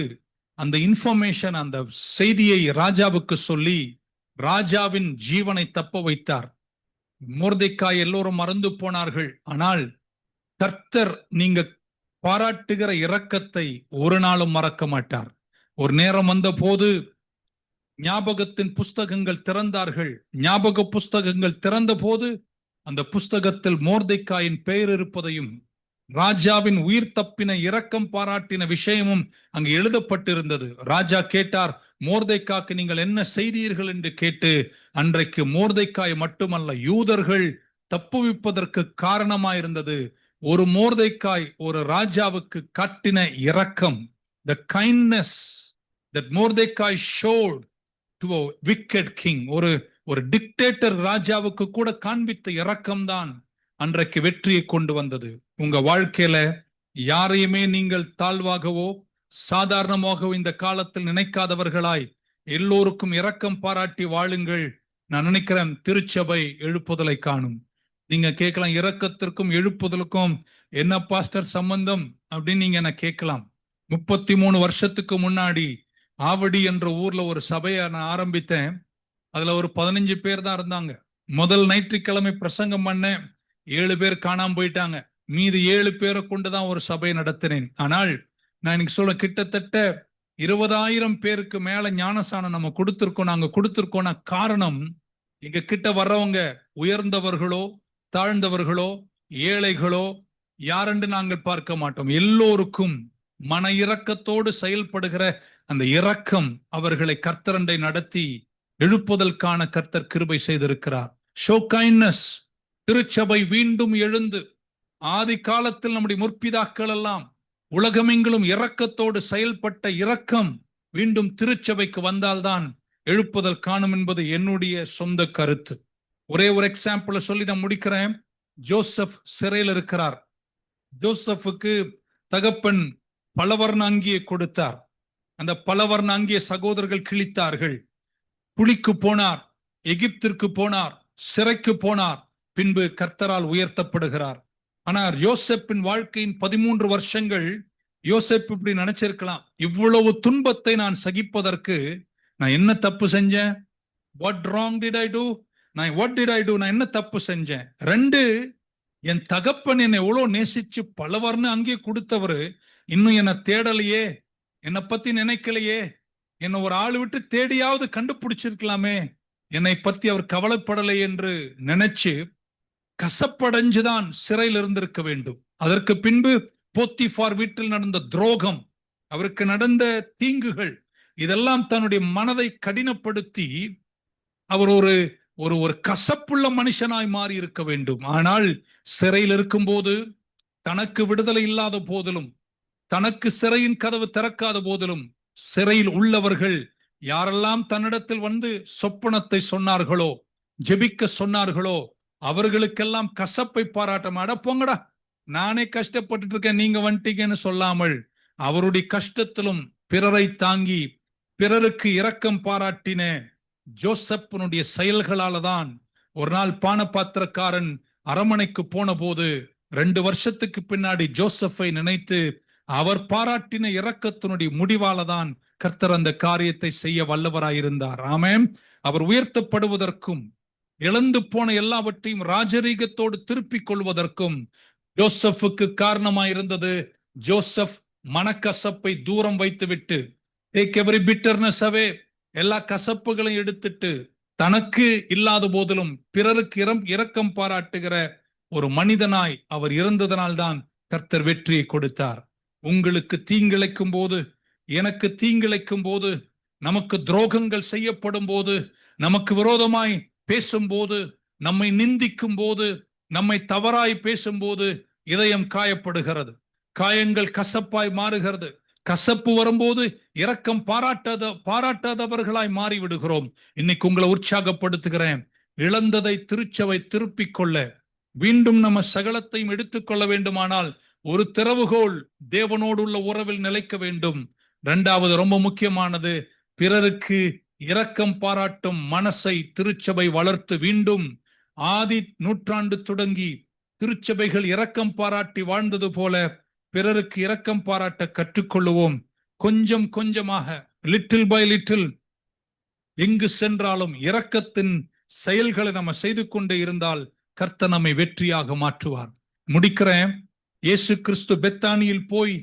M: அந்த இன்ஃபர்மேஷன், அந்த செய்தியை ராஜாவுக்கு சொல்லி ராஜாவின் ஜீவனை தப்ப வைத்தார். மோர்தெக்காய் எல்லோரும் மறந்து போனார்கள். ஆனால் கர்த்தர் நீங்க பாராட்டுகிற இரக்கத்தை ஒரு நாளும் மறக்க மாட்டார். ஒரு நேரம் வந்த போது ஞாபகத்தின் புஸ்தகங்கள் திறந்தார்கள். ஞாபக புஸ்தகங்கள் திறந்த போது அந்த புஸ்தகத்தில் மோர்தெக்காயின் பெயர் இருப்பதையும் ராஜாவின் உயிர் தப்பின இரக்கம் பாராட்டின விஷயமும் அங்கு எழுதப்பட்டிருந்தது. ராஜா கேட்டார், மோர்தெக்காய்க்கு நீங்கள் என்ன செய்தீர்கள் என்று கேட்டு, அன்றைக்கு மோர்தெக்காய் மட்டுமல்ல, யூதர்கள் தப்புவிப்பதற்கு காரணமாயிருந்தது ஒரு மோர்தெக்காய் ஒரு ராஜாவுக்கு காட்டின இரக்கம். the kindness that Mordecai showed to a wicked king, ஒரு டிக்டேட்டர் ராஜாவுக்கு கூட காண்பித்த இரக்கம்தான் அன்றைக்கு வெற்றியை கொண்டு வந்தது. உங்க வாழ்க்கையில யாரையுமே நீங்கள் தாழ்வாகவோ சாதாரணமாகவோ இந்த காலத்தில் நினைக்காதவர்களாய் எல்லோருக்கும் இரக்கம் பாராட்டி வாழுங்கள். நான் நினைக்கிறேன் திருச்சபை எழுப்புதலை காணும். நீங்க கேட்கலாம், இரக்கத்திற்கும் எழுப்புதலுக்கும் என்ன பாஸ்டர் சம்பந்தம் அப்படின்னு நீங்க என்ன கேட்கலாம். 33 வருஷத்துக்கு முன்னாடி ஆவடி என்ற ஊர்ல ஒரு சபையை நான் ஆரம்பித்தேன். அதுல ஒரு 15 பேர் தான் இருந்தாங்க. முதல் ஞாயிற்றுக்கிழமை பிரசங்கம் பண்ண 7 பேர் காணாம போயிட்டாங்க. மீது 7 பேரை கொண்டுதான் ஒரு சபை நடத்தினேன். ஆனால் நான் இன்னைக்கு சொல்ல, கிட்டத்தட்ட 20,000 பேருக்கு மேல ஞானசானம் நம்ம கொடுத்திருக்கோம். நாங்க கொடுத்திருக்கோம்னா காரணம், எங்க கிட்ட வர்றவங்க உயர்ந்தவர்களோ தாழ்ந்தவர்களோ ஏழைகளோ யாரென்று நாங்கள் பார்க்க மாட்டோம். எல்லோருக்கும் மன இரக்கத்தோடு செயல்படுகிற அந்த இரக்கம் அவர்களை கர்த்தரண்டை நடத்தி எழுப்புதற்கான கர்த்தர் கிருபை செய்திருக்கிறார். Show kindness. திருச்சபை மீண்டும் எழுந்து, ஆதி காலத்தில் நம்முடைய முற்பிதாக்கள் எல்லாம் உலகமெங்கிலும் இரக்கத்தோடு செயல்பட்ட இரக்கம் மீண்டும் திருச்சபைக்கு வந்தால்தான் எழுப்புதல் காணும் என்பது என்னுடைய சொந்த கருத்து. ஒரே ஒரு எக்ஸாம்பிள் சொல்லி நான் முடிக்கிறேன். ஜோசப் சிறையில் இருக்கிறார். ஜோசப்புக்கு தகப்பன் பலவர்ண அங்கியை கொடுத்தார். அந்த பலவர்ண அங்கியை சகோதரர்கள் கிழித்தார்கள். புலிக்கு போனார், எகிப்திற்கு போனார், சிறைக்கு போனார், பின்பு கர்த்தரால் உயர்த்தப்படுகிறார். ஆனால் யோசேப்பின் வாழ்க்கையின் 13 வருஷங்கள் யோசேப் இப்படி நினைச்சிருக்கலாம், இவ்வளவு துன்பத்தை நான் சகிப்பதற்கு நான் என்ன தப்பு செஞ்சேன்? What wrong did I do? நான் என்ன தப்பு செஞ்சேன்? 2, என் தகப்பன் என்னை எவ்வளவு நேசிச்சு பலவர்னு அங்கே கொடுத்தவரு இன்னும் என்னை தேடலையே, என்னை பத்தி நினைக்கலையே, என்னை ஒரு ஆள் விட்டு தேடியாவது கண்டுபிடிச்சிருக்கலாமே, என்னை பத்தி அவர் கவலைப்படலை என்று நினைச்சு கசப்படைஞ்சுதான் சிறையில் இருந்திருக்க வேண்டும். அதற்கு பின்பு போத்திபார் வீட்டில் நடந்த துரோகம், அவருக்கு நடந்த தீங்குகள், இதெல்லாம் தன்னுடைய மனதை கடினப்படுத்தி அவர் ஒரு ஒரு ஒரு கசப்புள்ள மனுஷனாய் மாறி இருக்க வேண்டும். ஆனால் சிறையில் இருக்கும் போது, தனக்கு விடுதலை இல்லாத போதிலும், தனக்கு சிறையின் கதவு திறக்காத போதிலும், சிறையில் உள்ளவர்கள் யாரெல்லாம் தன்னிடத்தில் வந்து சொப்பனத்தை சொன்னார்களோ, ஜெபிக்க சொன்னார்களோ, அவர்களுக்கெல்லாம் கசப்பை பாராட்ட அட போங்கடா, நானே கஷ்டப்பட்டு இருக்கேன், நீங்க வந்துட்டீங்கன்னு சொல்லாமல் அவருடைய கஷ்டத்திலும் பிறரை தாங்கி பிறருக்கு இரக்கம் பாராட்டின ஜோசப்பினுடைய செயல்களால தான் ஒரு நாள் பானபாத்திரக்காரன் அரமனைக்கு போன போது 2 வருஷத்துக்கு பின்னாடி ஜோசப்பை நினைத்து அவர் பாராட்டின இரக்கத்தினுடைய முடிவால தான் கர்த்தர் அந்த காரியத்தை செய்ய வல்லவராயிருந்தார். ஆமென். அவர் உயர்த்தப்படுவதற்கும் இழந்து போன எல்லாவற்றையும் ராஜரீகத்தோடு திருப்பிக் கொள்வதற்கும் ஜோசப்புக்கு காரணமாயிருந்தது. ஜோசப் மனக்கசப்பை தூரம் வைத்துவிட்டு, டேக் எவரி பிட்டர்னஸ் அவே, எல்லா கசப்புகளையும் எடுத்துட்டு, தனக்கு இல்லாத போதிலும் பிறருக்கு இரக்கம் பாராட்டுகிற ஒரு மனிதனாய் அவர் இருந்ததனால்தான் கர்த்தர் வெற்றியை கொடுத்தார். உங்களுக்கு தீங்கிழைக்கும் போது, எனக்கு தீங்கிழைக்கும் போது, நமக்கு துரோகங்கள் செய்யப்படும் போது, நமக்கு விரோதமாய் பேசும்போது, நம்மை நிந்திக்கும் போது, நம்மை தவறாய் பேசும்போது இதயம் காயப்படுகிறது, காயங்கள் கசப்பாய் மாறுகிறது. கசப்பு வரும்போது இரக்கம் பாராட்டாதவர்களாய் மாறிவிடுகிறோம். இன்னைக்கு உங்களை உற்சாகப்படுத்துகிறேன். இழந்ததை திருச்சபை திருப்பிக் கொள்ள, மீண்டும் நம்ம சகலத்தையும் எடுத்துக்கொள்ள வேண்டுமானால் ஒரு திறவுகோல் தேவனோடு உள்ள உறவில் நிலைக்க வேண்டும். 2வது ரொம்ப முக்கியமானது, பிறருக்கு இரக்கம் பாராட்டும் மனசை திருச்சபை வளர்த்து மீண்டும் ஆதி நூற்றாண்டு தொடங்கி திருச்சபைகள் இரக்கம் பாராட்டி வாழ்ந்தது போல பிறருக்கு இரக்கம் பாராட்ட கற்றுக்கொள்ளுவோம். கொஞ்சம் கொஞ்சமாக, லிட்டில் பை லிட்டில், எங்கு சென்றாலும் இரக்கத்தின் செயல்களை நம்ம செய்து கொண்டே இருந்தால் கர்த்தர் நம்மை வெற்றியாக மாற்றுவார். முடிக்கிறேன். இயேசு கிறிஸ்து பெத்தானியில் போய்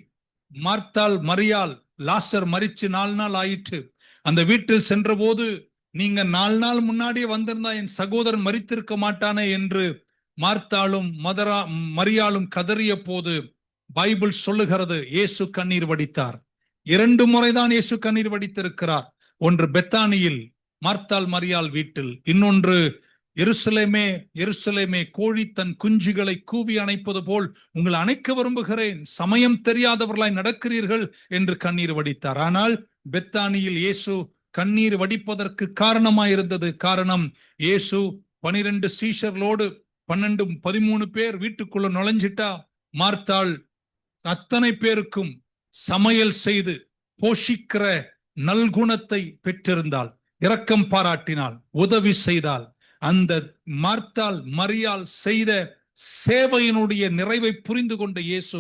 M: மார்த்தாள், மரியாள், லாசர் மரிச்சு 4 நாள் ஆயிற்று. அந்த வீட்டில் சென்ற போது, நீங்க 4 நாள் முன்னாடியே வந்திருந்தா என் சகோதரன் மரித்திருக்க மாட்டானே என்று மார்த்தாளும் மரியாளும் கதறிய போது பைபிள் சொல்லுகிறது, இயேசு கண்ணீர் வடித்தார். 2 முறைதான் இயேசு கண்ணீர் வடித்திருக்கிறார். ஒன்று பெத்தானியில் மார்த்தாள் மரியாள் வீட்டில், இன்னொன்று எருசலேமே எருசலேமே, கோழி தன் குஞ்சுகளை கூவி அணைப்பது போல் உங்களை அணைக்க விரும்புகிறேன், சமயம் தெரியாதவர்களாய் நடக்கிறீர்கள் என்று கண்ணீர் வடித்தார். ஆனால் பெத்தானியில் இயேசு கண்ணீர் வடிப்பதற்கு காரணமாயிருந்தது. காரணம், இயேசு 12 சீஷர்களோடு 13 பேர் வீட்டுக்குள்ள நுழைஞ்சிட்டா, மார்த்தாள் அத்தனை பேருக்கும் சமையல் செய்து போஷிக்கிற நல்குணத்தை பெற்றிருந்தாள், இரக்கம் பாராட்டினாள், உதவி செய்தாள். அந்த மார்த்தாள் மரியாள் செய்த சேவையினுடைய நிறைவை புரிந்து கொண்ட இயேசு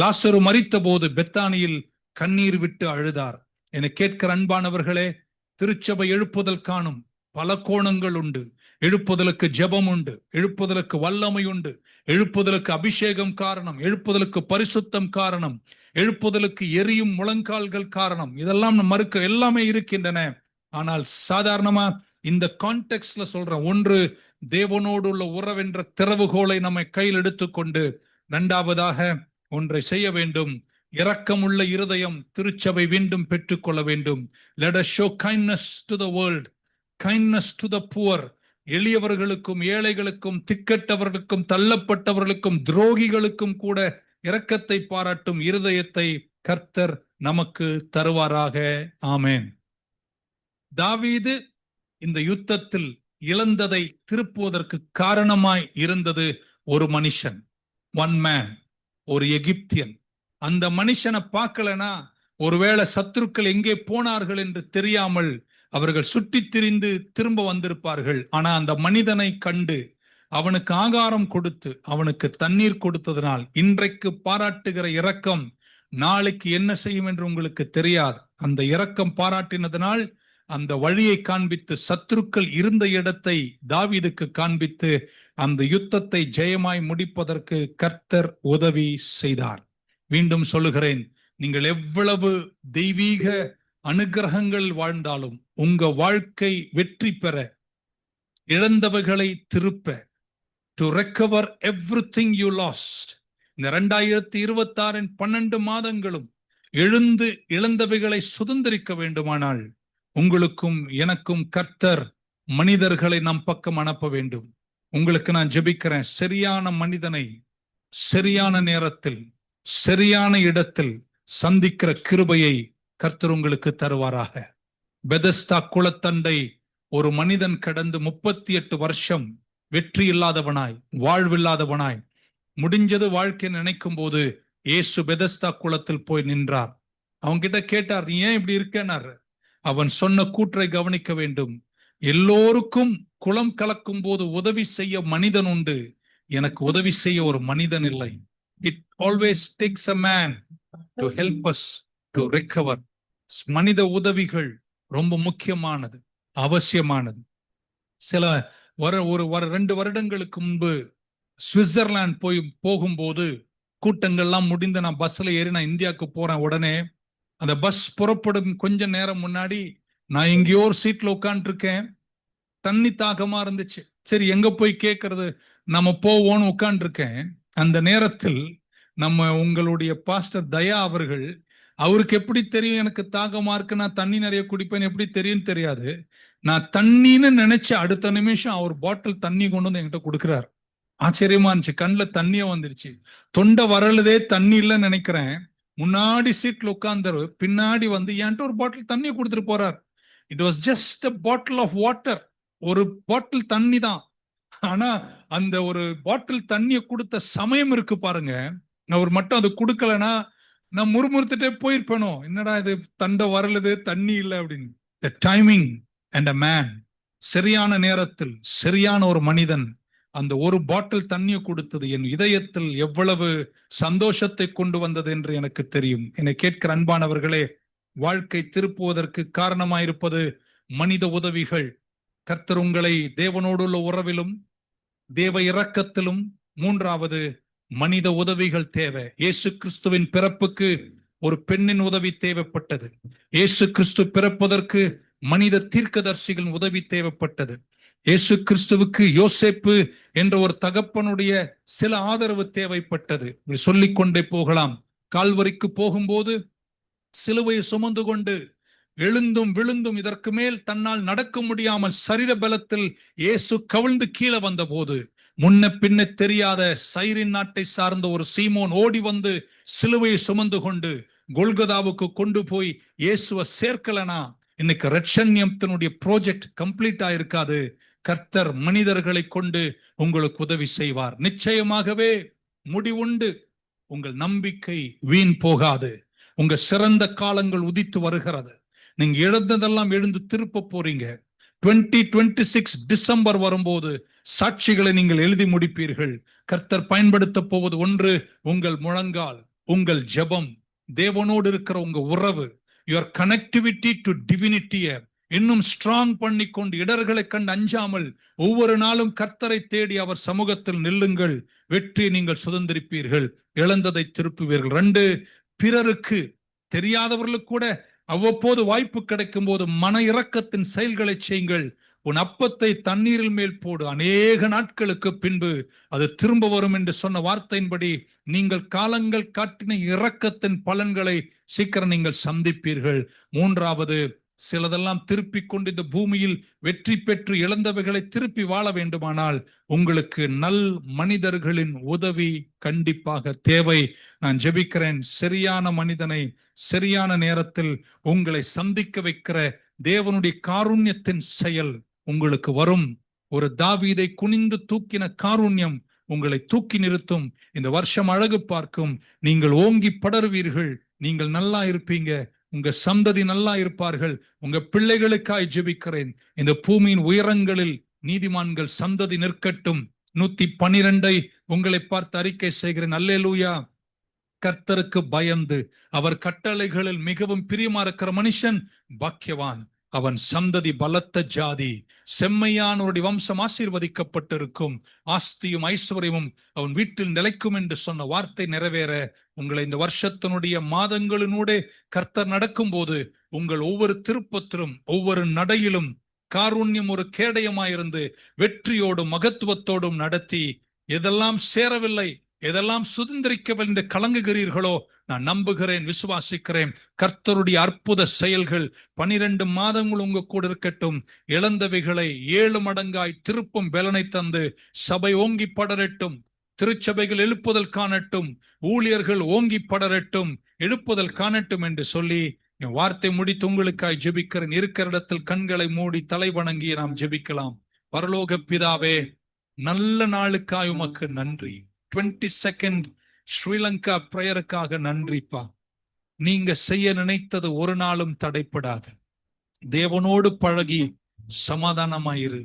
M: லாசரு மரித்த போது பெத்தானியில் கண்ணீர் விட்டு அழுதார். என கேட்கிற அன்பானவர்களே, திருச்சபை எழுப்புதல் காணும் பல கோணங்கள் உண்டு. எழுப்புதலுக்கு ஜெபம் உண்டு, எழுப்புதலுக்கு வல்லமை உண்டு, எழுப்புதலுக்கு அபிஷேகம் காரணம், எழுப்புதலுக்கு பரிசுத்தம் காரணம், எழுப்புதலுக்கு எரியும் முழங்கால்கள் காரணம். இதெல்லாம் மறுக்க எல்லாமே இருக்கின்றன. ஆனால் சாதாரணமா இந்த கான்டெக்ட்ல சொல்ற ஒன்று, தேவனோடு உள்ள உறவென்ற திறவுகோலை நம்மை கையில் எடுத்துக்கொண்டு 2வதாக ஒன்றை செய்ய வேண்டும். இரக்கமுள்ள இருதயம் திருச்சபை மீண்டும் பெற்றுக்கொள்ள வேண்டும். Let us show kindness to the world, kindness to the poor. எளியவர்களுக்கும் ஏழைகளுக்கும் திக்கட்டவர்களுக்கும் தள்ளப்பட்டவர்களுக்கும் துரோகிகளுக்கும் கூட இரக்கத்தை பாராட்டும் இருதயத்தை கர்த்தர் நமக்கு தருவாராக. ஆமென். தாவீது இந்த யுத்தத்தில் இழந்ததை திருப்புவதற்கு காரணமாய் இருந்தது ஒரு மனுஷன், ஒன் மேன், ஒரு எகிப்தியன். அந்த மனுஷனை பார்க்கலனா, ஒருவேளை சத்துருக்கள் எங்கே போனார்கள் என்று தெரியாமல் அவர்கள் சுற்றித் திரிந்து திரும்ப வந்திருப்பார்கள். ஆனா அந்த மனிதனை கண்டு அவனுக்கு ஆகாரம் கொடுத்து அவனுக்கு தண்ணீர் கொடுத்ததனால் இன்றைக்கு பாராட்டுகிற இரக்கம் நாளைக்கு என்ன செய்யும் என்று உங்களுக்கு தெரியாது. அந்த இரக்கம் பாராட்டினதனால் அந்த வழியை காண்பித்து, சத்துருக்கள் இருந்த இடத்தை தாவீதுக்கு காண்பித்து அந்த யுத்தத்தை ஜெயமாய் முடிப்பதற்கு கர்த்தர் உதவி செய்தார். மீண்டும் சொல்லுகிறேன், நீங்கள் எவ்வளவு தெய்வீக அனுகிரகங்கள் வாழ்ந்தாலும் உங்க வாழ்க்கை வெற்றி பெற, இழந்தவைகளை திருப்ப, to recover everything you last, இந்த 2026 12 மாதங்களும் எழுந்து இழந்தவைகளை சுதந்திரிக்க வேண்டுமானால் உங்களுக்கும் எனக்கும் கர்த்தர் மனிதர்களை நம் பக்கம் அனுப்ப வேண்டும். உங்களுக்கு நான் ஜெபிக்கிறேன், சரியான மனிதனை சரியான நேரத்தில் சரியான இடத்தில் சந்திக்கிற கிருபையை கர்த்தர் உங்களுக்கு தருவாராக. பெதஸ்தா குளத்தண்டை ஒரு மனிதன் கடந்து 38 வருஷம் வெற்றி இல்லாதவனாய், வாழ்வில்லாதவனாய், முடிஞ்சது வாழ்க்கை நினைக்கும் போது இயேசு பெதஸ்தா குளத்தில் போய் நின்றார். அவன்கிட்ட கேட்டார், நீ ஏன் இப்படி இருக்கேனார். அவன் சொன்ன கூற்றை கவனிக்க வேண்டும். எல்லோருக்கும் குளம் கலக்கும் போது உதவி செய்ய மனிதன் உண்டு, எனக்கு உதவி செய்ய ஒரு மனிதன் இல்லை. It always takes a man to help us to recover. மனித உதவிகள் ரொம்ப முக்கியமானது, அவசியமானது. சில ஒரு 2 வருடங்களுக்கு முன்பு சுவிட்சர்லாந்து போகும்போது கூட்டங்கள்லாம் முடிந்து நான் பஸ்ல ஏறி நான் இந்தியாவுக்கு போறேன். உடனே அந்த பஸ் புறப்படும் கொஞ்ச நேரம் முன்னாடி நான் எங்கேயோ ஒரு சீட்ல உட்கார்ந்து இருக்கேன். தண்ணி தாகமா இருந்துச்சு. சரி, எங்க போய் கேட்கறது, நம்ம போவோன்னு உட்கார்ந்து இருக்கேன். அந்த நேரத்தில் நம்ம உங்களுடைய பாஸ்டர் தயா அவர்கள், அவருக்கு எப்படி தெரியும் எனக்கு தாகமா இருக்கு, நான் தண்ணி நிறைய குடிப்பேன், எப்படி தெரியும் தெரியாது. நான் தண்ணின்னு நினைச்ச அடுத்த நிமிஷம் அவர் பாட்டில் தண்ணி கொண்டு வந்து என்கிட்ட கொடுக்குறாரு. ஆச்சரியமா இருந்துச்சு, கண்ணில் தண்ணியே வந்துருச்சு. தொண்டை வரலுதே தண்ணி இல்லைன்னு நினைக்கிறேன். முன்னாடி சீட்ல உட்கார்ந்தவர் பின்னாடி வந்து என்கிட்ட ஒரு பாட்டில் தண்ணியை கொடுத்துட்டு போறார். It was just a bottle of water, ஒரு பாட்டில் தண்ணி தான். ஆனா அந்த ஒரு பாட்டில் தண்ணியை கொடுத்த சமயம் இருக்கு பாருங்க. அவர் மட்டும் அது கொடுக்கலன்னா நான் முறுமுறுத்துட்டே போயிருப்பேனோ, என்னடா இது தண்டை வரலுது தண்ணி இல்லை அப்படின்னு. The timing and a man, சரியான நேரத்தில் சரியான ஒரு மனிதன் அந்த ஒரு பாட்டில் தண்ணியை கொடுத்தது என் இதயத்தில் எவ்வளவு சந்தோஷத்தை கொண்டு வந்தது என்று எனக்கு தெரியும். என்னை கேட்கிற அன்பானவர்களே, வாழ்க்கை திருப்புவதற்கு காரணமாயிருப்பது மனித உதவிகள். கர்த்தர் உங்களை தேவனோடு உள்ள உறவிலும் தேவ இரக்கத்திலும், மூன்றாவது மனித உதவிகள் தேவை. இயேசு கிறிஸ்துவின் பிறப்புக்கு ஒரு பெண்ணின் உதவி தேவைப்பட்டது. இயேசு கிறிஸ்து பிறப்பதற்கு மனித தீர்க்கதரிசிகளின் உதவி தேவைப்பட்டது. இயேசு கிறிஸ்துவுக்கு யோசேப்பு என்ற ஒரு தகப்பனுடைய சில ஆதரவு தேவைப்பட்டது. சொல்லிக் கொண்டே போகலாம். கால்வரிக்கு போகும்போது சிலுவையை சுமந்து கொண்டு எழுந்தும் விழுந்தும் இதற்கு மேல் தன்னால் நடக்க முடியாமல் சரீர பலத்தில் இயேசு கவிழ்ந்து கீழே வந்த போது முன்ன பின்ன தெரியாத சைரின் நாட்டை சார்ந்த ஒரு சீமோன் ஓடி வந்து சிலுவையை சுமந்து கொண்டு கொல்கதாவுக்கு கொண்டு போய் இயேசுவை சேர்க்கலனா இன்னைக்கு ரட்சண்யத்தினுடைய ப்ராஜெக்ட் கம்ப்ளீட் ஆயிருக்காது. கர்த்தர் மனிதர்களை கொண்டு உங்களுக்கு உதவி செய்வார். நிச்சயமாகவே முடிவுண்டு. உங்கள் நம்பிக்கை வீண் போகாது. உங்க சிறந்த காலங்கள் உதித்து வருகிறது. நீங்க எழுந்ததெல்லாம் எழுந்து திருப்ப போறீங்க. 2026 டிசம்பர் வரும்போது சாட்சிகளை நீங்கள் எழுதி முடிப்பீர்கள். கர்த்தர் பயன்படுத்த போவது ஒன்று, உங்கள் முழங்கால், உங்கள் ஜெபம், தேவனோடு இருக்கிற உங்க உறவு, your connectivity to divinity இன்னும் ஸ்ட்ராங் பண்ணி கொண்டு இடர்களை கண்டு அஞ்சாமல் ஒவ்வொரு நாளும் கர்த்தரை தேடி அவர் சமூகத்தில் நில்லுங்கள். வெற்றி நீங்கள் சுதந்திரிப்பீர்கள், இழந்ததை திருப்புவீர்கள். 2, பிறருக்கு தெரியாதவர்களுக்கு கூட அவ்வப்போது வாய்ப்பு கிடைக்கும் போது மன இரக்கத்தின் செயல்களை செய்யுங்கள். உன் அப்பத்தை தண்ணீரில் மேல் போடு, அநேக நாட்களுக்கு பின்பு அது திரும்ப வரும் என்று சொன்ன வார்த்தையின்படி நீங்கள் காலங்கள் காட்டின இரக்கத்தின் பலன்களை சீக்கிரம் நீங்கள் சந்திப்பீர்கள். 3வது, சிலதெல்லாம் திருப்பி கொண்டு இந்த பூமியில் வெற்றி பெற்று இழந்தவைகளை திருப்பி வாழ வேண்டுமானால் உங்களுக்கு நல் மனிதர்களின் உதவி கண்டிப்பாக தேவை. நான் ஜெபிக்கிறேன், சரியான மனிதனை சரியான நேரத்தில் உங்களை சந்திக்க வைக்கிற தேவனுடைய காருண்யத்தின் செயல் உங்களுக்கு வரும். ஒரு தாவீதை குனிந்து தூக்கின காருண்யம் உங்களை தூக்கி நிறுத்தும். இந்த வருஷம் அழகு பார்க்கும். நீங்கள் ஓங்கி படருவீர்கள். நீங்கள் நல்லா இருப்பீங்க. உங்க சந்ததி நல்லா இருப்பார்கள். உங்க பிள்ளைகளுக்காய் ஜெபிக்கிறேன். இந்த பூமியின் உயரங்களில் நீதிமான்கள் சந்ததி நிற்கட்டும். 112 உங்களை பார்த்து அறிக்கை செய்கிறேன். அல்லேலூயா. கர்த்தருக்கு பயந்து அவர் கட்டளைகளில் மிகவும் பிரியமா இருக்கிற மனுஷன் பாக்கியவான். அவன் சந்ததி பலத்த ஜாதி, செம்மையானவருடைய வம்சம் ஆசீர்வதிக்கப்பட்டிருக்கும், ஆஸ்தியும் ஐஸ்வர்யமும் அவன் வீட்டில் நிலைக்கும் என்று சொன்ன வார்த்தை நிறைவேற உங்களை இந்த வருஷத்தினுடைய மாதங்களினூடே கர்த்தர் நடக்கும் போது உங்கள் ஒவ்வொரு திருப்பத்திலும் ஒவ்வொரு நடையிலும் காருண்யம் ஒரு கேடயமாயிருந்து வெற்றியோடும் மகத்துவத்தோடும் நடத்தி, எதெல்லாம் சேரவில்லை, எதெல்லாம் சுதந்திரிக்கவில்லை என்று கலங்குகிறீர்களோ, நான் நம்புகிறேன், விசுவாசிக்கிறேன், கர்த்தருடைய அற்புத செயல்கள் 12 மாதங்கள் உங்க கூட இருக்கட்டும். இழந்தவைகளை 7 மடங்காய் திருப்பும் பலனை தந்து சபை ஓங்கி படரட்டும், திருச்சபைகள் எழுப்புதல் காணட்டும், ஊழியர்கள் ஓங்கி படரட்டும், எழுப்புதல் காணட்டும் என்று சொல்லி என் வார்த்தை முடித்து உங்களுக்காய் ஜெபிக்கிறேன். இருக்கிற இடத்தில் கண்களை மூடி தலை வணங்கி நாம் ஜெபிக்கலாம். பரலோக பிதாவே, நல்ல நாளுக்காய் உமக்கு நன்றி. 22nd ஸ்ரீலங்கா பிரேயருக்காக நன்றிப்பா. நீங்க செய்ய நினைத்தது ஒரு நாளும் தடைப்படாது. தேவனோடு பழகி சமாதானமாயிரு.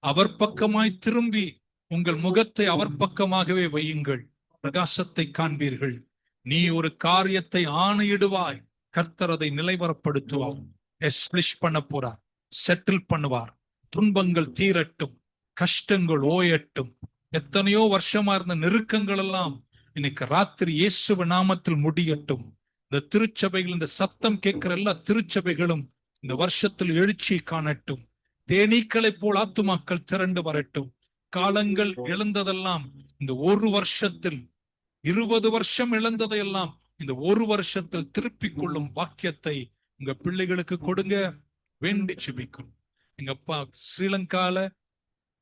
M: அவர் பக்கமாய் திரும்பி உங்கள் முகத்தை அவர் பக்கமாகவே வையுங்கள், பிரகாசத்தை காண்பீர்கள். நீ ஒரு காரியத்தை ஆணையிடுவாய், கர்த்தர் அதை நிலைவரப்படுத்துவார், எஸ்பிளிஷ் பண்ண போறார், செட்டில் பண்ணுவார். துன்பங்கள் தீரட்டும், கஷ்டங்கள் ஓயட்டும். எத்தனையோ வருஷமா இருந்த நெருக்கங்கள் எல்லாம் இன்னைக்கு ராத்திரி இயேசுவின் நாமத்தில் முடியட்டும். இந்த திருச்சபைகள், இந்த சத்தம் கேட்கிற எல்லா திருச்சபைகளும் இந்த வருஷத்தில் எழுச்சி காணட்டும். தேனீக்களை போல் ஆத்துமாக்கள் திரண்டு வரட்டும். காலங்கள் இழந்ததெல்லாம் இந்த ஒரு வருஷத்தில், 20 வருஷம் இழந்ததையெல்லாம் இந்த ஒரு வருஷத்தில் திருப்பிக் கொள்ளும் வாக்கியத்தை உங்க பிள்ளைகளுக்கு கொடுங்க, வேண்டி ஜெபிக்கும். எங்க அப்பா, ஸ்ரீலங்கால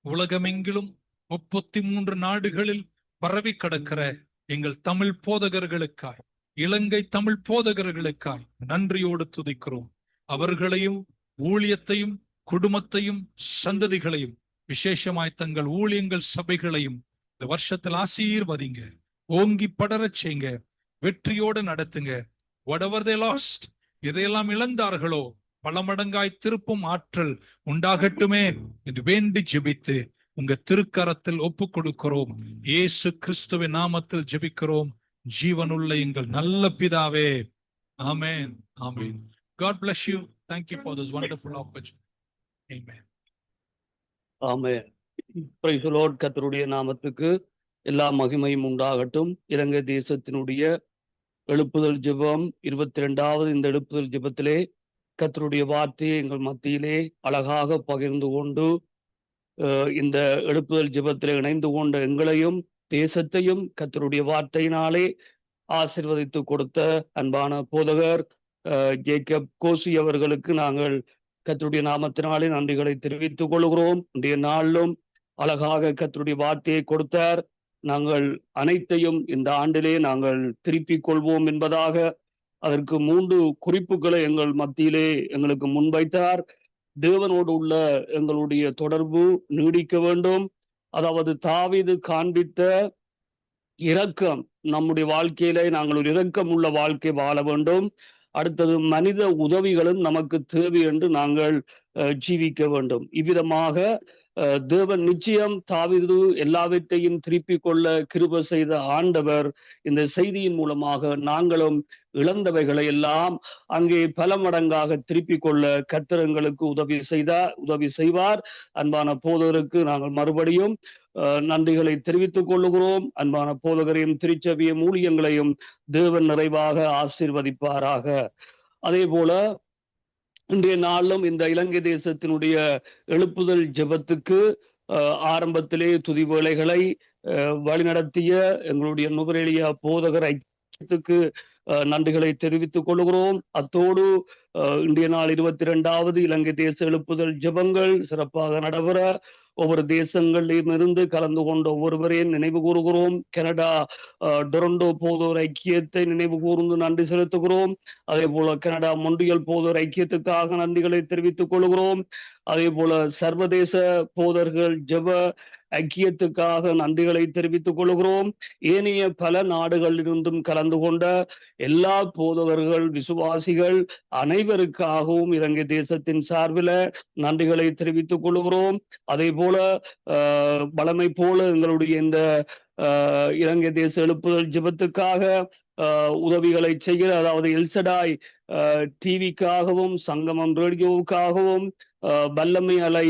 M: உலகமெங்கிலும் 33 நாடுகளில் பரவி கிடக்கிற எங்கள் தமிழ் போதகர்களுக்காய், இலங்கை தமிழ் போதகர்களுக்காய் நன்றியோடு துதிக்கிறோம். அவர்களையும் ஊழியத்தையும் குடும்பத்தையும் சந்ததிகளையும் விசேஷமாய் தங்கள் ஊழியங்கள் சபைகளையும் இந்த வருஷத்தில் ஆசீர்வதிங்க, ஓங்கி படரச் செய்யுங்க, வெற்றியோடு நடத்துங்க. whatever they lost, எதையெல்லாம் இழந்தார்களோ பல மடங்காய் திருப்பும் ஆற்றல் உண்டாகட்டுமே என்று வேண்டி ஜெபித்து உங்க திருக்கரத்தில் ஒப்பு கொடுக்கிறோம். இயேசு கிறிஸ்துவின் நாமத்தில் ஜெபிக்கிறோம் ஜீவனுள்ள எங்கள் நல்ல பிதாவே. ஆமென், ஆமென். God bless you. Thank you for this wonderful opportunity. Amen.
O: Amen. Praise the Lord. கர்த்தருடைய நாமத்துக்கு எல்லா மகிமையும் உண்டாகட்டும். இலங்கை தேசத்தினுடைய எழுப்புதல் ஜெபம் 22வது இந்த எழுப்புதல் ஜெபத்திலே கர்த்தருடைய வார்த்தையை எங்கள் மத்தியிலே அழகாக பகிர்ந்து கொண்டு இந்த எழுப்புதல் ஜெபத்திலே இணைந்து கொண்ட எங்களையும் தேசத்தையும் கர்த்தருடைய வார்த்தையினாலே ஆசீர்வதித்து கொடுத்த அன்பான போதகர் ஜேக்கப் கோசி அவர்களுக்கு நாங்கள் கர்த்தருடைய நாமத்தினாலே நன்றிகளை தெரிவித்துக் கொள்கிறோம். இன்றைய நாளிலும் அழகாக கர்த்தருடைய வார்த்தையை கொடுத்தார். நாங்கள் அனைத்தையும் இந்த ஆண்டிலே நாங்கள் திருப்பிக் கொள்வோம் என்பதாக அதற்கு 3 குறிப்புகளை எங்கள் மத்தியிலே எங்களுக்கு முன்வைத்தார். தேவனோடு உள்ள எங்களுடைய தொடர்பு நீடிக்க வேண்டும். அதாவது தாவீது காண்பித்த இரக்கம், நம்முடைய வாழ்க்கையிலே நாங்கள் ஒரு இரக்கம் உள்ள வாழ்க்கை வாழ வேண்டும். அடுத்தது மனித உதவிகளும் நமக்கு தேவை என்று நாங்கள் ஜீவிக்க வேண்டும். இவ்விதமாக தேவன் நிச்சயம் தாவீது எல்லாவற்றையும் திருப்பிக் கொள்ள கிருபை செய்த ஆண்டவர் இந்த செய்தியின் மூலமாக நாங்களும் இழந்தவைகளை எல்லாம் அங்கே பல மடங்காக திருப்பிக் கொள்ள கர்த்தர் எங்களுக்கு உதவி செய்வார். அன்பான போதகருக்கு நாங்கள் மறுபடியும் நன்றிகளை தெரிவித்துக் கொள்ளுகிறோம். அன்பான போதகரையும் திருச்சபையும் ஊழியங்களையும் தேவன் நிறைவாக ஆசீர்வதிப்பாராக. அதே போல இன்றைய நாளிலும் இந்த இலங்கை தேசத்தினுடைய எழுப்புதல் ஜெபத்துக்கு ஆரம்பத்திலே துதி வேளைகளை வழிநடத்திய எங்களுடைய நுவரேலியா போதகர் ஐக்கியத்துக்கு நன்றிகளை தெரிவித்துக் கொள்கிறோம். அத்தோடு இன்றைய நாள் 22வது இலங்கை தேச எழுப்புதல் ஜெபங்கள் சிறப்பாக நடைபெற ஒவ்வொரு தேசங்களிலும் இருந்து கலந்து கொண்ட ஒவ்வொருவரையும் நினைவு கூறுகிறோம். கனடா டொரண்டோ போதோர் ஐக்கியத்தை நினைவு கூர்ந்து நன்றி செலுத்துகிறோம். அதே போல கனடா மொன்றியல் போதோர் ஐக்கியத்துக்காக நன்றிகளை தெரிவித்துக் கொள்கிறோம். அதே போல சர்வதேச போதர்கள் ஜெப ஐக்கியத்துக்காக நன்றிகளை தெரிவித்துக் கொள்கிறோம். ஏனைய பல நாடுகளிலிருந்தும் கலந்து கொண்ட எல்லா போதகர்கள் விசுவாசிகள் அனைவருக்காகவும் இலங்கை தேசத்தின் சார்பில் நன்றிகளை தெரிவித்துக் கொள்கிறோம். அதே போல வளமை போல எங்களுடைய இந்த இலங்கை தேச எழுப்புதல் ஜெபத்துக்காக உதவிகளை செய்கிற, அதாவது எல்சடாய் டிவிக்காகவும், சங்கமம் ரேடியோவுக்காகவும், வல்லமை அலை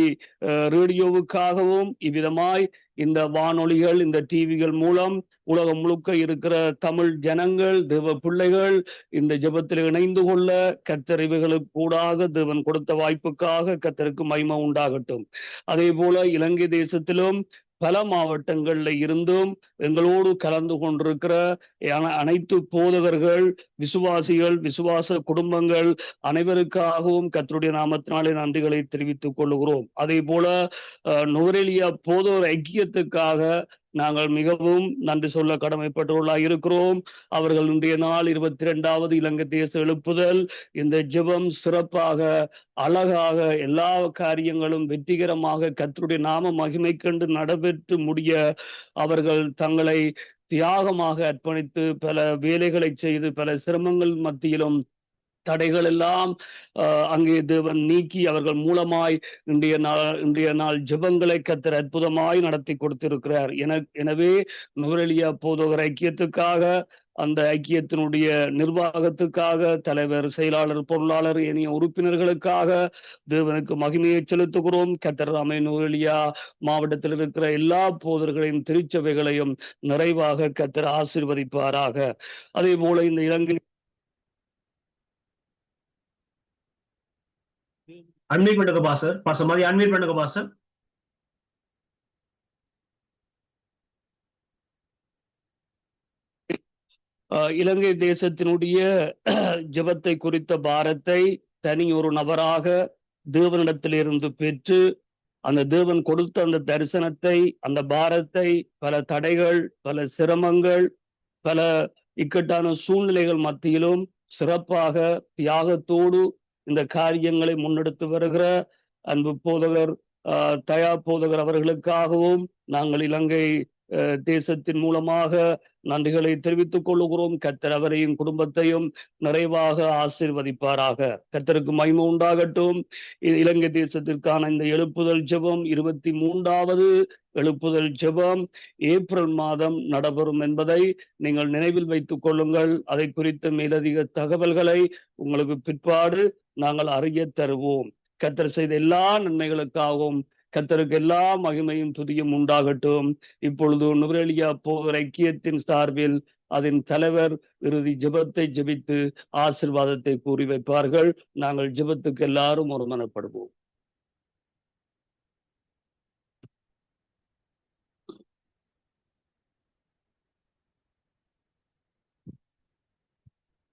O: ரேடியோவுக்காகவும் இவ்விதமாய் இந்த வானொலிகள், இந்த டிவிகள் மூலம் உலகம் முழுக்க இருக்கிற தமிழ் ஜனங்கள், தேவ பிள்ளைகள் இந்த ஜெபத்தில் இணைந்து கொள்ள கர்த்தர் இவைகளுக்கு கூடாக தேவன் கொடுத்த வாய்ப்புக்காக கர்த்தருக்கு மகிமை உண்டாகட்டும். அதே போல இலங்கை தேசத்திலும் பல மாவட்டங்கள்ல இருந்தும் எங்களோடு கலந்து கொண்டிருக்கிற அனைத்து போதகர்கள், விசுவாசிகள், விசுவாச குடும்பங்கள் அனைவருக்காகவும் கர்த்தருடைய நாமத்தினாலே நன்றிகளை தெரிவித்துக் கொள்கிறோம். அதே போல நுவரெலியா போதகர் ஐக்கியத்துக்காக நாங்கள் மிகவும் நன்றி சொல்ல கடமைப்பட்டவர்களாக இருக்கிறோம். அவர்களுடைய நாள் 22வது இலங்கை தேச எழுப்புதல், இந்த ஜெபம் சிறப்பாக அழகாக எல்லா காரியங்களும் வெற்றிகரமாக கர்த்தருடைய நாம மகிமை கண்டு நடைபெற்று முடிய அவர்கள் தங்களை தியாகமாக அர்ப்பணித்து பல வேலைகளை செய்து பல சிரமங்கள் மத்தியிலும் தடைகள் எல்லாம் அங்கே தேவன் நீக்கி அவர்கள் மூலமாய் இன்றைய நாள் ஜெபங்களை கர்த்தர் அற்புதமாய் நடத்தி கொடுத்திருக்கிறார். எனவே நுவரெலியா போதகர் ஐக்கியத்துக்காக, அந்த ஐக்கியத்தினுடைய நிர்வாகத்துக்காக, தலைவர், செயலாளர், பொருளாளர், ஏனைய உறுப்பினர்களுக்காக தேவனுக்கு மகிமையை செலுத்துகிறோம். கர்த்தர் தாமே நுவரெலியா மாவட்டத்தில் இருக்கிற எல்லா போதகர்களின் திருச்சபைகளையும் நிறைவாக கர்த்தர் ஆசீர்வதிப்பாராக. அதே போல இந்த இலங்கை
B: அன்மியூட் பண்ணுங்க பாஸ்டர். பாஸ்டர் மாதிரி அன்மியூட் பண்ணுங்க பாஸ்டர்.
O: இலங்கை தேசத்தினுடைய ஜெபத்தை குறித்த பாரத்தை தனி ஒரு நபராக தேவனிடத்திலிருந்து பெற்று, அந்த தேவன் கொடுத்த அந்த தரிசனத்தை, அந்த பாரத்தை பல தடைகள், பல சிரமங்கள், பல இக்கட்டான சூழ்நிலைகள் மத்தியிலும் சிறப்பாக தியாகத்தோடு இந்த காரியங்களை முன்னெடுத்து வருகிற அன்பு போதகர் தயா போதகர் அவர்களுக்காகவும் நாங்கள் இலங்கை தேசத்தின் மூலமாக நன்றிகளை தெரிவித்துக் கொள்ளுகிறோம். கர்த்தர் அவரையும் குடும்பத்தையும் நிறைவாக ஆசீர்வதிப்பாராக. கர்த்தருக்கு மகிமை உண்டாகட்டும். இலங்கை தேசத்திற்கான இந்த எழுப்புதல் ஜெபம் 23வது எழுப்புதல் ஜெபம் ஏப்ரல் மாதம் நடைபெறும் என்பதை நீங்கள் நினைவில் வைத்துக் கொள்ளுங்கள். அதை குறித்த மேலதிக தகவல்களை உங்களுக்கு பிற்பாடு நாங்கள் அறிய தருவோம். கர்த்தர் செய்த எல்லா நன்மைகளுக்காகவும் கர்த்தருக்கு எல்லா மகிமையும் துதியும் உண்டாகட்டும். இப்பொழுது நுவரெலியா போதகர் ஐக்கியத்தின் சார்பில் அதன் தலைவர் இறுதி ஜெபத்தை ஜெபித்து ஆசீர்வாதத்தை கூறி வைப்பார்கள். நாங்கள் ஜெபத்துக்கு எல்லாரும் ஒருமனப்படுவோம்.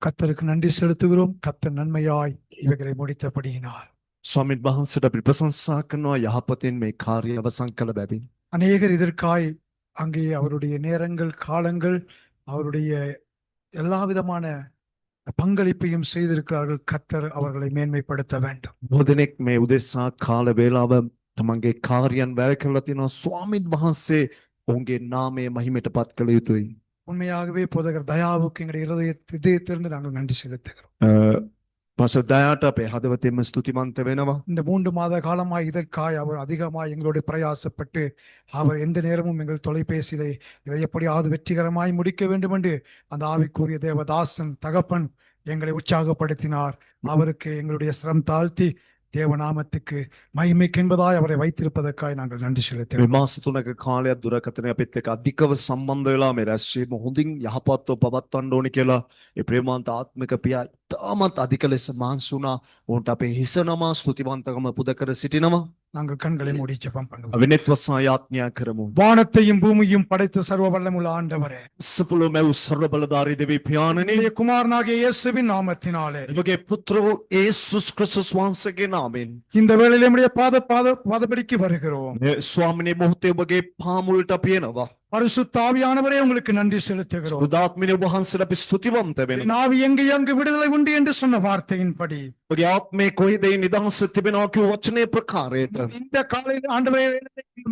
C: கர்த்தருக்கு நன்றி செலுத்துகிறோம். கர்த்தர் நன்மையாய் இவைகளை முடித்தபடியினார்.
D: ස්වාමීන් වහන්සේට අපි ප්‍රශංසා කරනවා යහපතින් මේ කාර්යය අවසන් කළ බැවින්.
C: அநேகர் இதற்காய் அங்கே அவருடைய நேரங்கள், காலங்கள், அவருடைய எல்லா விதமான பங்களிப்பையும் செய்திருக்கிறார்கள். கர்த்தர் அவர்களை மேன்மைப்படுத்த வேண்டும்.
D: බොහෝ මේ උදෙසා කාල වේලාව තමන්ගේ කාර්යයන් වැය කරලා තිනවා. ස්වාමීන් වහන්සේ ඔවුන්ගේ නාමය මහිමයට පත් කළ යුතුයි.
C: உண்மையாகவே போதகர் தயாவுக்கு எங்களுடைய இதயத்திலிருந்து நாங்கள் நன்றி செலுத்துகிறோம்.
D: பாஸ்டர் தயாட்ட අපේ හදවතින්ම ස්තුතිවන්ත වෙනවා.
C: இந்த 3 மாத காலமாய் இதற்காய் அவர் அதிகமாய் எங்களுடைய பிரயாசப்பட்டு அவர் எந்த நேரமும் எங்கள் தொலைபேசியிலே இதை எப்படியாவது வெற்றிகரமாய் முடிக்க வேண்டும் என்று அந்த ஆவிக்குரிய தேவதாசன் தகப்பன் எங்களை உற்சாகப்படுத்தினார். அவருக்கு எங்களுடைய சிரம் தாழ்த்தி தேவநாமத்துக்கு மகிமைக்கு என்பதாய் அவரை வைத்திருப்பதற்காக நாங்கள் நன்றி செலுத்துகிறோம்.
D: මාස 3ක කාලයක් දුරකථනය අපිත් එක්ක අධිකව සම්බන්ධ වෙලා මේ රැස්වීම හොඳින් යහපත්ව පවත්වන්න ඕනි කියලා ඒ ප්‍රේමාන්ත ආත්මික පියා තාමත් අධික ලෙස මහන්සි වුණා. ඔවුන්ට අපේ හිස නමා ස්තුතිවන්තකම පුද කර සිටිනවා.
C: நாங்கள் கண்களை மூடி ஜெபம் பண்ணுவோம்.
D: අවිනෙත්වසා යාඥා කරමු.
C: வானத்தையும் பூமியும் படைத்த சர்வ வல்லமுள்ள ஆண்டவரே,
D: සපුළු මැව් ਸਰව බලධාරී දෙවි පියාණනි,
C: உம்முடைய குமாரனாகிய இயேசுவின் நாமத்தினாலே
D: ඔබගේ පුත්‍ර වූ යේසුස් ක්‍රිස්තුස් වහන්සේගේ නාමයෙන්
C: இந்த வேளையிலே நம்முடைய பாதபடிக்கு வருகிறோம்.
D: මේ ස්වාමිනේ මොහොතේ ඔබගේ පාමුලට අපි එනවා.
C: பரிசுத்த ஆவியானவரே உங்களுக்கு நன்றி செலுத்துகிறோம்.
D: උදාත්මිනේ ඔබ වහන්සේට අපි ස්තුතිවන්ත වෙනවා.
C: நாவி எங்கு விடுதலை உண்டு என்று சொன்ன வார்த்தையின்படி
D: ඔබගේ ආත්මේ කොහෙද නිදහස තිබෙනවා කියව වචනේ ප්‍රකාරයට
C: இந்த காலையில் ஆண்டவரே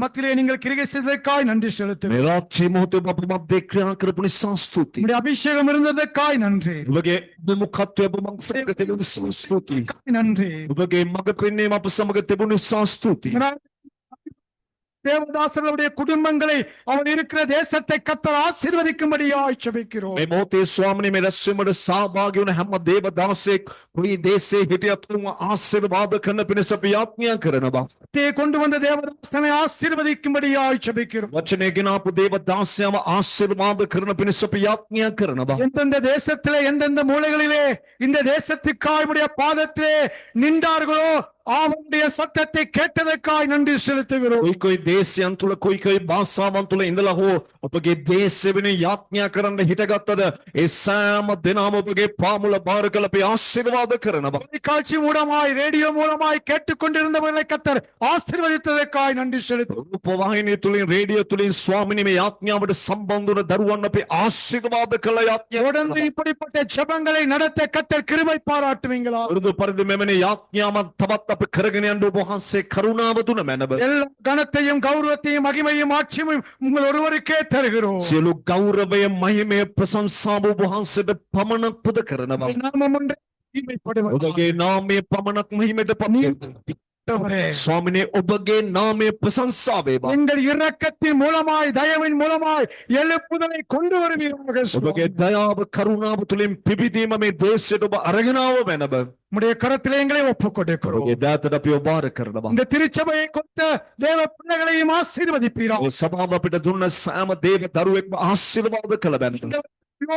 C: மத்தியிலே நீங்கள் கிரியை செய்ததற்காய் நன்றி செலுத்துகிறோம்.
D: මේ රාත්‍රී මොහොතේ ඔබ අප මැද ක්‍රියා කරපු නිසා ස්තුතියි.
C: உம்முடைய அபிஷேகம் இருந்ததற்காய் நன்றி.
D: ඔබගේ මුඛත්වය ඔබ මඟ සමග තිබුණු නිසා ස්තුතියි.
C: நன்றி.
D: ඔබගේ මඟ පෙන්වීම අප සමග තිබුණු නිසා ස්තුතියි.
C: தேவதாசர்களுடைய குடும்பங்களை அவர் இருக்கிற தேசத்தை கர்த்தர் ஆசீர்வதிக்கும்படியாய் ஜெபிக்கிறோம்.
D: මේ මොහොතේ ස්වාමීනි මේ රැස්වීමට සහභාගී වුණ හැම දේවදාසෙක් මේ දේශයේ හිටියත් ආශිර්වාද කරන පිණිස අපි යාඥා කරනවා.
C: கொண்டு வந்த தேவதாசனை ஆசீர்வதிக்கும்படியாய் ஜெபிக்கிறோம்.
D: වචනේ ගෙනාපු දේවදාසයව ආශිර්වාද කරන පිණිස අපි යාඥා කරනවා.
C: எந்தெந்த தேசத்திலே எந்தெந்த மூலைகளிலே இந்த தேசத்துக்காய் உடைய பாதத்திலே நின்றார்களோ அவருடைய சத்தத்தை கேட்டதற்காய் நன்றி செலுத்துகிறோம்.
D: කොයි කොයි දේශයන් තුල කොයි කොයි භාෂාවන් තුල ඉඳලා හෝ ඔබගේ දේශය වෙන යාඥා කරන්න හිටගත්තද ඒ සෑම දෙනාම ඔබගේ පාමුල බාර කළ අපි ආශිර්වාද කරනවා.
C: தொலைக்காட்சி மூலமாய் ரேடியோ மூலமாய் கேட்டுக்கொண்டிருந்தவர்களை கர்த்தர் ஆசீர்வதித்ததற்காய் நன்றி செலுத்துகிறோம்.
D: රූපවාහිනිය තුලින් රේඩියෝ තුලින් ස්වාමීනි මේ යාඥාවට සම්බන්ධ වුණ දරුවන් අපි ආශිර්වාද කළ යාඥා
C: தொடர்ந்து இப்படிப்பட்ட ஜெபங்களை நடத்த கர்த்தர் கிருபை பாராட்டுவீங்களா?
D: වරුදු පරිදි මෙවැනි යාඥාවක් තවත් අපි කරගෙන යන්න ඔබ වහන්සේ කරුණාව දුන මැනව.
C: எல்லா கனத்தையும் கௌரவத்தையும் மகிமையும் ஆட்சியும் உங்கள் ஒருவருக்கே தருகிறோம்.
D: සියලු ගෞරවය මහිමය ප්‍රශංසාව ඔබ වහන්සේට පමණක් පුද කරනවා.
C: நாமம் ஒன்றே மகிமைப்படுவது.
D: ඔබගේ නාමය පමණක් මහිමයට පත් ස්වාමිනේ ඔබගේ නාමය ප්‍රශංසා වේවා.
C: எங்கள் இரக்கத்தின் மூலமாய் தயவின் மூலமாய் எழுப்புதலை கொண்டு வருவீர்கள்.
D: ඔබගේ දයාව කරුණාව තුලින් පිබිදීම මේ දේශයට ඔබ අරගෙන ආව මැනව.
C: உம்முடைய கரத்திலே எங்களை ஒப்புக் கொடுக்கிறோம்.
D: ඔබගේ දාතට අපි ඔබ බාර කරනවා.
C: இந்த திருச்சபையை கொடுத்த தேவ பிள்ளைகளையும் ஆசீர்வதிப்பீராக.
D: මේ සභාව අපිට දුන්න සෑම දේව දරුවෙක්ම ආශිර්වාද කළ බැලුවා.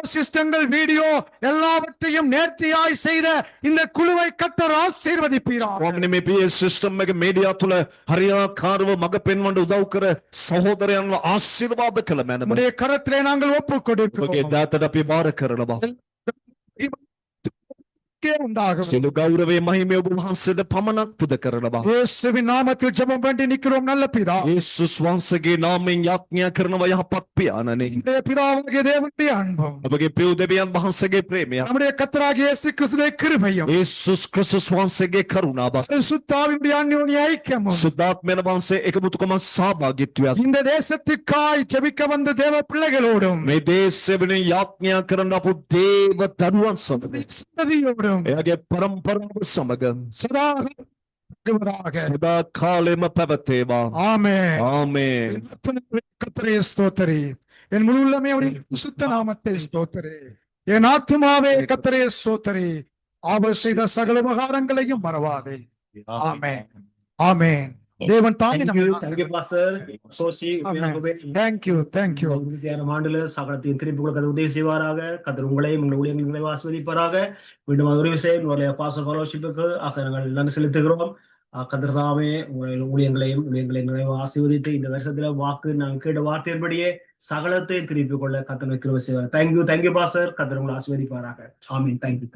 C: சிஸ்டங்கள் வீடியோ எல்லாவற்றையும் நேர்த்தியாய் செய்த இந்த குழுவை கர்த்தர் ஆசீர்வதிப்பீராக.
D: ස්වාමීනි මේ PA සිස්ටම් එක මීඩියා තුල හරියාකාරව මඟ පෙන්වන්න උදව් කර සහෝදරයන්ව ආශිර්වාද කළ මැනව.
C: உம்முடைய கரத்திலே நாங்கள் ஒப்புக் கொடுக்கிறோம்.
D: ඔබගේ දාතට අපි බාර කරනවා. සියලු ගෞරවය මහිමය ඔබ වහන්සේට පමණක් පුද කරනවා.
C: இயேசுவின் நாமத்தில் ஜெபம் பண்ணி நிக்கிறோம் நல்ல பிதா.
D: යේසුස් වහන්සේගේ නාමයෙන් යාඥා කරනවා යහපත් පියාණනි.
C: பிதாவாகிய தேவனுடைய அன்பும்
D: ඔබගේ ප්‍රිය දෙවියන් වහන්සේගේ ප්‍රේමය
C: நம்முடைய கர்த்தராகிய இயேசு கிறிஸ்துவின் கிருபையும்
D: යේසුස් ක්‍රිස්තුස් වහන්සේගේ කරුණාව
C: பரிசுத்த ஆவியுடைய அந்யோன்ய ஐக்கியமும்
D: සුද්ධාත්මයන් වහන්සේ එකමුතුකම සහභාගීත්වය
C: இந்த தேசத்துக்காய் ஜெபிக்க வந்த தேவ பிள்ளைகளோடும்
D: මේ දේශය වෙන යාඥා කරන අපු දේව දරුවන් සමග
C: சந்ததியோடும்
D: එයාගේ පරම්පරාව සමග
C: சதா
D: කාලෙම පැවතේවා.
C: ஆமென்.
D: ආමේන්.
C: கர்த்தரே ஸ்தோத்திரி. என் முழு உள்ளமே அவருடைய சுத்த நாமத்தை ஸ்தோத்திரி. என் ஆத்துமாவே கர்த்தரே ஸ்தோத்திரி. அவர் செய்த சகல உபகாரங்களையும் மறவாதே. ஆமென். ஆமென். தேவன் தாமே நம்மை
B: ஆண்டுல சகலத்தையும் திருப்பி கொடுக்க உதவி செய்வாராக. கர்த்தர் உங்களையும் உங்கள் ஊழியர்களை ஆசீர்வதிப்பாராக. மீண்டும் ஒரு விஷயம் பாஸ்டர் ஃபெலோஷிப்புக்கு நாங்கள் நன்றி செலுத்துகிறோம். கர்த்தர் தாமே ஊழியங்களை ஆசீர்வதித்து இந்த வருஷத்துல வாக்கு நாங்கள் கேட்ட வார்த்தையின்படியே சகலத்தையும் திருப்பி கொள்ள கர்த்தர் கிருபை செய்வார். Thank you pastor. கர்த்தர் உங்களை ஆசீர்வதிப்பாராக. ஆமீன். தேங்க்யூ.